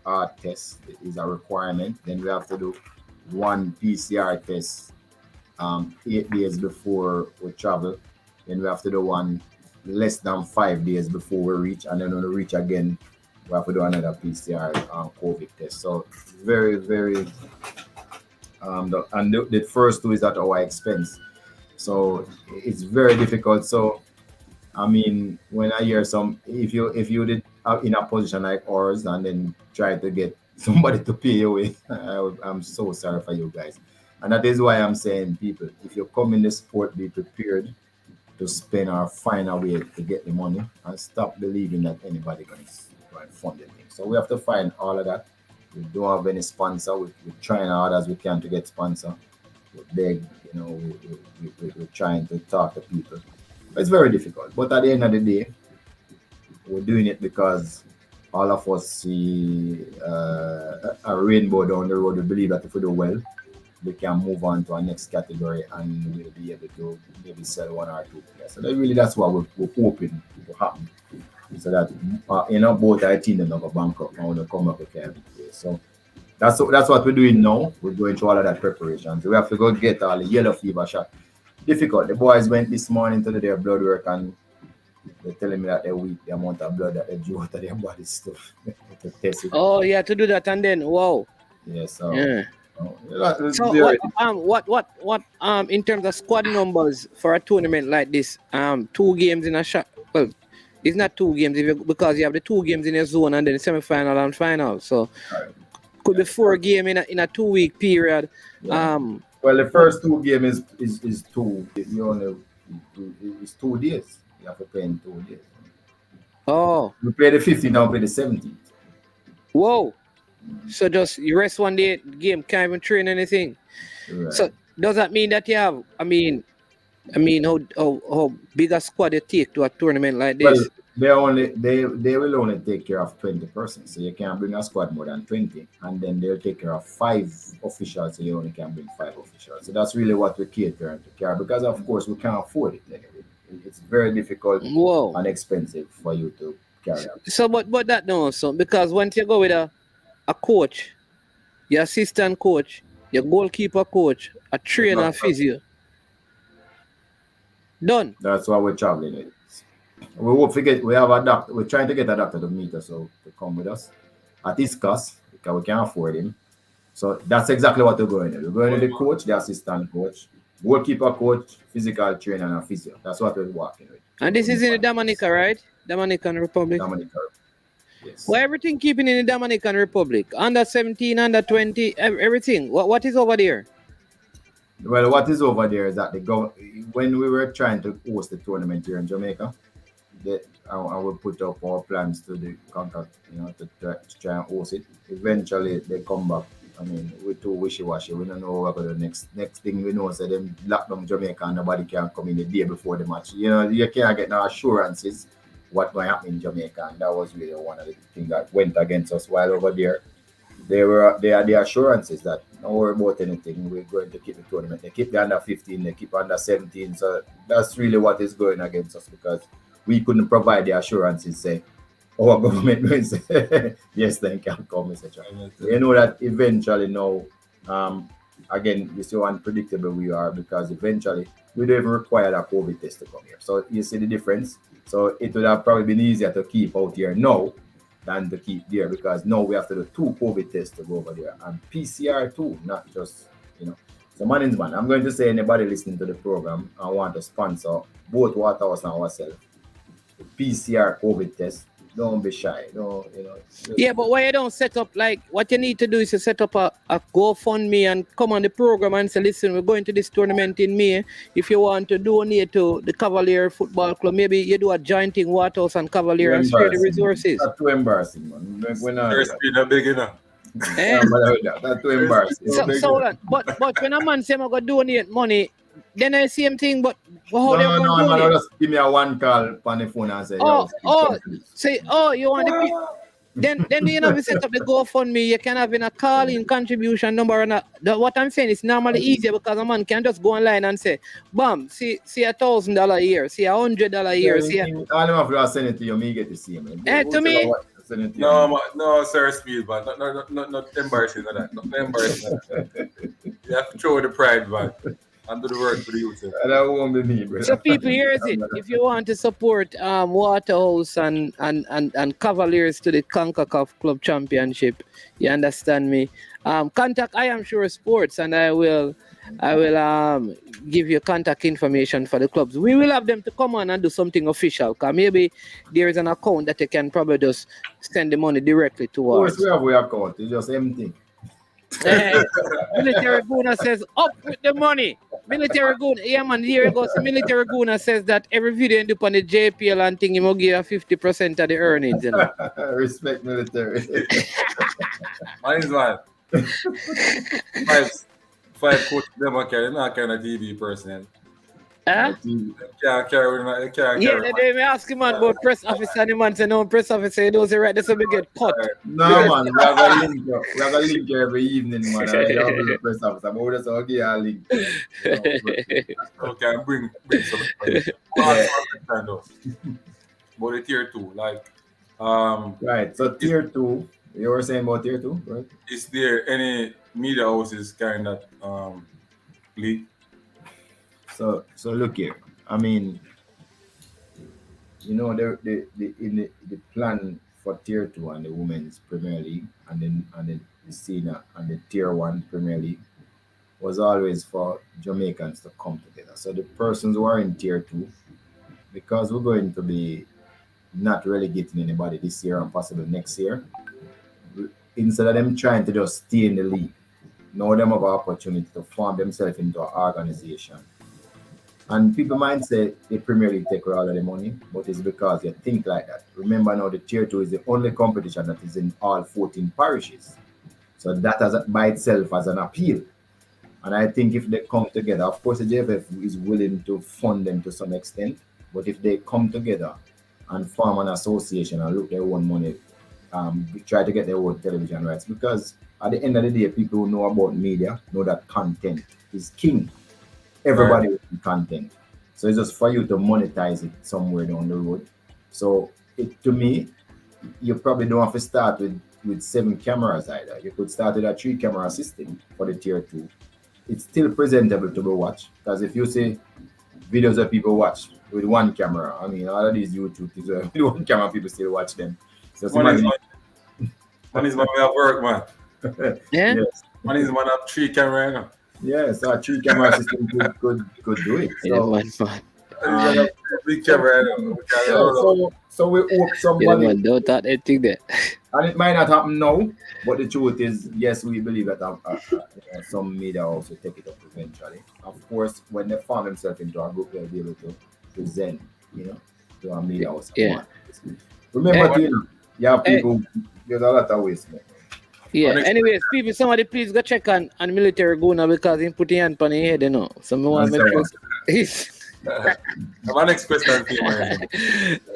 art tests. It is a requirement. Then we have to do one PCR test 8 days before we travel. Then we have to do one less than 5 days before we reach, and then when we reach again, we have to do another PCR COVID test. So very, very the first two is at our expense. So it's very difficult. So I mean, when I hear if you did in a position like ours and then try to get somebody to pay you away, I'm so sorry for you guys. And that is why I'm saying, people, if you come in the sport, be prepared to spend or find a way to get the money and stop believing that anybody can fund the thing. So we have to find all of that. We don't have any sponsor. We're trying hard as we can to get sponsor. We're big, we're trying to talk to people. It's very difficult, but at the end of the day, we're doing it because all of us see a rainbow down the road. We believe that if we do well, we can move on to our next category and we'll be able to maybe sell 1 or 2 players. So that's what we're hoping to happen. So that both our team are not go bankrupt and we come up with every place. So that's what we're doing now. We're going through all of that preparation. So we have to go get all the yellow fever shot. Difficult. The boys went this morning to do their blood work and they're telling me that they're weak, the amount of blood that they drew out of their body stuff to test it. Oh, yeah, to do that and then wow. Yeah, so what in terms of squad numbers for a tournament like this, 2 games in a shot. Well, it's not 2 games because you have the 2 games in your zone and then the semi-final and final. So could be 4 games in a 2-week period. Yeah. Well, the first 2 games is 2. It's 2 days. You have to play in 2 days. Oh. We play the 15th, now play the 17th. Whoa. So just you rest 1 day, game can't even train anything. Right. So does that mean that you have? I mean, how big a squad you take to a tournament like this? Well, they will only take care of 20 persons, so you can't bring a squad more than 20, and then they'll take care of 5 officials, so you only can bring 5 officials. So that's really what we cater to care, because of course we can't afford it. It's very difficult and expensive for you to carry out. So, but that no, so because once you go with a coach, your assistant coach, your goalkeeper coach, a trainer, physio, done. That's why we're traveling with. We won't forget we have a doctor. We're trying to get a doctor to meet us to come with us at his cost because we can't afford him. So that's exactly what we're going to do. We're going to the coach, the assistant coach, goalkeeper coach, physical trainer, and physio. That's what we're working with. And this is in the Dominica, right? Dominican Republic. Dominica. Yes. Well, everything keeping in the Dominican Republic. Under 17, under 20, everything. What is over there? Well, what is over there is that when we were trying to host the tournament here in Jamaica, I will put up our plans to the CONCACAF, to try and host it. Eventually, they come back. I mean, we're too wishy-washy. We don't know what the next thing we know. So them lock down Jamaica and nobody can come in the day before the match. You can't get no assurances what might happen in Jamaica, and that was really one of the things that went against us. While over there, they had the assurances that don't worry about anything. We're going to keep the tournament. They keep the under 15, they keep under 17. So that's really what is going against us because we couldn't provide the assurances. Say our government will say yes, then can come, etc. You know that eventually now again, you see how unpredictable we are because eventually we don't even require that COVID test to come here. So you see the difference. So it would have probably been easier to keep out here now than to keep there because now we have to do 2 COVID tests to go over there and PCR too, not just, you know. So man, I'm going to say anybody listening to the program and want to sponsor both Waterhouse and ourselves, the PCR COVID test, don't be shy. Don't, you know. Yeah, but why you don't set up, like, what you need to do is to set up a GoFundMe and come on the program and say, listen, we're going to this tournament in May. If you want to donate to the Cavalier Football Club, maybe you do a joint thing, Waterhouse and Cavalier, and share the resources. That's too embarrassing, man. We're not. There's been a big enough. That's too embarrassing. But when a man say I'm going to donate money, then I see him thing, but how they going to man, donate? just give me a one call on the phone and say, you want the then you know we set up the GoFundMe, you can have in a call-in contribution number and what I'm saying is normally easier because a man can just go online and say, bam, see $1,000 a year, see $100 a year, see. All them have to send it to you, me get to see him. To me. No, sir, Speed, but not embarrassing of that. Not embarrassing. You have to throw the pride back and do the work for the youth. That won't be me, bro. So people, here's it. If you want to support Waterhouse and Cavaliers to the CONCACAF Club Championship, you understand me? Contact I Am Sure Sports, and I will give you contact information for the clubs. We will have them to come on and do something official, because maybe there is an account that they can probably just send the money directly towards. Of course, we have account. It's just empty. Military Guna says, up with the money. Military Guna, yeah man, here it goes. Military Guna says that every video end up on the JPL and thing, he will give you 50% of the earnings. You know? Respect military. Mine is man. Five coach them are carrying that kind of TV person. Huh? Yeah, they may ask him man about press officer, and the man say no press officer, he don't say right, that's how we get cut. No man, we have a link every evening, man. I have a press officer, but that's how we a link. Okay, bring some. But the tier 2, like right. So tier 2, you were saying about tier 2, right? Is there any media houses kind of league? So look here. I mean, you know, the plan for tier 2 and the Women's Premier League and then the senior and the tier 1 Premier League was always for Jamaicans to come together. So the persons who are in tier 2, because we're going to be not relegating anybody this year and possibly next year, instead of them trying to just stay in the league, now them have an opportunity to form themselves into an organization. And people might say the Premier League take all of the money, but it's because you think like that. Remember now, the tier 2 is the only competition that is in all 14 parishes. So that as by itself as an appeal. And I think if they come together, of course the JFF is willing to fund them to some extent, but if they come together and form an association and look their own money, try to get their own television rights, because at the end of the day, people who know about media know that content is king. Everybody will be content. So it's just for you to monetize it somewhere down the road. So to me, you probably don't have to start with 7 cameras either. You could start with a 3 camera system for the tier 2. It's still presentable to be watched, because if you see videos that people watch with 1 camera, I mean, all of these YouTube things with 1 camera, people still watch them. So Money is man, we have work, man. Yeah. Yes. Money is man have 3 camera, you know. Yeah, so a 3 camera system could do it. So, big camera, you know. So we hope somebody. Don't that thing there. And it might not happen now, but the truth is, yes, we believe that some media also take it up eventually. Of course, when they form themselves into a group, they'll be able to present, to a media house. Yeah. Remember, you have people. There's a lot of ways. Yeah. Anyways, people, somebody please go check on Military Guna, because he put his hand on his head, you know. So I want to make sure. My next question for you,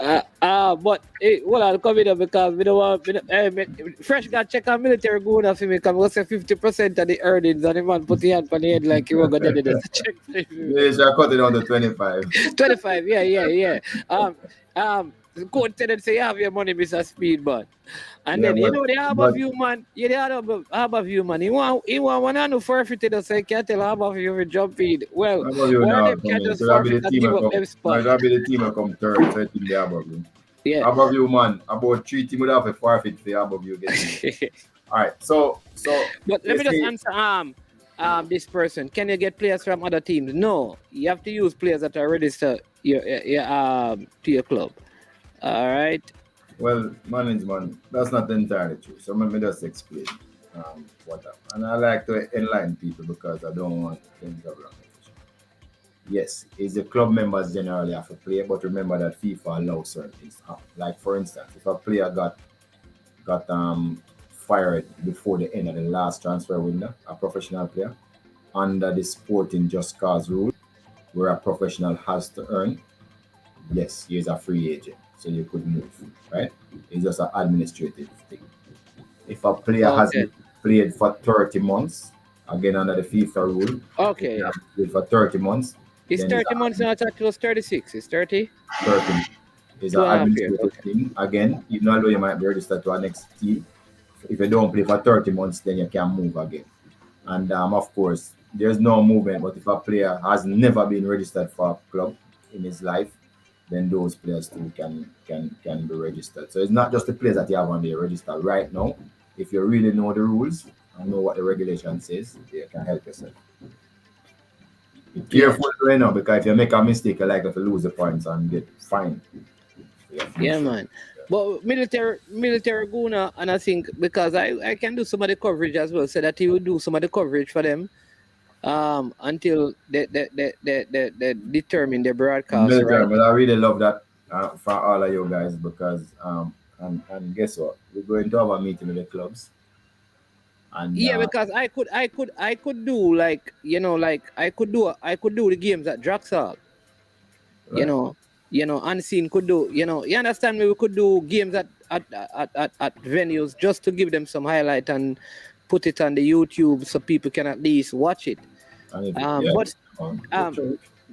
but I'll come in because we don't want Fresh got check on Military Guna for me, because we say 50% of the earnings, and the man put his hand on the head like he was going to do this. Check. Yeah, so I cut it down to 25. 25, yeah. coach said and say, you have your money, Mr. Speed, man. And Yeah, then, you but- know, the Harbour View, man. Yeah, the Harbour View, man. He want one and no forfeited, so he can't tell Harbour View to jump in. Well, Harbour View one of now them can coming. just So that'll be forfeit the and team give that up come. them spot. That'll be the team that come third, so it's in the Harbour View. Yeah. Harbour View, man. About 3 teams would have a forfeit for Harbour View. All right, so But let me you just see- answer this person. Can you get players from other teams? No, you have to use players that are registered to your club. All right. Well, management, that's not entirely true. So let me just explain what happened. And I like to enlighten people because I don't want things to run. Yes, it's the club members generally have to play, but remember that FIFA allows certain things to happen. Like for instance, if a player got fired before the end of the last transfer window, a professional player, under the sporting just cause rule, where a professional has to earn, yes, he is a free agent, so you could move, right? It's just an administrative thing. If a player hasn't played for 30 months, again under the FIFA rule, Okay. if he hasn't played for 30 months, It's then 30 months now. I thought it was 36. It's 30. 30 is an 2.5 years, administrative thing. Again, even although you might be registered to our next team, if you don't play for 30 months, then you can move again. And of course, there's no movement, but if a player has never been registered for a club in his life, then those players too can be registered. So it's not just the players that you have on there registered right now. If you really know the rules and know what the regulation says, you can help yourself. Be careful right now, because if you make a mistake, you're likely to lose the points and get fined. Yeah, man. But military Guna, and I think because I can do some of the coverage as well, so that he will do some of the coverage for them until they determine the broadcast. Military, Right? but I really love that for all of you guys, because and guess what? We're going to have a meeting with the clubs. And Yeah, because I could do like, you know, like I could do the games at Draxall. You know, Unseen could do, you know, you understand me, we could do games at venues just to give them some highlight and put it on the YouTube so people can at least watch it.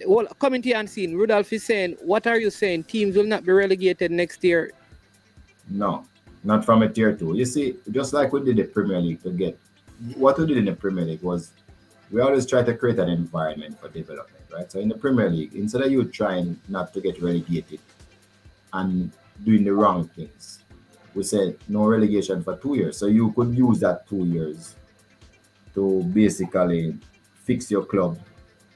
Well, coming to Unseen, Rudolph is saying, what are you saying? Teams will not be relegated next year? No, not from a tier 2. You see, just like we did the Premier League to get, what we did in the Premier League was we always try to create an environment for development, right? So in the Premier League, instead of you trying not to get relegated and doing the wrong things, we said no relegation for 2 years. So you could use that 2 years to basically fix your club,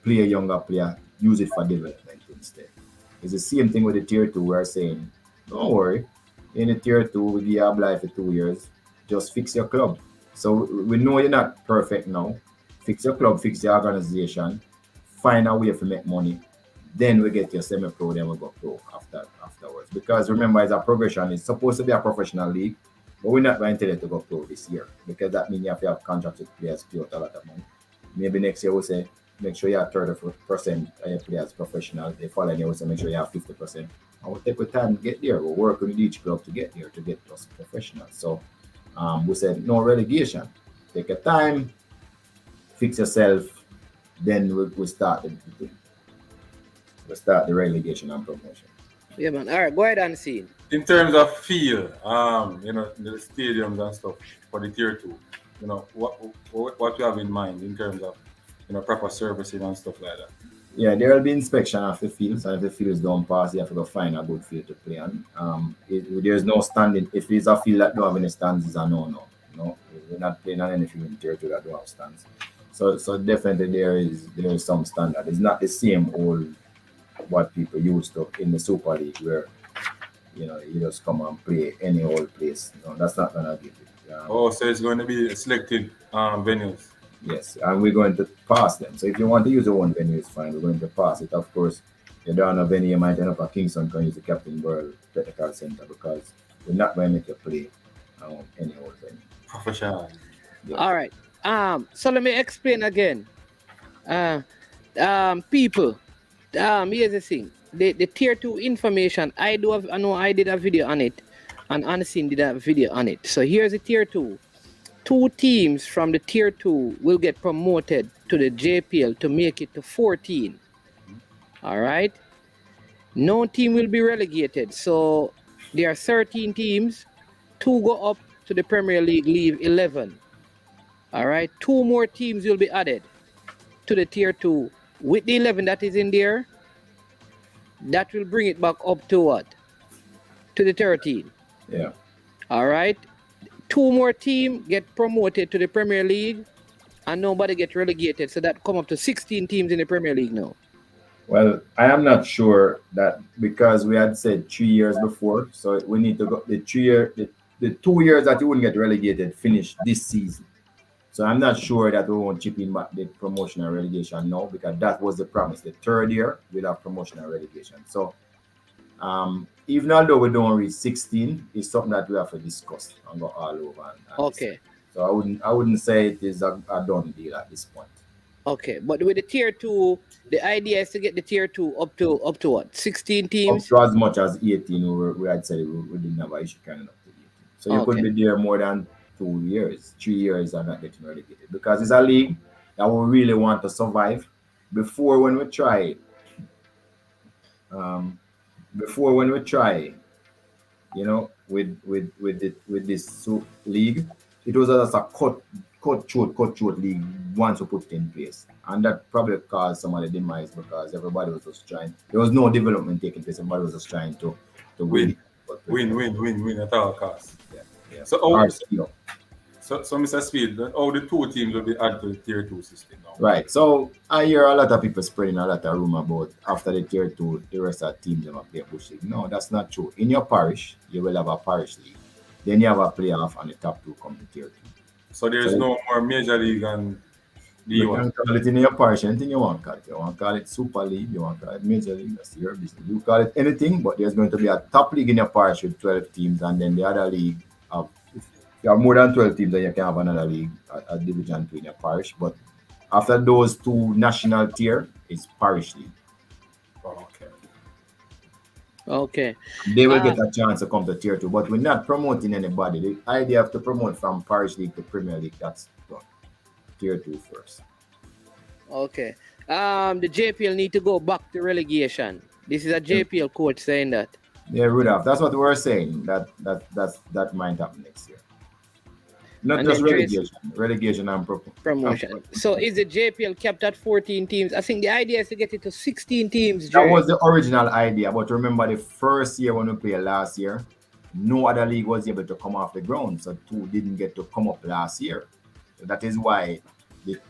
play a younger player, use it for development instead. It's the same thing with the tier 2. We're saying, don't worry, in the tier 2, we give you a blight for 2 years, just fix your club. So we know you're not perfect now. Fix your club, fix your organization, find a way to make money. Then we get your semi-pro, then we go pro afterwards. Because remember, it's a progression. It's supposed to be a professional league, but we're not going to tell you to go pro this year, because that means you have to have contracts with players, pay out a lot of money. Maybe next year we'll say, make sure you have 30% of your players professional. The following year we'll say, make sure you have 50%. And we'll take the time to get there. We'll work with each club to get there, to get us professional. So we said, no relegation. Take your time, fix yourself, then we'll start the relegation and promotion. Yeah, man. All right, go ahead and see. In terms of feel, you know, the stadiums and stuff for the tier 2, you know, what you have in mind in terms of, you know, proper servicing and stuff like that? Yeah, there will be inspection of the fields, and if the fields don't pass, you have to go find a good field to play on. There's no standing. If it's a field that don't have any stands, it's a no. No, we're not playing on any field in tier 2 that don't have stands. So definitely there is some standard. It's not the same old what people used to in the Super League, where you know you just come and play any old place. No, that's not gonna be it. So it's going to be selected venues. Yes, and we're going to pass them. So if you want to use your own venue, it's fine. We're going to pass it. Of course, you don't have a venue, you might end up at Kingston, can use the Captain Burrell Technical Center, because we're not going to make you play any old venue. Professional. Yeah. All right. So let me explain again. People, here's the thing. The tier 2 information, I know I did a video on it, and Unseen did a video on it. So here's the tier 2. 2 teams from the tier 2 will get promoted to the JPL to make it to 14. All right. No team will be relegated. So There are 13 teams. 2 go up to the Premier League, leave 11. All right. 2 more teams will be added to the tier 2. With the 11 that is in there, that will bring it back up to what? To the 13. Yeah. All right. 2 more teams get promoted to the Premier League and nobody get relegated. So that come up to 16 teams in the Premier League now. Well, I am not sure that because we had said 3 years before, so we need to go the 2 years that you wouldn't get relegated finish this season. So I'm not sure that we won't chip in back the promotion and relegation now because that was the promise. The 3rd year we'll have promotion and relegation. So even although we don't reach 16, it's something that we have to discuss and go all over. And Okay. decide. So I wouldn't say it is a done deal at this point. Okay. But with the tier 2, the idea is to get the tier 2 up to what? 16 Up teams? to as much as 18, we had said we didn't have an issue carrying up to 18. So you could be there more than 2 years, 3 years and not getting relegated because it's a league that we really want to survive. Before when we try, you know, with this league, it was just a cut league once we put it in place, and that probably caused some of the demise because everybody was just trying. There was no development taking place. Everybody was just trying to win at all costs. Yeah. So, So Mr. Speid, all the 2 teams will be added to the tier 2 system now. right. So I hear a lot of people spreading a lot of rumor about after the tier 2, the rest of the teams will play bush league. No, that's not true. In your parish, you will have a parish league. Then you have a playoff, and the top 2 come to tier 2. So there's no more major league and You D1. can call it in your parish anything you want to call it. You want to call it Super League, you want to call it Major League, that's your business. You call it anything, but there's going to be a top league in your parish with 12 teams, and then the other league if you have more than 12 teams, then you can have another league, a division 2 in your parish. But after those 2 national tier, it's parish league. Okay. They will get a chance to come to tier 2, but we're not promoting anybody. The idea of to promote from parish league to Premier League, that's done. Tier 2 first. Okay. The JPL need to go back to relegation. This is a JPL coach saying that. Yeah, Rudolph, that's what we're saying. That might happen next year. Not And just then there is relegation and promotion. So is the JPL kept at 14 teams? I think the idea is to get it to 16 teams. That Jerry. was the original idea, but remember the first year when we played last year, no other league was able to come off the ground, so 2 didn't get to come up last year. So that is why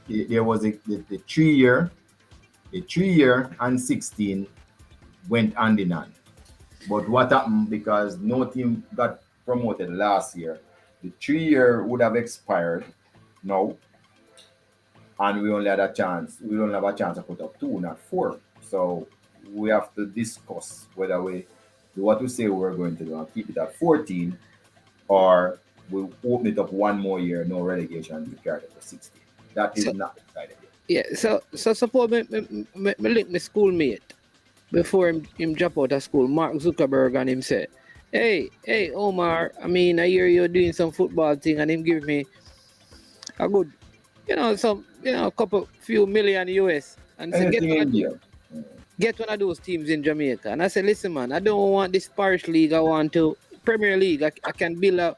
there was the 3 year and 16 went hand in hand. But what happened, because no team got promoted last year, the 3 year would have expired now, and we only had a chance. We don't have a chance to put up 2, not 4. So we have to discuss whether we do what we say we're going to do and keep it at 14, or we open it up 1 more year, no relegation, to carry it to 16. That is not decided yet. Yeah, so suppose me link my schoolmate before him drop out of school, Mark Zuckerberg, and him say, hey Omar, I mean, I hear you're doing some football thing, and him give me a good, a few million US, and say, get one of those teams in Jamaica. And I said, listen, man, I don't want this parish league. I want to Premier League. I can build a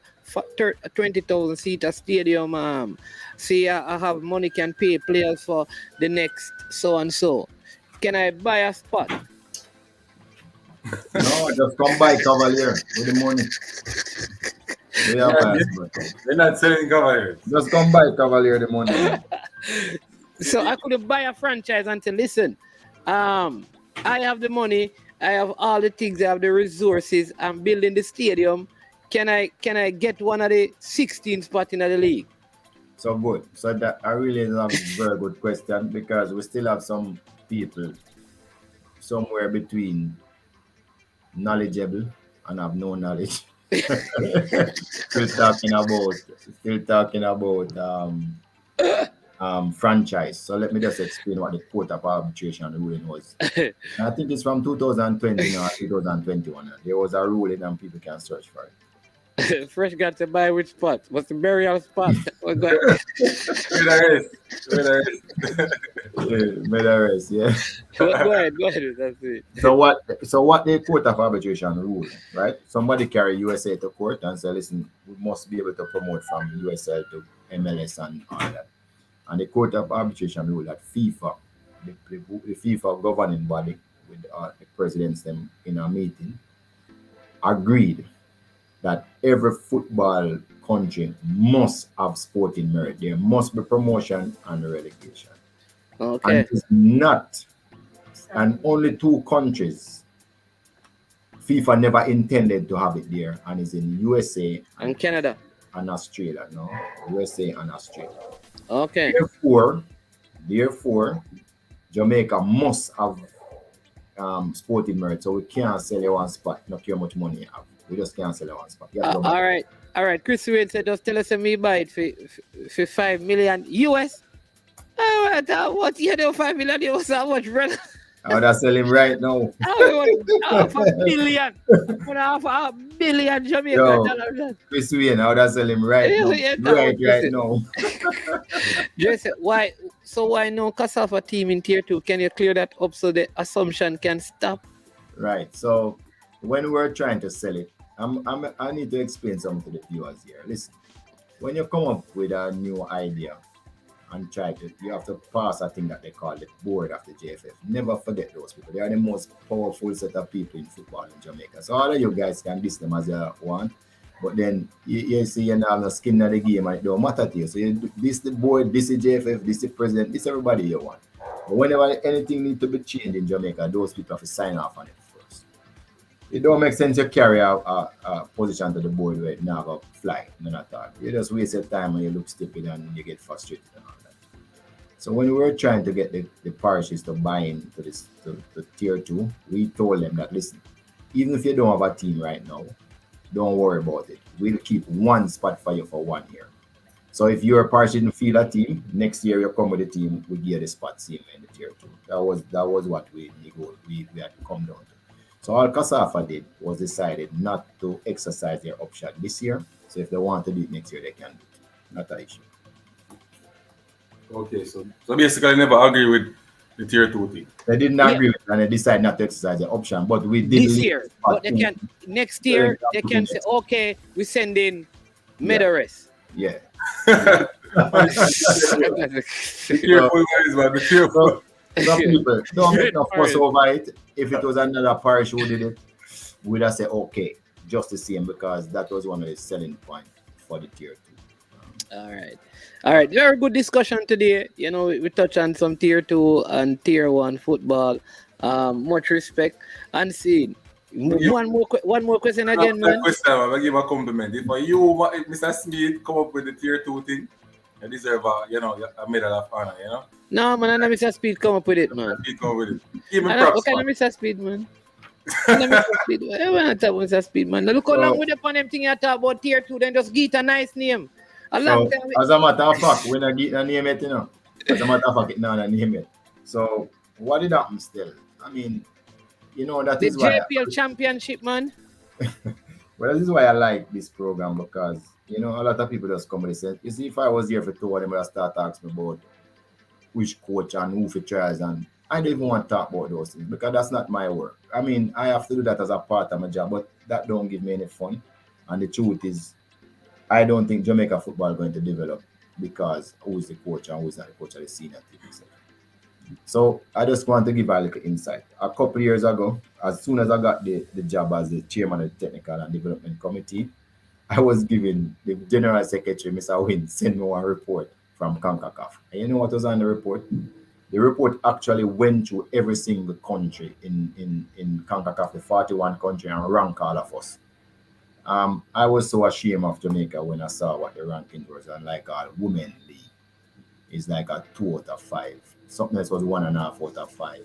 20,000 seater stadium. See, I have money, can pay players for the next so and so. Can I buy a spot? No, just come buy Cavaliers with the money. They're not selling Cavaliers. Just come buy Cavalier the money. So I could buy a franchise and say, listen, I have the money, I have all the things, I have the resources, I'm building the stadium. Can I get one of the 16 spots in the league? So good. So that I really love a very good question, because we still have some people somewhere between knowledgeable and have no knowledge. still talking about franchise. So let me just explain what the quota of arbitration ruling was. I think it's from 2020 or 2021. There was a ruling and people can search for it. Fresh got to buy which spot? What's the burial spot? Medal yeah. Go ahead. That's it. So what the court of arbitration rule, right? Somebody carry USA to court and say, listen, we must be able to promote from USL to MLS and all that. And the court of arbitration rule that FIFA, the FIFA governing body with the presidents them in a meeting, agreed that every football country must have sporting merit. There must be promotion and relegation. Okay. And it's not, and only 2 countries FIFA never intended to have it there, and it's in USA and Canada and Australia. No, USA and Australia. Okay. Therefore, Jamaica must have sporting merit, so we can't sell you one spot. No care how much money you have. We just can't sell you one spot. All right. Chris Wade said, just tell us me buy it for $5 million US. What you do $5 million US? How much, brother? I would sell him right now. Half a billion. $500 million Jamaican dollars. Chris Wayne, I would sell him right now. Right now. Jesse, why no CONCACAF team in tier 2? Can you clear that up so the assumption can stop? Right. So when we're trying to sell it, I need to explain something to the viewers here. Listen, when you come up with a new idea and you have to pass a thing that they call the board of the JFF. Never forget those people. They are the most powerful set of people in football in Jamaica. So all of you guys can diss them as you want, but then you see you have no skin in the game and it don't matter to you. So this the board, this the JFF, this the president, this everybody you want. But whenever anything needs to be changed in Jamaica, those people have to sign off on it first. It don't make sense to carry a position to the board where it never fly. None at all. You just waste your time and you look stupid and you get frustrated and all that. So when we were trying to get the parishes to buy into this to tier 2, we told them that, listen, even if you don't have a team right now, don't worry about it. We'll keep one spot for you for 1 year. So if your parish didn't feel a team, next year you come with the team, we give the spot same in the tier 2. That was what we had come down to. So all CONCACAF did was decided not to exercise their option this year. So if they want to do it next year, they can do it. Not an issue. Okay, so basically they never agree with the tier 2 thing. They didn't agree with it and they decided not to exercise the option, but we did this year. But they can next year they can say, okay, we send in Medares. Yeah. Some people don't make no fuss over it. If it was another parish who did it, we'd have said okay, just the same, because that was one of the selling points for the tier 2. All right. Very good discussion today. You know, we touch on some tier 2 and tier 1 football. Much respect. And see, one more question again, man. I give a compliment. If you, Mr. Speid, come up with the tier 2 thing, you deserve a medal of honor, you know? No, man, I Mr. Speid come up with it, man. Speid come up with it. Give me props, okay, man. Mr. Speid, man. I want to talk with Mr. Speid, man. Now look how long with the on them thing you talk about tier 2, then just get a nice name. As a matter of fact, when I get a name it, you know, as a matter of fact, now I name it. So what did happen still? I mean, you know, that is why JPL championship, man. Well, this is why I like this program, because you know a lot of people just come and say, you see, if I was here for 2 of them, would start asking me about which coach and who for trials, and I don't even want to talk about those things because that's not my work. I mean, I have to do that as a part of my job, but that don't give me any fun. And the truth is, I don't think Jamaica football is going to develop because who is the coach and who is not the coach of the senior team. So I just want to give a little insight. A couple of years ago, as soon as I got the job as the chairman of the technical and development committee, I was given the general secretary, Mr. Wynn, sent me one report from CONCACAF. And you know what was on the report? The report actually went through every single country in CONCACAF, the 41 country, and ranked all of us. I was so ashamed of Jamaica when I saw what the ranking was, and like our women league is like a 2 out of 5. Something else was 1.5 out of 5.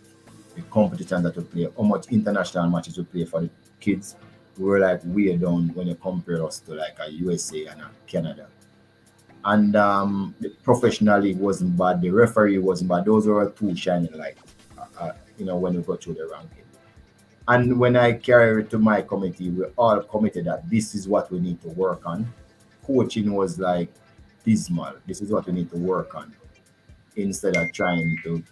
The competition that we play, how much international matches we play for the kids, we were like way down when you compare us to like a USA and a Canada. And the professional league wasn't bad, the referee wasn't bad. Those were 2 shining lights, when we go through the ranking. And when I carry it to my committee, we all committed that this is what we need to work on. Coaching was like dismal. This is what we need to work on. instead of trying to,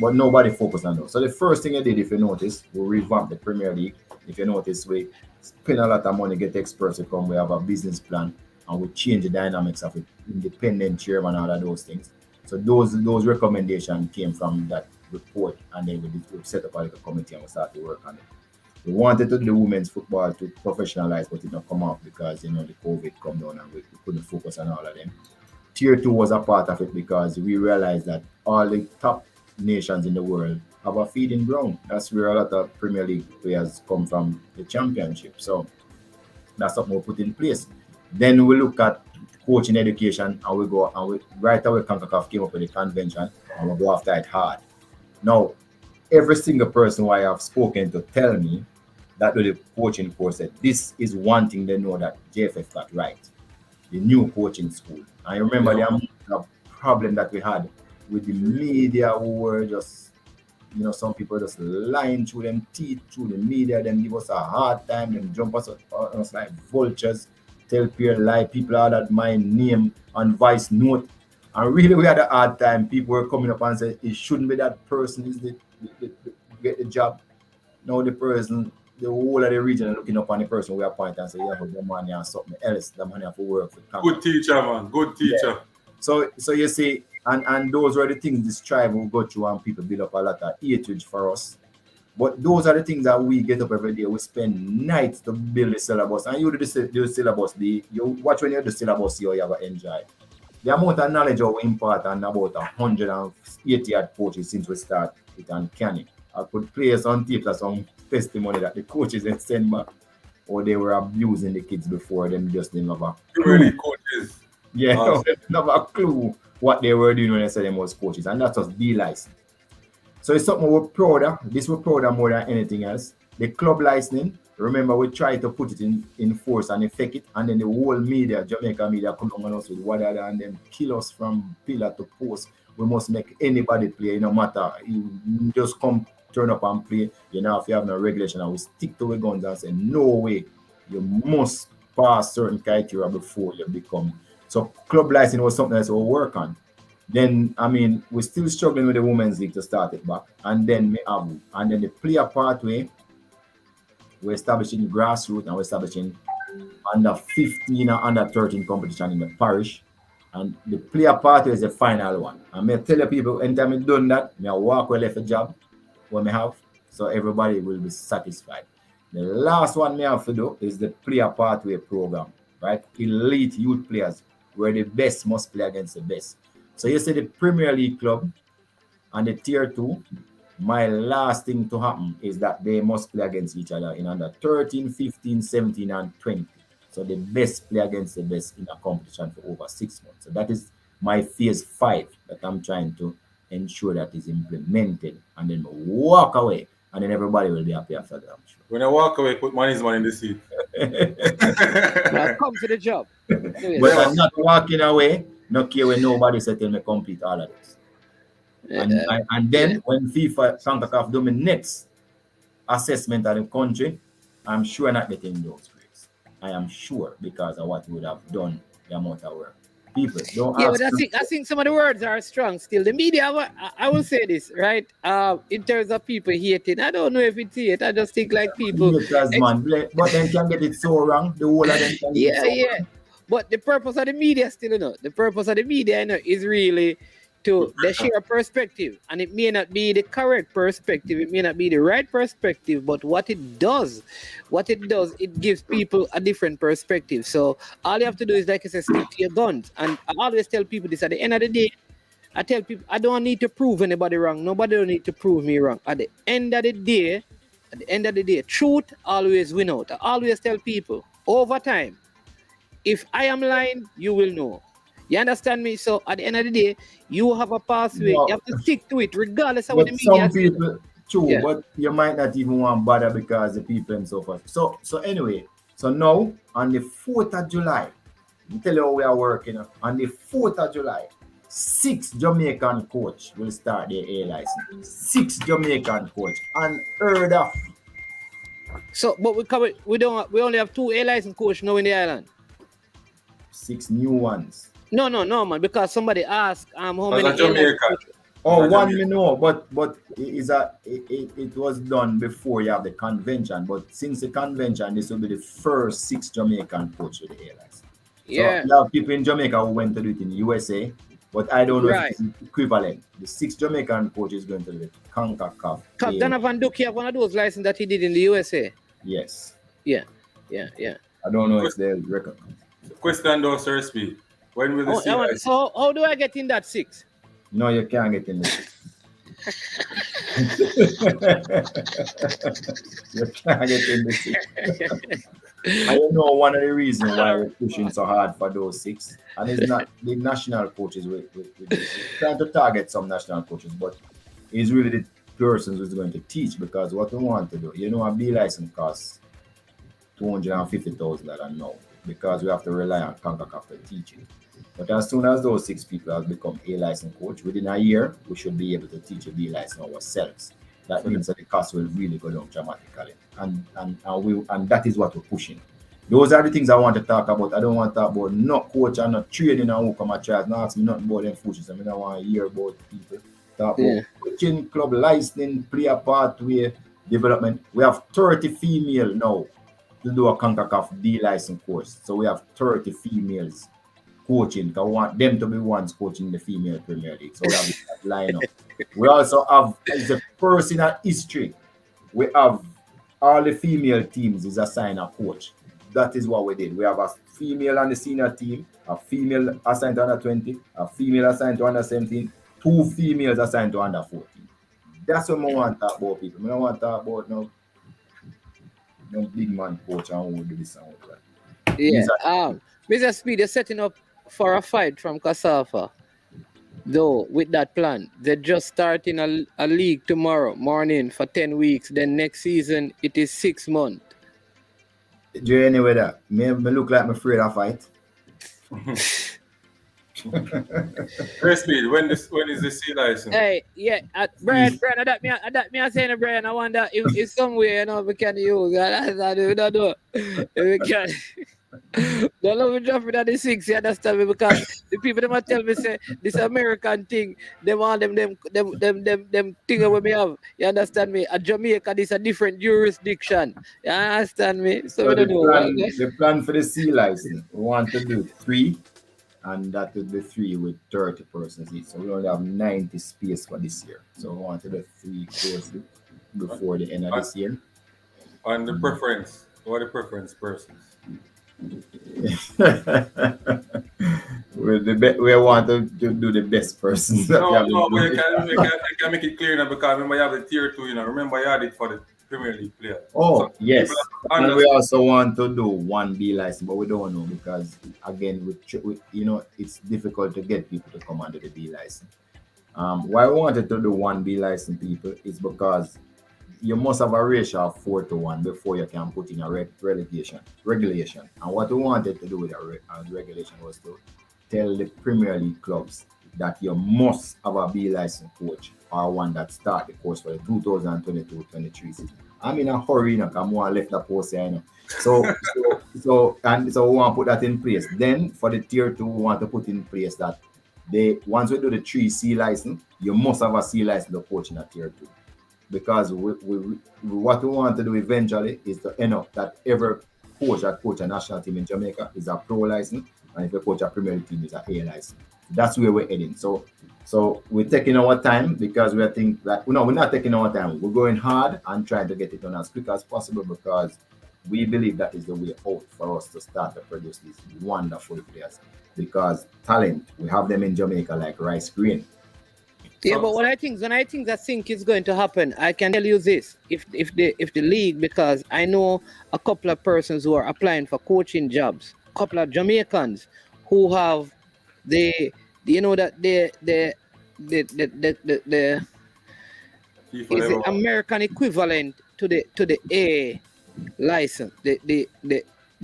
but nobody focused on those. So the first thing I did, if you notice, we revamped the Premier League. If you notice, we spend a lot of money, get experts to come. We have a business plan, and we change the dynamics of it, independent chairman, all of those things. So those recommendations came from that report, and then we set up a little committee and we started to work on it. We wanted to do the women's football to professionalize, but it didn't come out because the COVID come down and we couldn't focus on all of them. Tier 2 was a part of it because we realized that all the top nations in the world have a feeding ground. That's where a lot of Premier League players come from, the championship. So that's something we put in place. Then we look at coaching education, and we go and right away CONCACAF came up with a convention, and we go after it hard. Now, every single person who I have spoken to tell me that the coaching course said this is one thing they know that JFF got right. The new coaching school. I remember the problem that we had with the media who were just, some people just lying through them teeth, through the media, then give us a hard time, then jump us like vultures, tell people all that my name and voice note. And really we had a hard time. People were coming up and saying it shouldn't be that person is the get the job. Now the person, the whole of the region looking up on the person we appoint and say, yeah, but the money and something else, the money have to work for CONCACAF. Good teacher, man. Good teacher. Yeah. So you see, and those were the things this tribe will go through, and people build up a lot of hatred for us. But those are the things that we get up every day. We spend nights to build the syllabus. And you do the syllabus, you watch when you do the syllabus, you have to enjoy. The amount of knowledge we impart on about 180 coaches since we start it and Canny. I could play some tips or some testimony that the coaches had sent back, or they were abusing the kids before them, just didn't have a clue. Really coaches. Yeah, awesome. They didn't have a clue what they were doing when they said them was coaches, and that's just D-license. So it's something we're proud of. This we're proud of more than anything else. The club licensing, remember we tried to put it in force and effect it, and then the whole media, Jamaica media, come on us with whatever, and then kill us from pillar to post. We must make anybody play, no matter. You just come, turn up and play. If you have no regulation, and we stick to the guns and say, no way, you must pass certain criteria before you become. So club licensing was something that we'll work on. Then, we're still struggling with the women's league to start it back. And then the player pathway, we're establishing grassroots, and we're establishing under 15 or under 13 competition in the parish. And the player pathway is the final one. And I tell you people, anytime I've done that, I walk away left a job what I have, so everybody will be satisfied. The last one I have to do is the player pathway program, right? Elite youth players, where the best must play against the best. So you see the Premier League club and the Tier 2, my last thing to happen is that they must play against each other in under 13, 15, 17, and 20. So the best play against the best in a competition for over 6 months. So that is my phase 5 that I'm trying to ensure that is implemented, and then walk away, and then everybody will be happy after that, I'm sure. When I walk away, put money in the seat. Now come to the job. But I'm not walking away, no care when nobody said tell me complete all of this. And then when FIFA CONCACAF do my next assessment of the country, I'm sure not getting those grades. I am sure, because of what we would have done, the amount of work. People don't. Yeah, but I think some of the words are strong still. The media, I will say this, right? In terms of people hating, I don't know if it's hate. I just think like people. Man, but then can get it so wrong. The whole of them can get it so wrong. But the purpose of the media still, the purpose of the media, is really to share perspective, and it may not be the correct perspective, it may not be the right perspective, but what it does, it gives people a different perspective. So all you have to do is, like I said, stick to your guns. And I always tell people this: at the end of the day, I tell people I don't need to prove anybody wrong. Nobody don't need to prove me wrong. At the end of the day, truth always win out. I always tell people over time, if I am lying, you will know. You understand me? So at the end of the day, you have a pathway. You have to stick to it, regardless of what the media some people, true, yeah. But you might not even want to bother because the people and so forth. So anyway, so now on the 4th of July, I'll tell you how we are working. On the 4th of July, 6 Jamaican coach will start their A license. 6 Jamaican coach, unheard of. So, but we only have 2 A license coach now in the island. 6 new ones. No, man. Because somebody asked how As many. a Jamaican. Oh, one me know, but it was done before you have the convention. But since the convention, this will be the first 6 Jamaican coach with the A-license. Yeah. So you have people in Jamaica who went to do it in the USA, but I don't know if Right. it's equivalent. The 6 Jamaican coach is going to do the CONCACAF. Because Donovan Duke have one of those licenses that he did in the USA. Yes. Yeah. I don't know if they recognize. Question though, Sir Speed. When will the sea license? So how do I get in that 6? No, you can't get in there. You can't get in the 6. I don't know one of the reasons why we're pushing so hard for those 6. And it's not the national coaches. We're trying to target some national coaches, but it's really the persons who's going to teach, because what we want to do, a B license costs $250,000 now, because we have to rely on CONCACAF to teach it. But as soon as those 6 people have become A license coach, within a year, we should be able to teach a B license ourselves. That means that the cost will really go down dramatically. And that is what we're pushing. Those are the things I want to talk about. I don't want to talk about not coach and not training and who come at trials. Not ask me nothing about them foolishness. I mean, I want to hear about people. Talk about coaching, club licensing, player pathway, development. We have 30 female now to do a CONCACAF D license course. So we have 30 females coaching. I want them to be ones coaching the female Premier League. So we have that lineup. We also have, as the first in our history, we have all the female teams is assigned a coach. That is what we did. We have a female on the senior team, a female assigned to under 20, a female assigned to under 17, 2 females assigned to under 14. That's what I want to talk about, people. I don't want to talk about no big man coach and who do this and all that. Yeah. Mr. Speed, you're setting up for a fight from CONCACAF. Though, with that plan, they're just starting a league tomorrow morning for 10 weeks. Then next season, it is 6 months. Do you anyway that? Me look like I'm afraid of fight. Sir Speed, when is the sea license? Hey, yeah, Brian, that me I saying, Brian, I wonder if somewhere, we can use. We don't know. We can. Don't let me drop it at the 6, you understand me? Because the people them tell me say this American thing, they want them thing that we have. You understand me? At Jamaica, this a different jurisdiction. You understand me? So we don't know. The plan for the C license, we want to do 3, and that will be 3 with 30 persons each. So we only have 90 space for this year. So we want to do 3 courses before the end of this year. And the preference, what are the preference persons? We want to do the best persons. No, we can make it clear now, because remember you have the tier 2, remember you had it for the Premier League player. Oh, so yes. And we also want to do 1 B license, but we don't know, because again, it's difficult to get people to come under the B license. Why we wanted to do 1 B license, people, is because you must have a ratio of 4-1 before you can put in a regulation. And what we wanted to do with a regulation was to tell the Premier League clubs that you must have a B license coach, or one that start the course for the 2022-23 season. I'm in a hurry now, because I left the post here. So we want to put that in place. Then for the tier 2, we want to put in place that once we do the 3 C license, you must have a C license to coach in a tier 2. Because what we want to do eventually is to end up that every coach that coach a national team in Jamaica is a pro license, and if you coach a Premier League team is a A license. That's where we're heading. So we're taking our time, because we think that we're not taking our time. We're going hard and trying to get it done as quick as possible, because we believe that is the way out for us to start to produce these wonderful players. Because talent, we have them in Jamaica like rice grain. Yeah, but when I think is going to happen, I can tell you this: if the league, because I know a couple of persons who are applying for coaching jobs, a couple of Jamaicans who have the American equivalent to the A license. They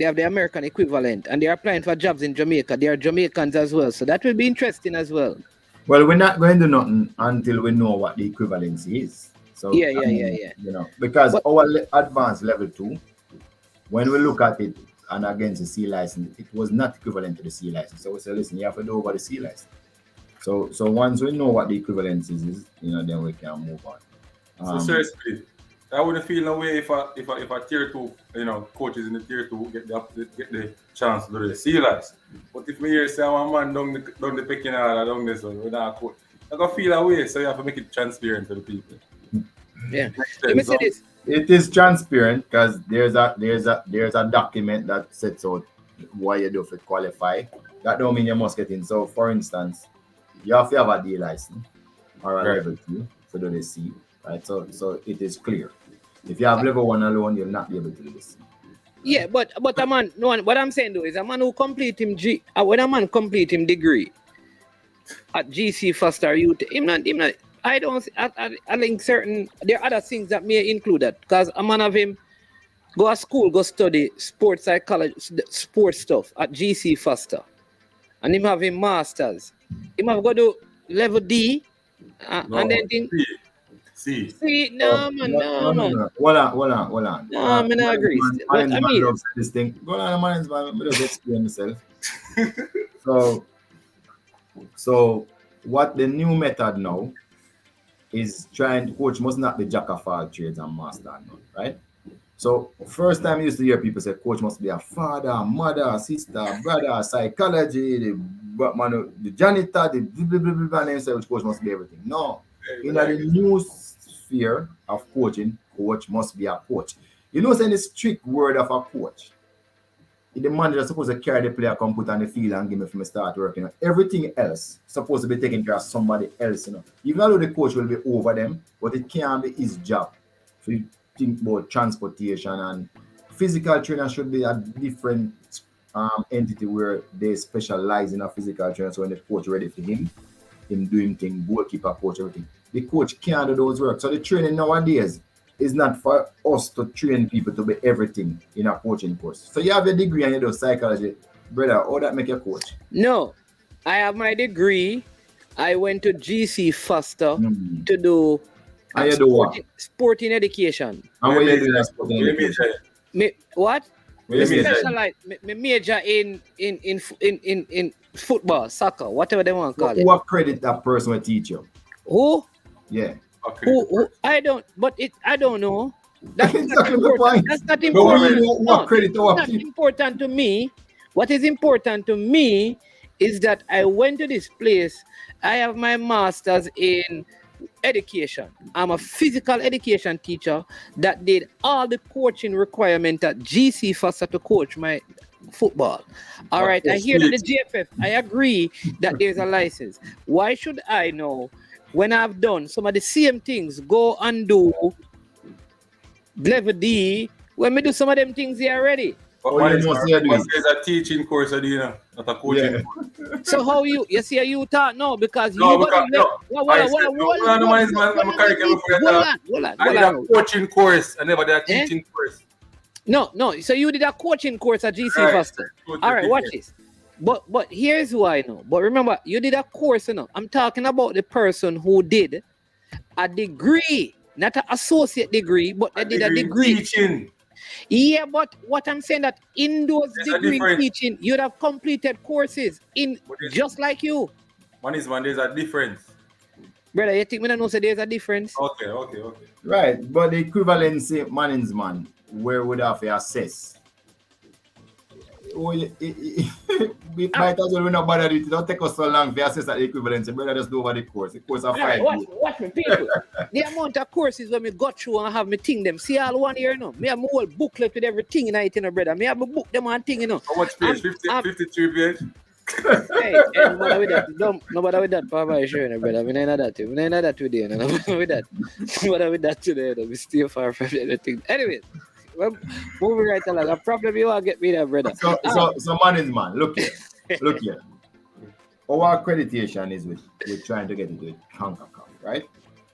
have the American equivalent, and they're applying for jobs in Jamaica. They are Jamaicans as well, so that will be interesting as well. Well, we're not going to do nothing until we know what the equivalency is. So yeah. Because our advanced level 2, when we look at it and against the C license, it was not equivalent to the C license. So we said, listen, you have to do over the C license. So once we know what the equivalence is, then we can move on. So seriously, I wouldn't feel no way if a tier 2, coaches in the tier 2 get the chance to do the C license. But if me hear say one man down the pecking order down this one, we not coach, I gonna feel a way. So you have to make it transparent to the people. Yeah. Let me say this. It is transparent because there's a document that sets out what you do to qualify. That don't mean you must get in. So for instance, you have to have a D license or a level 2 to do the C, right? So it is clear. If you have level 1 alone, you'll not be able to do this. Yeah, but a man, no, what I'm saying though is a man who complete him when a man complete him degree at GC first or youth, him not. I think certain there are other things that may include that because a man of him go to school, go study sports psychology, sports stuff at GC Foster, and him have him masters. Him have go to level D, and then think. See. No, man. Hold on. No, I'm not agree. But I mean, this thing. Go on, man. Let me just explain myself. So what the new method now is trying to coach must not be jack of all trades and master none, right? So first time you used to hear people say coach must be a father, mother, sister, brother, psychology, the janitor, the blah, blah, blah, blah, and then say coach must be everything. No. In the new sphere of coaching, coach must be a coach. You know, saying the strict word of a coach. The manager is supposed to carry the player, come put on the field and give me from the start working. Everything else supposed to be taken care of somebody else. Even though the coach will be over them, but it can't be his job. So you think about transportation and physical trainer should be a different entity where they specialize in a physical trainer. So when the coach ready for him doing things, goalkeeper, coach, everything. The coach can't do those work. So the training nowadays is not for us to train people to be everything in a coaching course. So you have a degree and you do psychology. Brother, how that make you coach? No, I have my degree. I went to GC Foster to do sporting education. And what you do in sporting education? What? Specialize. Me major in football, soccer, whatever they want to call it. What credit that person will teach you? Who? Yeah. Okay. Who? I don't know. That's exactly not important. That's not important. What credit not important to me. What is important to me is that I went to this place. I have my master's in education. I'm a physical education teacher that did all the coaching requirement at GC Foster to coach my football. All right, I hear that the GFF, I agree that there's a license. Why should I know when I've done some of the same things, go and do level D, when we do some of them things here already? There's a teaching course, not a coaching course. So how you see you talk now because I did a coaching course. I never did a teaching course. No. So you did a coaching course at GC Foster. All right, watch this. But here's who I know. But remember, you did a course, I'm talking about the person who did a degree, not an associate degree, but they did a degree. Teaching. Yeah, but what I'm saying that in those degree teaching, you'd have completed courses in just like you. There's a difference. Brother, you think me don't know there's a difference? Okay. Right, but the equivalency man, where would I have to assess? We might as well not bother it. It don't take us so long to assess that equivalency. Better just do over the course. The course of 5 years. Watch me, people. The amount of courses when we got through and have me thing them. See all 1 year, Me have my whole booklet with everything in it, brother. Me have my book them and thing, How much page? 53 page? Hey, no matter with that. No matter with that, Papa, sure, brother. We ain't that. We ain't that today. No matter with that. No matter with that today. We stay far from anything. Anyway. Well, moving right along. The problem you want to get me there, brother. So man, look here. Our accreditation is we're trying to get into the CONCACAF, right?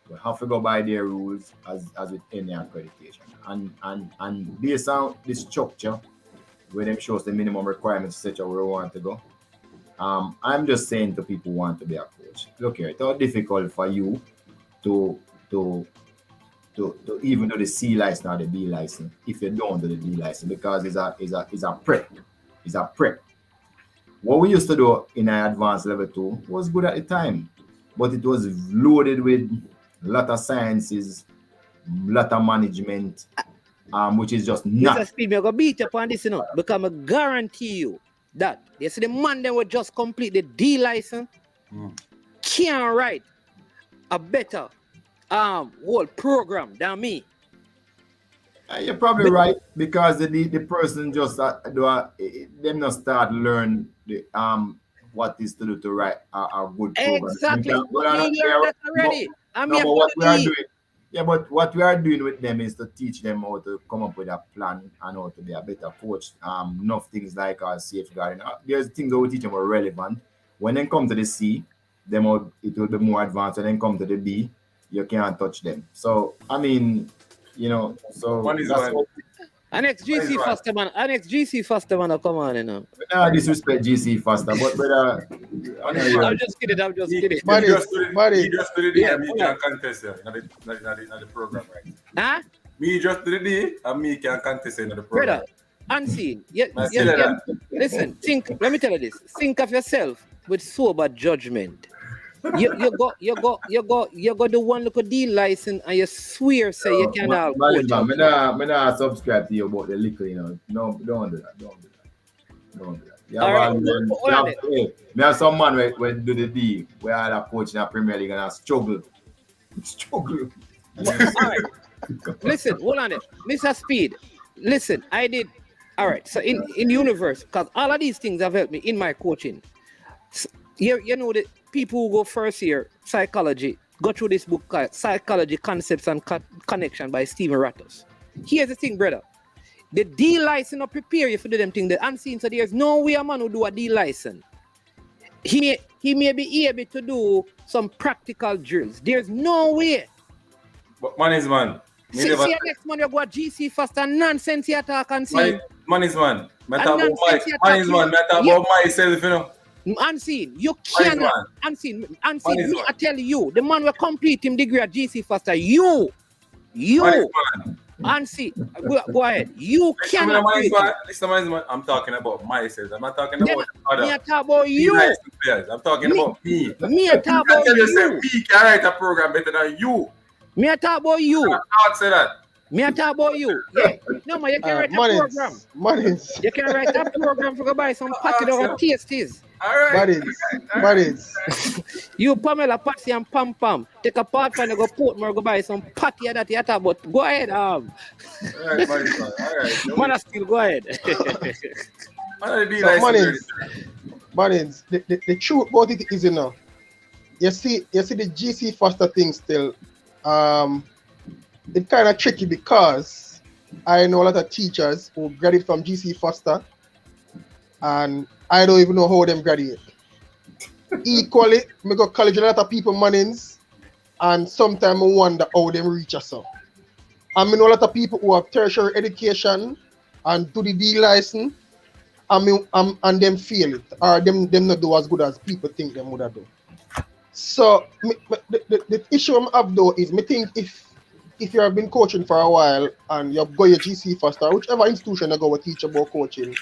We have to go by their rules as with any accreditation. And based on the structure, where them shows the minimum requirements, etc., where we want to go. I'm just saying to people who want to be a coach. Look here, it's not difficult for you to to even do the C license or the B license if you don't do the D license, because it's a prep. It's a prep. What we used to do in our advanced level 2 was good at the time, but it was loaded with a lot of sciences, a lot of management, which is just not. Mr. Speed, I'm going to beat up on this, you know, because I guarantee you that you see the man that would just complete the D license can't write a better whole program than me. You're probably right, because the person just them not start learn the what is to do to write a good program. Exactly. But what we are doing with them is to teach them how to come up with a plan and how to be a better coach. Enough things like safeguarding. There's things that we teach them are relevant. When they come to the C, it will be more advanced. When they come to the B, you can't touch them. So I mean, you know, so that's what. Annex GC faster man. Annex GC faster man. Come on, you know. I disrespect GC faster, but I'm just kidding. He just did it and me can contest it in the program, right? Huh? Me just did it and me can contest it in the program. Brother, unseen. Listen, let me tell you this. Think of yourself with sober judgment. You go the one look at D license and you swear say you can't have coach. I'm not subscribe to you about the liquor, you know. No, don't do that. Me have some man where do the D, where I have coach in the Premier League and I struggle. All right. Listen, hold on there. Mr. Speed, listen, I did. All right, so in universe, because all of these things have helped me in my coaching. You know that people who go first year psychology go through this book called Psychology Concepts and Connection by Stephen Rattus. Here's the thing, brother. The D license will prepare you for do them things. The unseen, so there's no way a man will do a D license. He may be able to do some practical drills. There's no way. But man is man. See next man you go GC fast and nonsense you talk and see. Man is man. Me talk about myself, you know. Unseen, you cannot. Unseen. Me, I tell you, the man will complete him degree at GC faster. You. Unseen. Go ahead. You cannot. Listen, man. I'm talking about myself. I'm not talking about other. Me talk about you. I'm talking about me. Me talk about you. Me can write a program better than you. Me talk about you. I say that. Me talk about you. Yeah. No, man, you can write a program. You can write a program for go buy some packet or tasties. All right. Buddies. You Pamela, Patsy and Pam Pam. Take a part and go Portmore, go buy some patty that you talk about. Go ahead, All right, buddies, man. All right. Man, still go ahead. Buddies, the truth about it is, you know, you see the GC faster thing still. It's kind of tricky because I know a lot of teachers who graduate from GC faster, and I don't even know how them graduate. Equally, I go college a lot of people mannings, and sometimes I wonder how them reach us up. I know a lot of people who have tertiary education and do the D license, and them fail it, or them not do as good as people think them would have done. So the issue I have though is, I think if you have been coaching for a while and you go your GC first or whichever institution you go to teach about coaching,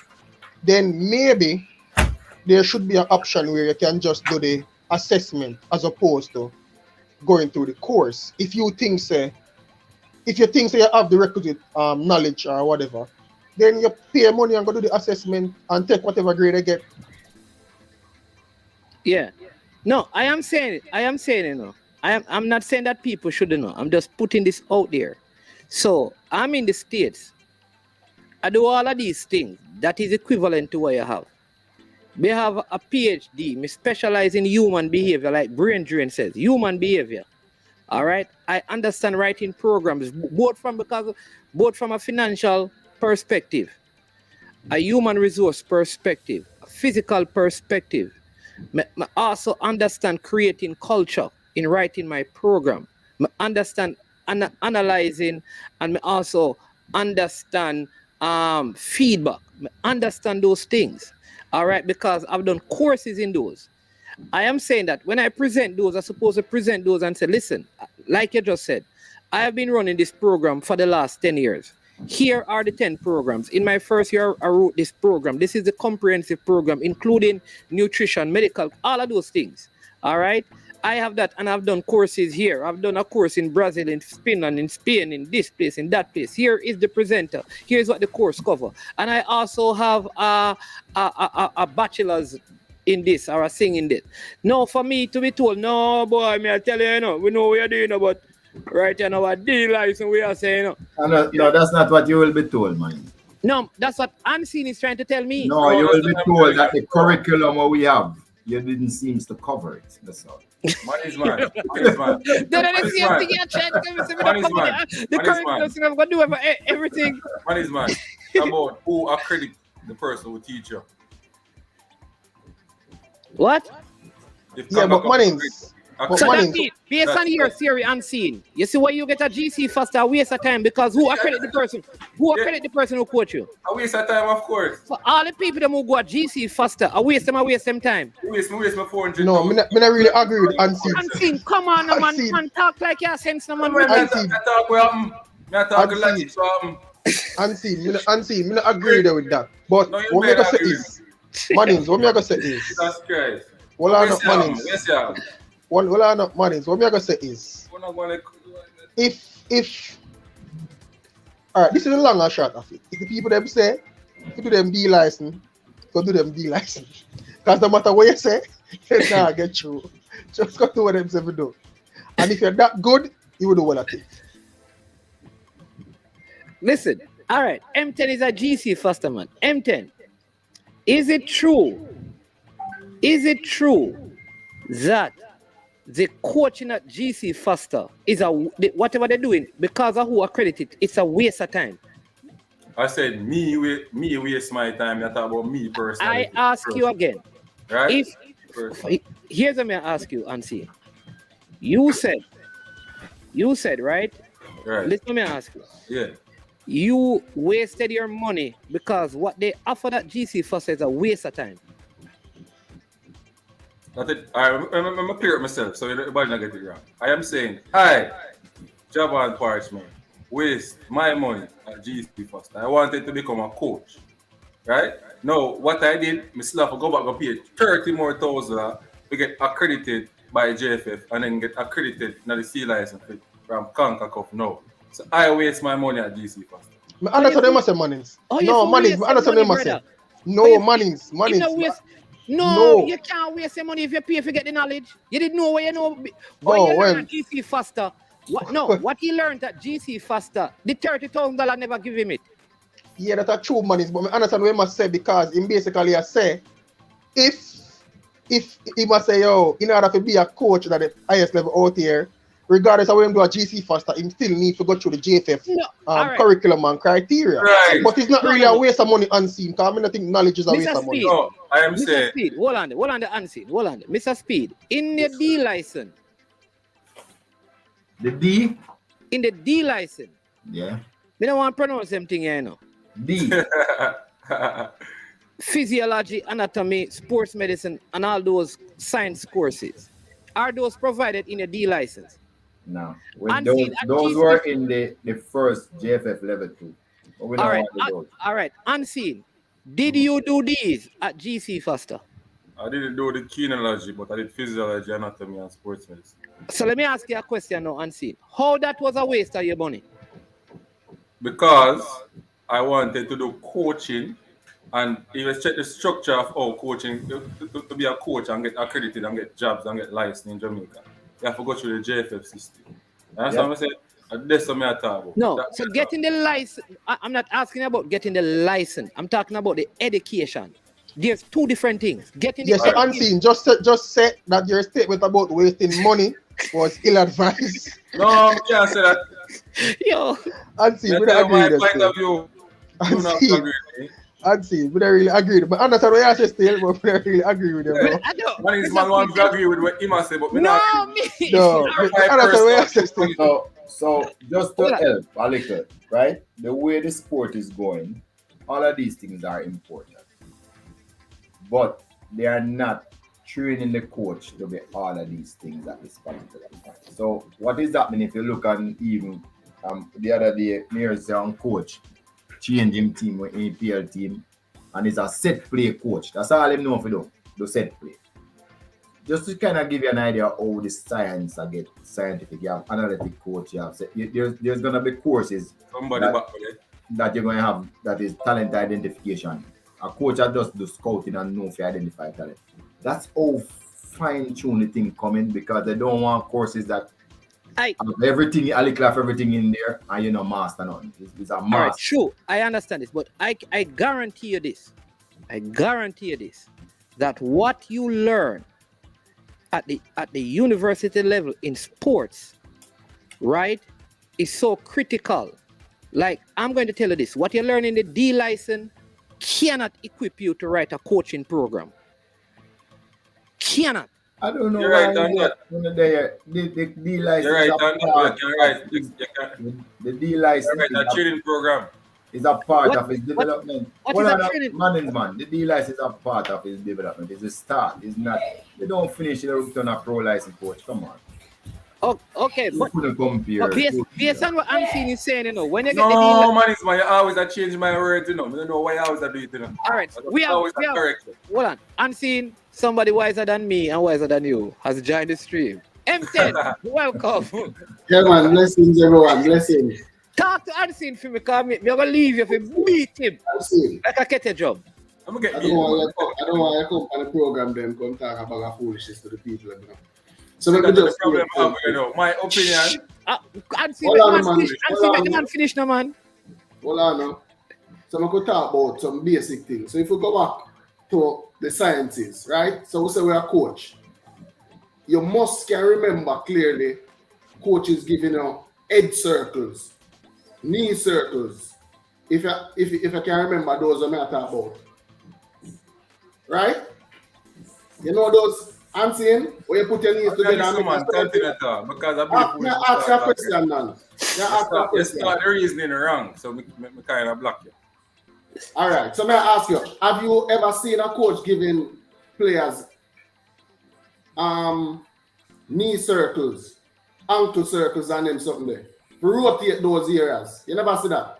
then maybe there should be an option where you can just do the assessment as opposed to going through the course. If you think you have the requisite knowledge or whatever, then you pay money and go do the assessment and take whatever grade you get. Yeah. No, I am saying, you know, I'm not saying that people shouldn't know. I'm just putting this out there. So I'm in the States. I do all of these things. That is equivalent to what you have. We have a PhD. Me specialize in human behavior, like Brain Drain says, human behavior. All right. I understand writing programs, both from a financial perspective, a human resource perspective, a physical perspective. I also understand creating culture in writing my program. I understand analyzing, and I also understand feedback. I understand those things. All right, because I've done courses in those. I am saying that when I present those, I'm supposed to present those and say, listen, like you just said, I have been running this program for the last 10 years. Here are the 10 programs. In my first year, I wrote this program. This is the comprehensive program, including nutrition, medical, all of those things. All right? I have that, and I've done courses here. I've done a course in Brazil, in Finland, in Spain, in this place, in that place. Here is the presenter. Here's what the course cover. And I also have a bachelor's in this, or a singing this. No, for me to be told, no, boy, me I tell you, we know what you're doing, but right now, our D license, we are saying, No, that's not what you will be told, man. No, that's what Unseen is trying to tell me. No, you will be told that the curriculum we have, you didn't seem to cover it. That's all. Man is man. Man is man. The curriculum is going to do everything. Man is man. About who accredit the person who teach you. What? Yeah, but Mannings. So that's it. Based on your theory, Unseen. You see why you get a GC faster, a waste of time, because who accredit the person? Who accredit the person who coach you? A waste of time, of course. For all the people that who go at GC faster, I waste them time. Waste my 400. No, me not really agree with Unseen. Unseen, come on, man. Talk like you're sense, man. Unseen. Unseen, me not agree with that. But no, what me gonna say is, Mannings, what me gonna say is, Jesus Christ. well, I'm not Mannings. Yes, yeah. Well, I'm not Mannings. What me gonna say is, if all right, this is a long and short of it. If the people them say, if you do them D license, go do them D license. Because no matter what you say, they not get through. Just go do what them say we do. And if you're that good, you will do well at it. Listen, all right, M10 is a GC faster, man. M10, is it true that the coaching at GC faster is whatever they're doing, because of who accredited, it's a waste of time? I said me waste my time. You talk about me personally. I ask you again. Right? Here's what I ask you, Ansi. You said, right? Right. Let me ask you. Yeah. You wasted your money because what they offer at GC faster is a waste of time. I'm clear it myself, so everybody not get it wrong. I am saying, hi, Javan Parchment, waste my money at GC first. I wanted to become a coach, right? No, what I did, I still have to go back and pay 30 more thousand to get accredited by JFF and then get accredited in the C license from CONCACAF now. So I waste my money at GC first. I understand them say Mannings. No, Mannings, I understand them say. No, Mannings. No, you can't waste your money if you pay to get the knowledge. You didn't know what you know. When you learn at GC faster, what he learned at GC faster, the $30,000 never give him it. Yeah, that's true, Mannings, but I understand what he must say, because him basically I say, if he must say, yo, in order to be a coach at the highest level out here, regardless of where him do a GC faster, he still need to go through the JFF curriculum and criteria. Right. But it's not really a waste of money Unseen, because I don't think knowledge is a waste of money. No, I am Mr. saying. Speed, hold on the Unseen. Hold on. Mr. Speed, in the D license. The D? In the D license. Yeah. I don't want to pronounce something here, you know. D. Physiology, anatomy, sports medicine, and all those science courses. Are those provided in a D license? No. Those were in the first JFF level 2. All right. Unseen. Did you do these at GC faster? I didn't do the kinology, but I did physiology, anatomy, and sports medicine. So let me ask you a question now, Unseen. How that was a waste of your money? Because I wanted to do coaching, and even check the structure of how coaching to be a coach and get accredited and get jobs and get licensed in Jamaica. You have to go through the JFF system. That's what I'm saying. That's what I'm talking about. No, so getting the license, I'm not asking about getting the license. I'm talking about the education. There's two different things. Yes, so Unseen, just say that your statement about wasting money was ill-advised. No, I can't say that. Yo, Unseen, we don't agree with that. Unseen, we don't really agree. But I understand what you say still, but we don't really agree with them. I don't. One is man wants to agree with what he must say, but we No, not. me. No, I understand what you say still. So just to help a little, right? The way the sport is going, all of these things are important. But they are not training the coach to be all of these things at this particular point. So what is happening if you look on even the other day, there's a coach changing team with APL team, and it's a set play coach. That's all him know for do set play. Just to kind of give you an idea of how the science I get scientific, you have analytic coach, you have there's gonna be courses that you're gonna have that is talent identification. A coach that does do scouting and know if you identify talent. That's how fine-tune the thing coming, because they don't want courses that have everything, everything in there, and you know, master none. It's a master. All right, sure, I understand this, but I guarantee you this. I guarantee you this, that what you learn at the university level in sports, right, is so critical. Like, I'm going to tell you this, what you learn in the D license cannot equip you to write a coaching program. Cannot. I don't know You're why right on that. The D license. You're right on that. You're right. The D license. You're right. The training program is a part of his development. What is that training? Man, the D license is a part of his development. It's a start. It's not. They don't finish it return a pro license coach. Come on. Oh, okay, but based on what I'm seeing, is saying, you know, when you get no, man, it's my always I change my words, you know. I don't know why I always do it, you know. All right, we have hold on. I'm seeing somebody wiser than me and wiser than you has joined the stream. M10, welcome. Yeah, man, blessings, everyone, blessings. Talk to Unseen for me, because I'm going to leave you if you beat him. Unseen. Like a kettle job. I don't want to come on the program, them come talk about a foolishness to the people, you know. So let me just problem have, you know, my opinion. Man, finish now, man. Hold on now. So I'm going to talk about some basic things. So if we go back to the sciences, right? So we say we're a coach. You must can remember clearly, coaches giving you head circles, knee circles. If I can remember those I'm talking about. Right? You know those I'm saying, when you put your knees together, because I ask a question, man. You start the reasoning wrong, so me kind of block you. All right, so may I ask you, have you ever seen a coach giving players knee circles, ankle circles, and them something there? Rotate those areas. You never see that?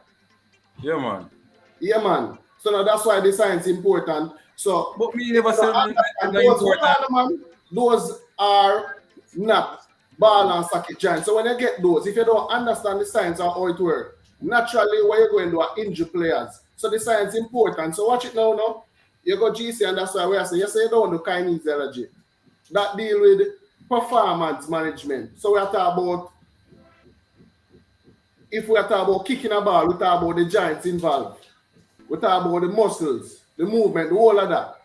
Yeah, man. Yeah, man. So now that's why the science is important. So, but we never said those are not ball and socket joints. So when you get those, if you don't understand the science of how it works, naturally what you're going to do are injure players. So the science is important. So watch it now. You go GC, and that's why we are saying, you say you don't do kinesiology. That deal with performance management. So we are talking about, if we are talking about kicking a ball, we talk about the joints involved. We talk about the muscles, the movement, the whole of that.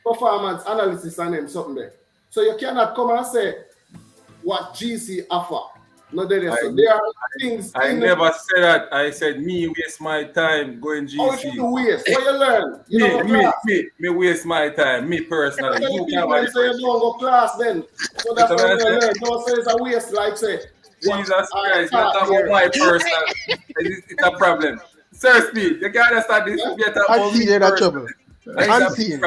Performance analysis and them something there. So you cannot come and say what GC offer. No, there are things. I never said that. I said me waste my time going GC. How you waste? What you learn? Me waste my time. Me personally. You can't say you don't go class then. So that's what you learn. Don't say it's a waste. Like say. Jesus Christ, not about my personal. It's a problem. Sir Speed, you can't understand this. I see that trouble. Unseen.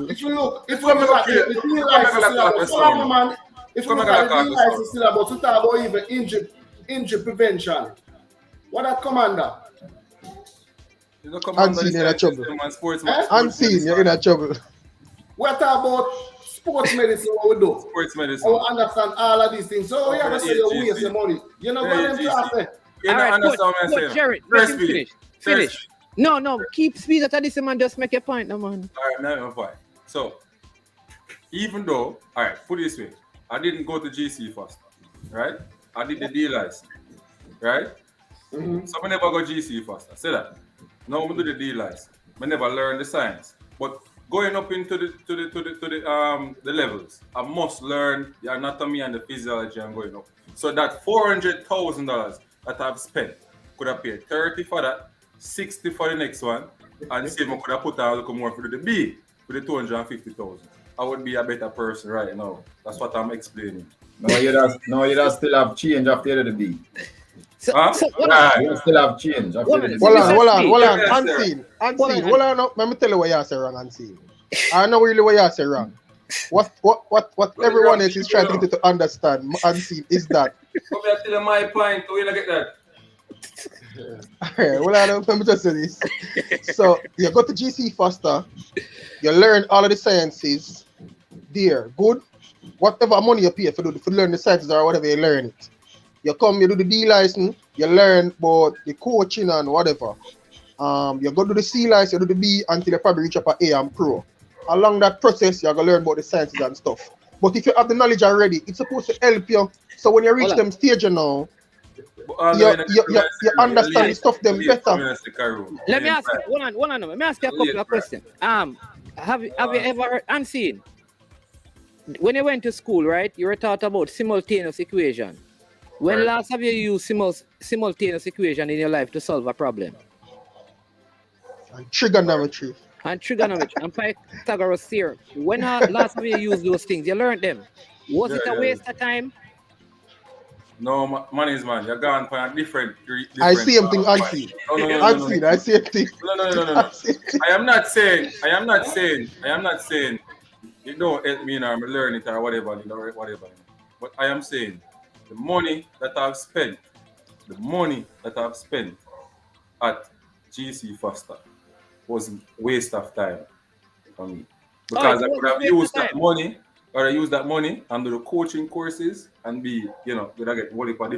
If you look at the license syllabus, we talk about even injury prevention. What that commander? Unseen, you're in trouble. Unseen, you're in trouble. We're talking about sports medicine, what we do. Sports medicine. We understand all of these things. So you have to say you waste your money. You know what I'm saying? All right, Jared, finish. No, keep speed at this man, just make a point, no man. All right, now I'm fine. So, even though, all right, put it this way, I didn't go to GC first, right? I did the D license, right? Mm-hmm. So I never go GC first. I say that. Now I do the D license. I never learn the science, but going up into the levels, I must learn the anatomy and the physiology and going up. So that $400,000 that I've spent, could have paid 30 for that, 60 for the next one, and see if I could have put a little more for the B, for the 250,000. I would be a better person right now. That's what I'm explaining. No, you don't still have change after the B. You still have change. Hold on. Unseen. Hold on. Let me tell you what you say wrong, Unseen. I know really what you say wrong. What everyone else is trying to get to understand, Unseen, is that. Come here, tell you my point. Where you get that? Alright, let me just say this. So you go to GC Foster, you learn all of the sciences there. Good. Whatever money you pay for learn the sciences or whatever you learn it. You come, you do the D license, you learn about the coaching and whatever. You go to the C license, you do the B until you probably reach up at A and Pro. Along that process, you're gonna learn about the sciences and stuff. But if you have the knowledge already, it's supposed to help you. So when you reach them stage now, you understand the stuff them better. Let me ask you one. Let me ask you a couple of questions. Have you ever heard Unseen? When you went to school, right? You were taught about simultaneous equation. When last have you used simultaneous equation in your life to solve a problem? And trigonometry. And Pythagoras theorem. When last have you used those things? You learned them. Was it a waste of time? No, man, you're gone for a different. I see him thing unseen. No. I see him thing. No. I am not saying it don't help me or learn it or whatever. But I am saying the money that I've spent at GC Foster was waste of time for me. Because I could have used that money and do the coaching courses and be, would I get would I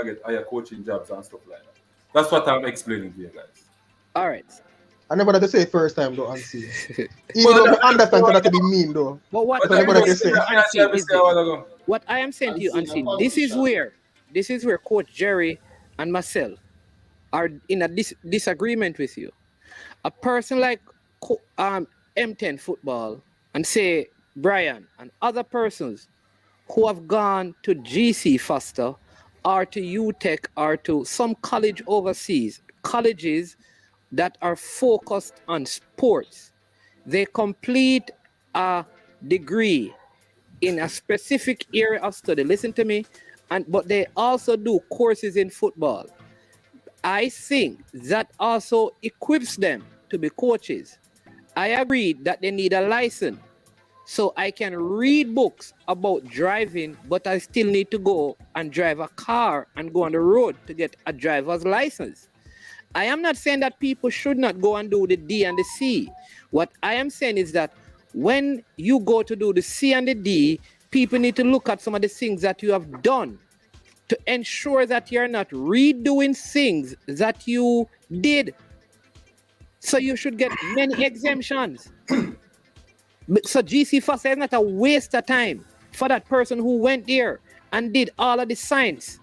get higher coaching jobs and stuff like that. That's what I'm explaining to you guys. All right. I never had to say first time though, Unseen. Even though I understand that to be mean though. But what I am saying to you, Unseen, this is where Coach Jerry and myself are in a disagreement with you. A person like M10 football and say Brian and other persons who have gone to GC Foster or to UTech or to some college overseas, colleges that are focused on sports. They complete a degree in a specific area of study. Listen to me. But they also do courses in football. I think that also equips them to be coaches. I agree that they need a license. So I can read books about driving, but I still need to go and drive a car and go on the road to get a driver's license. I am not saying that people should not go and do the D and the C. What I am saying is that when you go to do the C and the D, people need to look at some of the things that you have done to ensure that you're not redoing things that you did. So you should get many exemptions. So GC Foster is not a waste of time for that person who went there and did all of the science.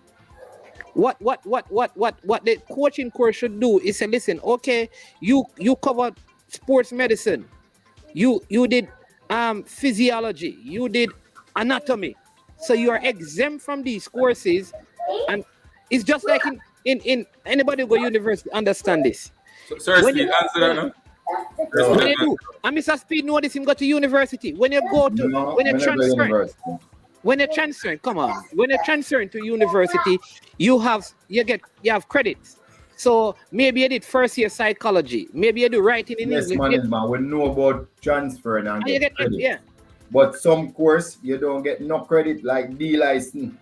What the coaching course should do is say, listen, okay, you covered sports medicine, you did physiology, you did anatomy, so you are exempt from these courses. And it's just like in anybody who go university understand this. Sir, Speed, answer that now. When they do, and Mr. Speed know this, him go to university. When you go to when you're transferring to university, you have credits. So maybe you did first year psychology, maybe you do writing in English. Management, we know about transferring and get credit. Yeah. But some course you don't get no credit, like D license.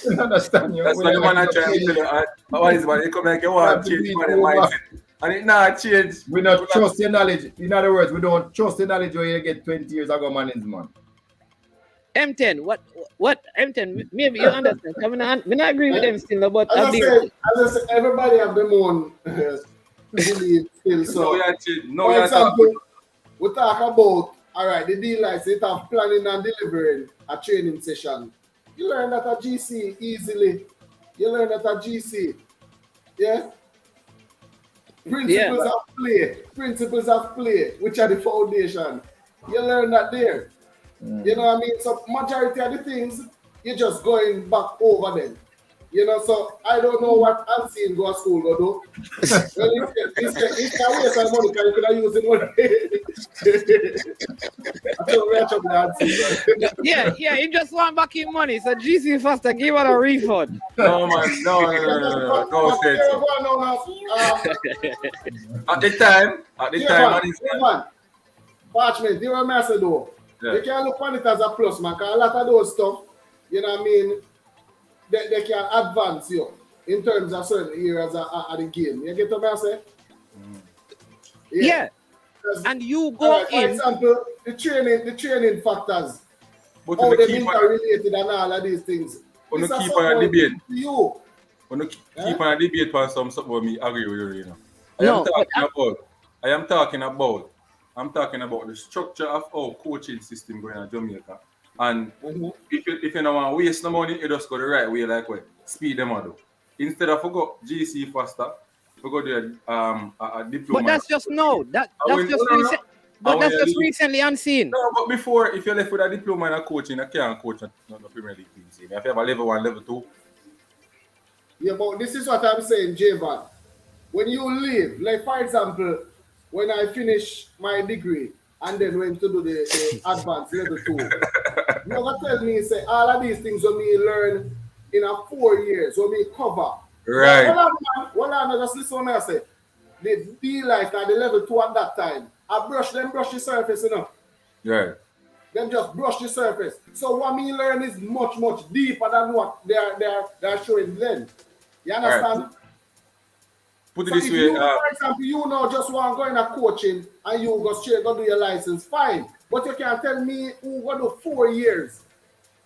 You understand? That's what the man are trying to tell you. What is it? You come like you want to change my mindset. And it not change. We don't trust your knowledge. In other words, we don't trust the knowledge where you get 20 years ago management. M10, what M10? Maybe you understand. I not agree with them still, but as I said, everybody have their own belief still. So, for example, we talk about the D license, it have planning and delivering a training session. You learn that at GC easily. You learn that at GC. Yeah? Principles of play, which are the foundation. You learn that there. You know what I mean? So majority of the things, you're just going back over them. You know, so I don't know what Unseen go to school go do. Well, it's a waste of money because you could have used it one day. So we are trouble that season. Yeah, he just want back his money. So GC Foster give her a refund. No, man, no. Don't say so. At the time, man. Parchment, you know what I say though? Yeah. They can look on it as a plus, man, because a lot of those stuff, you know what I mean, they can advance you in terms of certain areas of the game. You get what I say? Yeah. And you go for in. example, the training factors, But how when they the keep interrelated and all of these things. on This the is keep on a something debate. to you. When you keep on a debate on something with me, agree with you, you know. I'm talking about the structure of our coaching system going in Jamaica. And if you don't want to waste no money, you just go the right way, like what Speed them do. Instead of go GC faster, we go do a diploma. But that's just recently unseen. No, but before, if you left with a diploma in a coaching, I can't coach no Premier League teams. If you have a level 1, level 2. Yeah, but this is what I'm saying, Javon. When you leave, like for example, when I finish my degree and then went to do the advanced level 2, you never tell me, say, all of these things when me learn in a 4 years, when me cover. Right. Well, I just listen when I say, the D-Life at the level 2 at that time, I brush the surface, you know. Right. Them just brush the surface. So what me learn is much, much deeper than what they're showing then. You understand? Right. Put it So this if way. you, for example, you know just want to go in a coaching and you go straight go do your license, fine. But you can't tell me who go do 4 years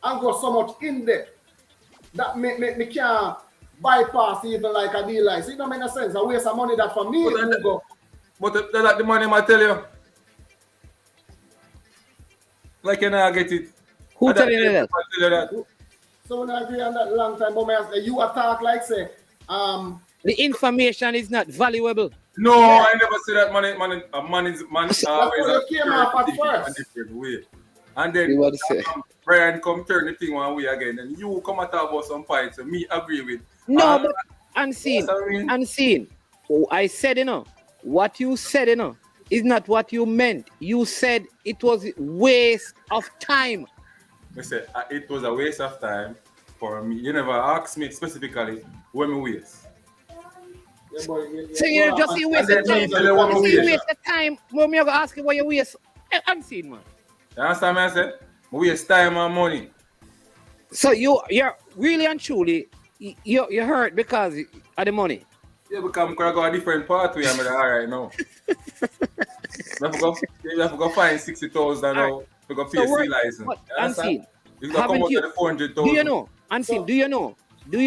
and go so much in depth that me can't bypass even like a deal license. It don't make no sense. I waste some money that for me. But that's the money I tell you. Like you know, I get it. Who tell you that? I tell you that. So when I agree on that long time, but you attack like say, the information is not valuable. No, yeah. I never say that money is that's always what you came off at first. A different way. And then Brian come turn the thing one way again, and you come and talk about some points, so me agree with. No, but unseen. Oh, I said, what you said, is not what you meant. You said it was waste of time. I said it was a waste of time for me. You never asked me specifically when we waste. Yeah, so you just see waste of time. You waste of time when me go ask you what you waste. Unseen, man. You understand what I said? We waste time and money. So you're really and truly you hurt because of the money. Yeah, because I'm gonna go a different pathway. I'm like, all right now. You have to go find 60,000 now to go pay C license. Unseen. You got to come out to the 400,000. Do you know? Unseen. Do you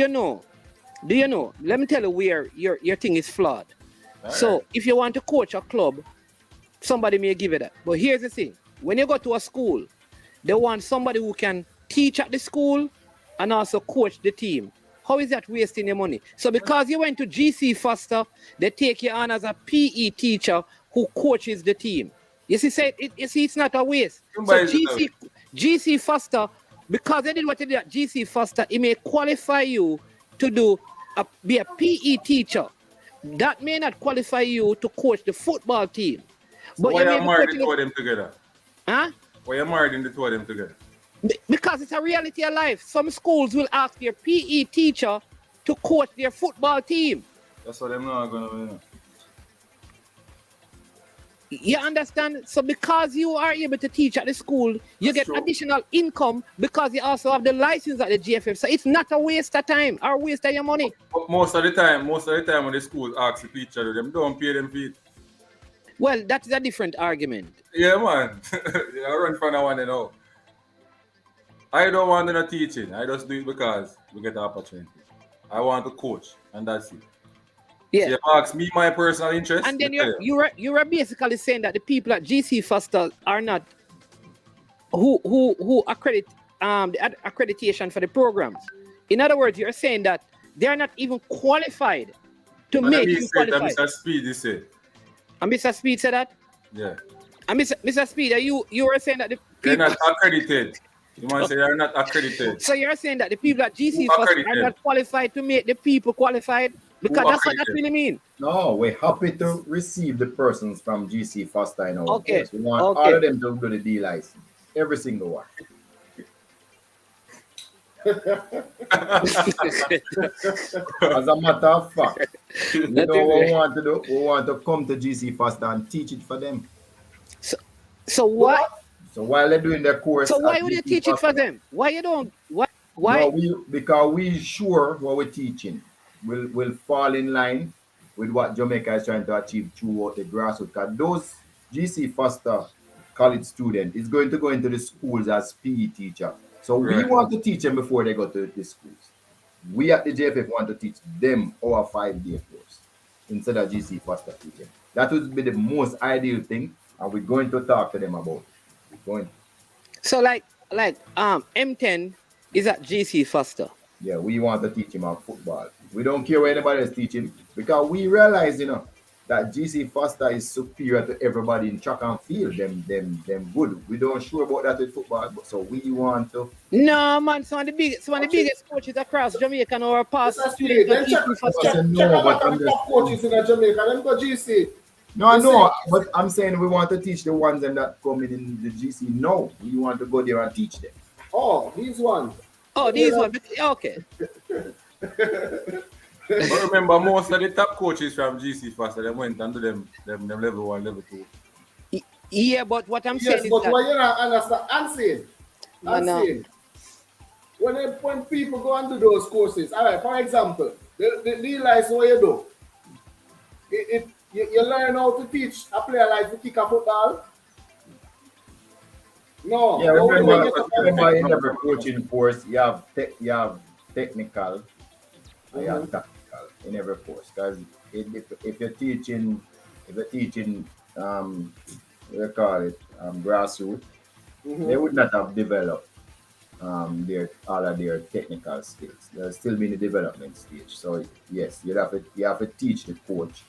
know? Let me tell you where your thing is flawed. So if you want to coach a club, somebody may give you that. But here's the thing. When you go to a school, they want somebody who can teach at the school and also coach the team. How is that wasting your money? So because you went to GC Foster, they take you on as a PE teacher who coaches the team. You see, it's not a waste. So GC Foster, because they did what they did at GC Foster, it may qualify you to be a PE teacher. That may not qualify you to coach the football team. So but why are you married the two of them together? Huh? Why are you married the two of them together? Because it's a reality of life. Some schools will ask their PE teacher to coach their football team. That's what I'm not going to do. You understand? So because you are able to teach at the school, you get additional income because you also have the license at the GFF. So it's not a waste of time or waste of your money. But most of the time when the school asks the teacher, them don't pay them fees. Well, that is a different argument. Yeah, man. I run from that one, you know. I don't want to teaching. I just do it because we get the opportunity. I want to coach, and that's it. Yeah. So you ask me my personal interest. And then you're basically saying that the people at GC Foster are not who accredit the accreditation for the programs. In other words, you're saying that they're not even qualified to make you qualified. Mr. Speed, you said. And Mr. Speed said that? Yeah. And Mr. Speed, you were saying that the people... They're not accredited. You want to say they're not accredited. So you're saying that the people at GC Foster are not qualified to make the people qualified? Because that's what that really means. No, we're happy to receive the persons from GC Foster in our Okay. course. We want all of them to do the D license. Every single one. As a matter of fact, you know what we want to do? We want to come to GC Faster and teach it for them. So what? So while they're doing their course, So why would you teach it for them? Why you don't? Why? No, because we sure what we're teaching will fall in line with what Jamaica is trying to achieve throughout the grassroots. Because those GC Foster college students is going to go into the schools as PE teacher. So we want to teach them before they go to the schools. We at the JFF want to teach them our 5-day course instead of GC Foster teaching. That would be the most ideal thing, and we're going to talk to them about it. We're going. So like M10 is at GC Foster. Yeah, we want to teach him about football. We don't care what anybody is teaching because we realize, that GC Foster is superior to everybody in track and field. Them good. We don't sure about that with football, but so we want to. No, man. Some of the biggest coaches across Jamaica now are past students at GC Foster. No, but I'm just coaches in Jamaica. Them go GC. No, I know, but I'm saying we want to teach the ones that come in the GC. No, we want to go there and teach them. Oh, these ones. Oh, these ones. Okay. But remember, most of the top coaches from GC Faster, they went and do them level 1, level 2. Yeah, but what I'm saying is but that... what you not understand, I'm No. saying, when people go and do those courses, all right, for example, the license what you do, you learn how to teach a player like to kick a football. No. Yeah, remember in every coaching course, you have technical, and you have tactical in every course. Because if you're teaching, we call it grassroots, they would not have developed all of their technical skills. They'll still be in the development stage. So yes, you have to teach the coach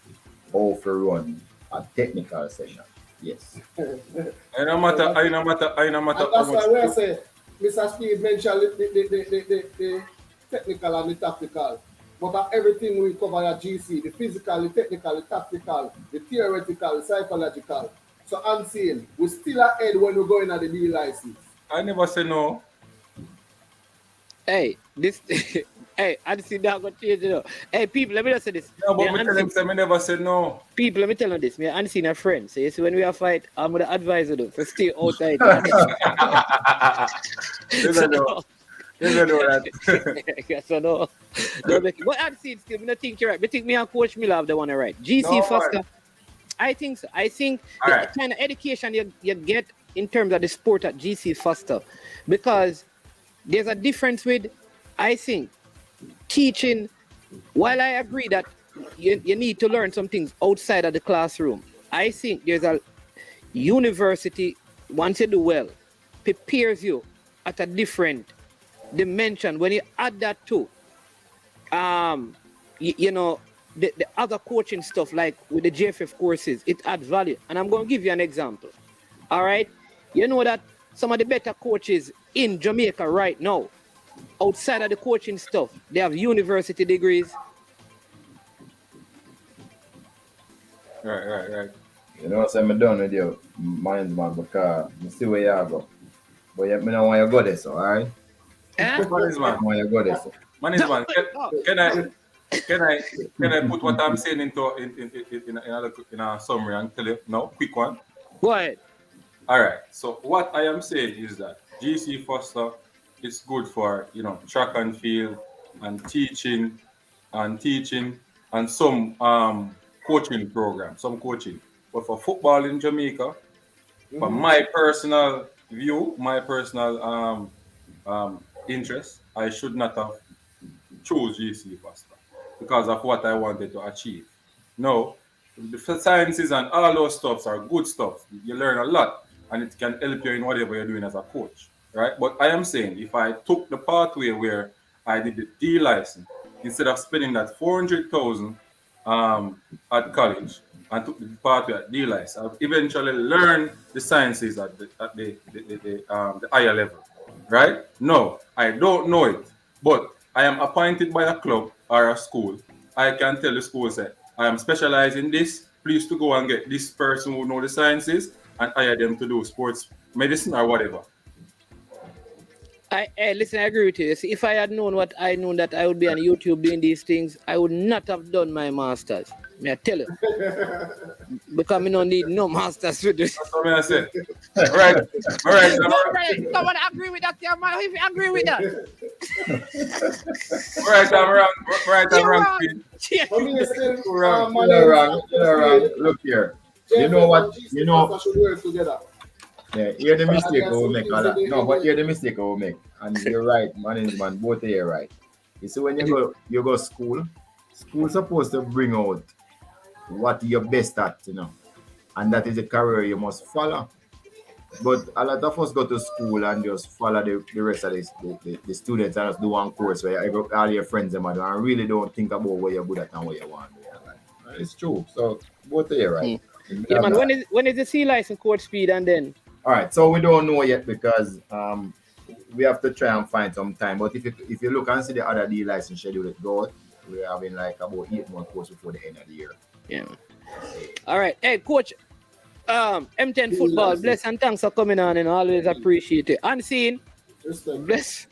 how to run a technical session. Yes. I no matter and how much. that's why I say Mr. Speid mentioned the technical and the tactical. But everything we cover at GC, the physical, the technical, the tactical, the theoretical, the psychological. So I'm saying we still ahead when we go in at the B license. I never say no. Hey, hey, I see that got changed. Hey, people, let me just say this. No, but me tell them say me never said no. People, let me tell you this. Me and seen a friend. So you see, when we are fight, I'm gonna advise you to stay outside. Never know that. Yes, I know. But I'm seeing still, I think you're right. I think me and Coach Miller have the one right. GC No, Foster. I think so. I think the kind of education you get in terms of the sport at GC Foster, because there's a difference with, I think, teaching. While I agree that you need to learn some things outside of the classroom, I think there's a university, once you do well, prepares you at a different dimension. When you add that to, the other coaching stuff, like with the JFF courses, it adds value. And I'm going to give you an example. All right? You know that some of the better coaches in Jamaica right now, outside of the coaching stuff, they have university degrees. Right. You know what I'm done with you, minds man, because you see where you go. But you don't want you to go there, so, all right? Man, Want you to go there, so. Man, can I put what I'm saying into in a summary and tell you? No, quick one. Go ahead. All right. So what I am saying is that GC Foster is good for track and field and teaching and some coaching program, some coaching. But for football in Jamaica, for my personal view, my personal interest, I should not have chose GC Foster because of what I wanted to achieve. No, the sciences and all those stuffs are good stuff. You learn a lot and it can help you in whatever you're doing as a coach, right? But I am saying if I took the pathway where I did the D license, instead of spending that 400,000 at college and took the pathway at D license, I've eventually learned the sciences at the higher level, right? No, I don't know it, but I am appointed by a club or a school. I can tell the school, say, I am specialized in this. Please to go and get this person who know the sciences and hire them to do sports medicine or whatever. Listen, I agree with you. See, if I had known what I knew that I would be on YouTube doing these things, I would not have done my masters. May I tell you? Because I don't need no masters to do this. That's what I said. All right. No, Brian, come on, agree with that, man. If you agree with that. All right, I'm wrong. You're wrong. Look here. You know what? You know. should work together. Yeah, hear the mistake I will make. No, but hear the mistake I will make. And you're right, man. Both of you are right. You see, when you go school's supposed to bring out what you're best at, and that is a career you must follow. But a lot of us go to school and just follow the rest of the students and just do one course where all your friends and really don't think about what you're good at and what you want. It's true. So both of you are right. Yeah, man. When is the C license, Coach Speid, and then? All right. So we don't know yet because we have to try and find some time. But if you look and see the other D license schedule it goes, we're having like about 8 more courses before the end of the year. Yeah. All right. Hey, Coach. M10 football. Bless and thanks for coming on, and always appreciate it. Unseen. Bless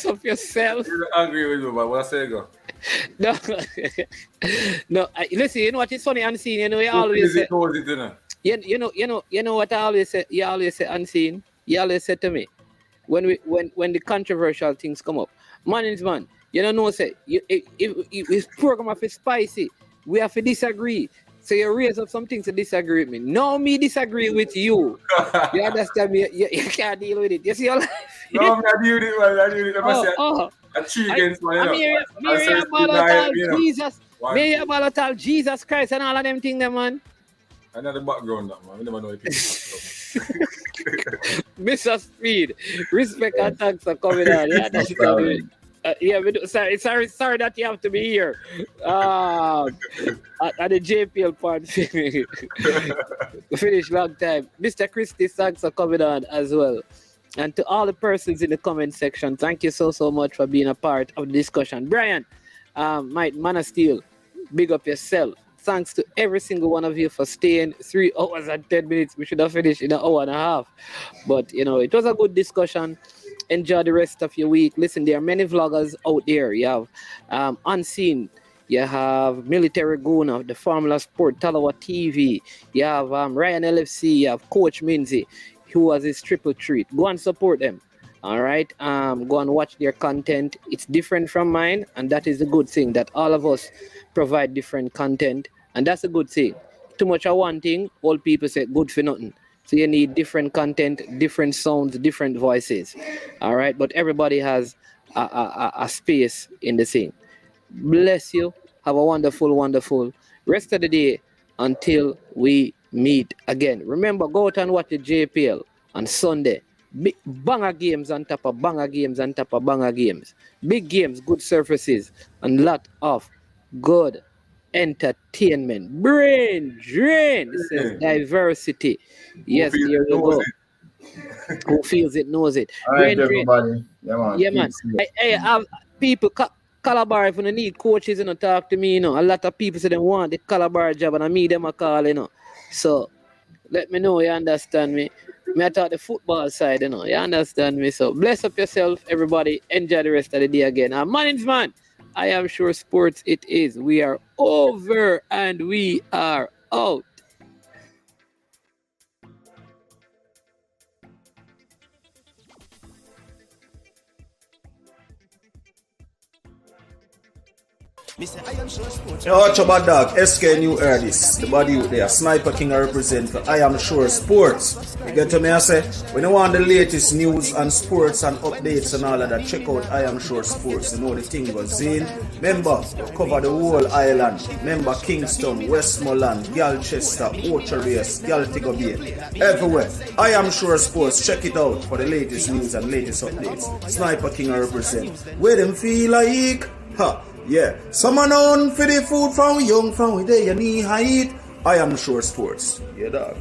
up yourself. You don't agree with me, but what I say go? No. Listen, you know what is funny, Unseen? You always say. You know what I always say. You always say, Unseen. You always say to me, when the controversial things come up, man, you don't know, say if program is spicy, we have to disagree. So you raise up some things to disagree with me. No, me disagree with you. You understand me? You can't deal with it. You see your life? No, I'm not dealing with it, man. I'm dealing with it. A 3 against 1, Jesus. Me about all Jesus Christ and all of them things, man. Another background, man. We never know it. Mr. Speid, respect and thanks for coming on. Yeah, that's sorry that you have to be here at the JPL part. Finish long time. Mr. Christie, thanks for coming on as well. And to all the persons in the comment section, thank you so much for being a part of the discussion. Brian, Mike Manasteel, big up yourself. Thanks to every single one of you for staying 3 hours and 10 minutes. We should have finished in an hour and a half. But, it was a good discussion. Enjoy the rest of your week. Listen, there are many vloggers out there. You have Unseen. You have Military Guna, the Formula Sport, Talawa TV. You have Ryan LFC. You have Coach Minzy, who has his triple treat. Go and support them. All right. Go and watch their content. It's different from mine. And that is a good thing, that all of us provide different content. And that's a good thing. Too much of one thing, old people say good for nothing. So you need different content, different sounds, different voices. All right. But everybody has a space in the thing. Bless you. Have a wonderful rest of the day until we meet again. Remember, go out and watch the JPL on Sunday. Big banger games on top of banger games on top of banger games. Big games, good surfaces, and lot of good entertainment. Brain drain. This is diversity. Yes, here you go. Who feels it knows it. All right, everybody. Yeah, man. Hey, people, Calabar, if you need coaches, talk to me, A lot of people say they want the Calabar job, and I meet them a call, So, let me know, you understand me. I talk the football side, you understand me. So, bless up yourself, everybody. Enjoy the rest of the day again. Man, I am sure sports it is. We are over and we are out. Yo, watch your bad dog, SK New Erdis, the body out there, Sniper King I represent for I Am Sure Sports. You get to me, I say, when you want the latest news and sports and updates and all of that, check out I Am Sure Sports. You know the thing goes in. Remember, cover the whole island. Remember Kingston, Westmoreland, Galchester, Orchard Race, Galtigo Bay, everywhere. I Am Sure Sports, check it out for the latest news and latest updates. Sniper King I represent. Where them feel like? Ha! Yeah, someone on for the food from young, from where they knee height. I Am Sure Sports. Yeah, dog.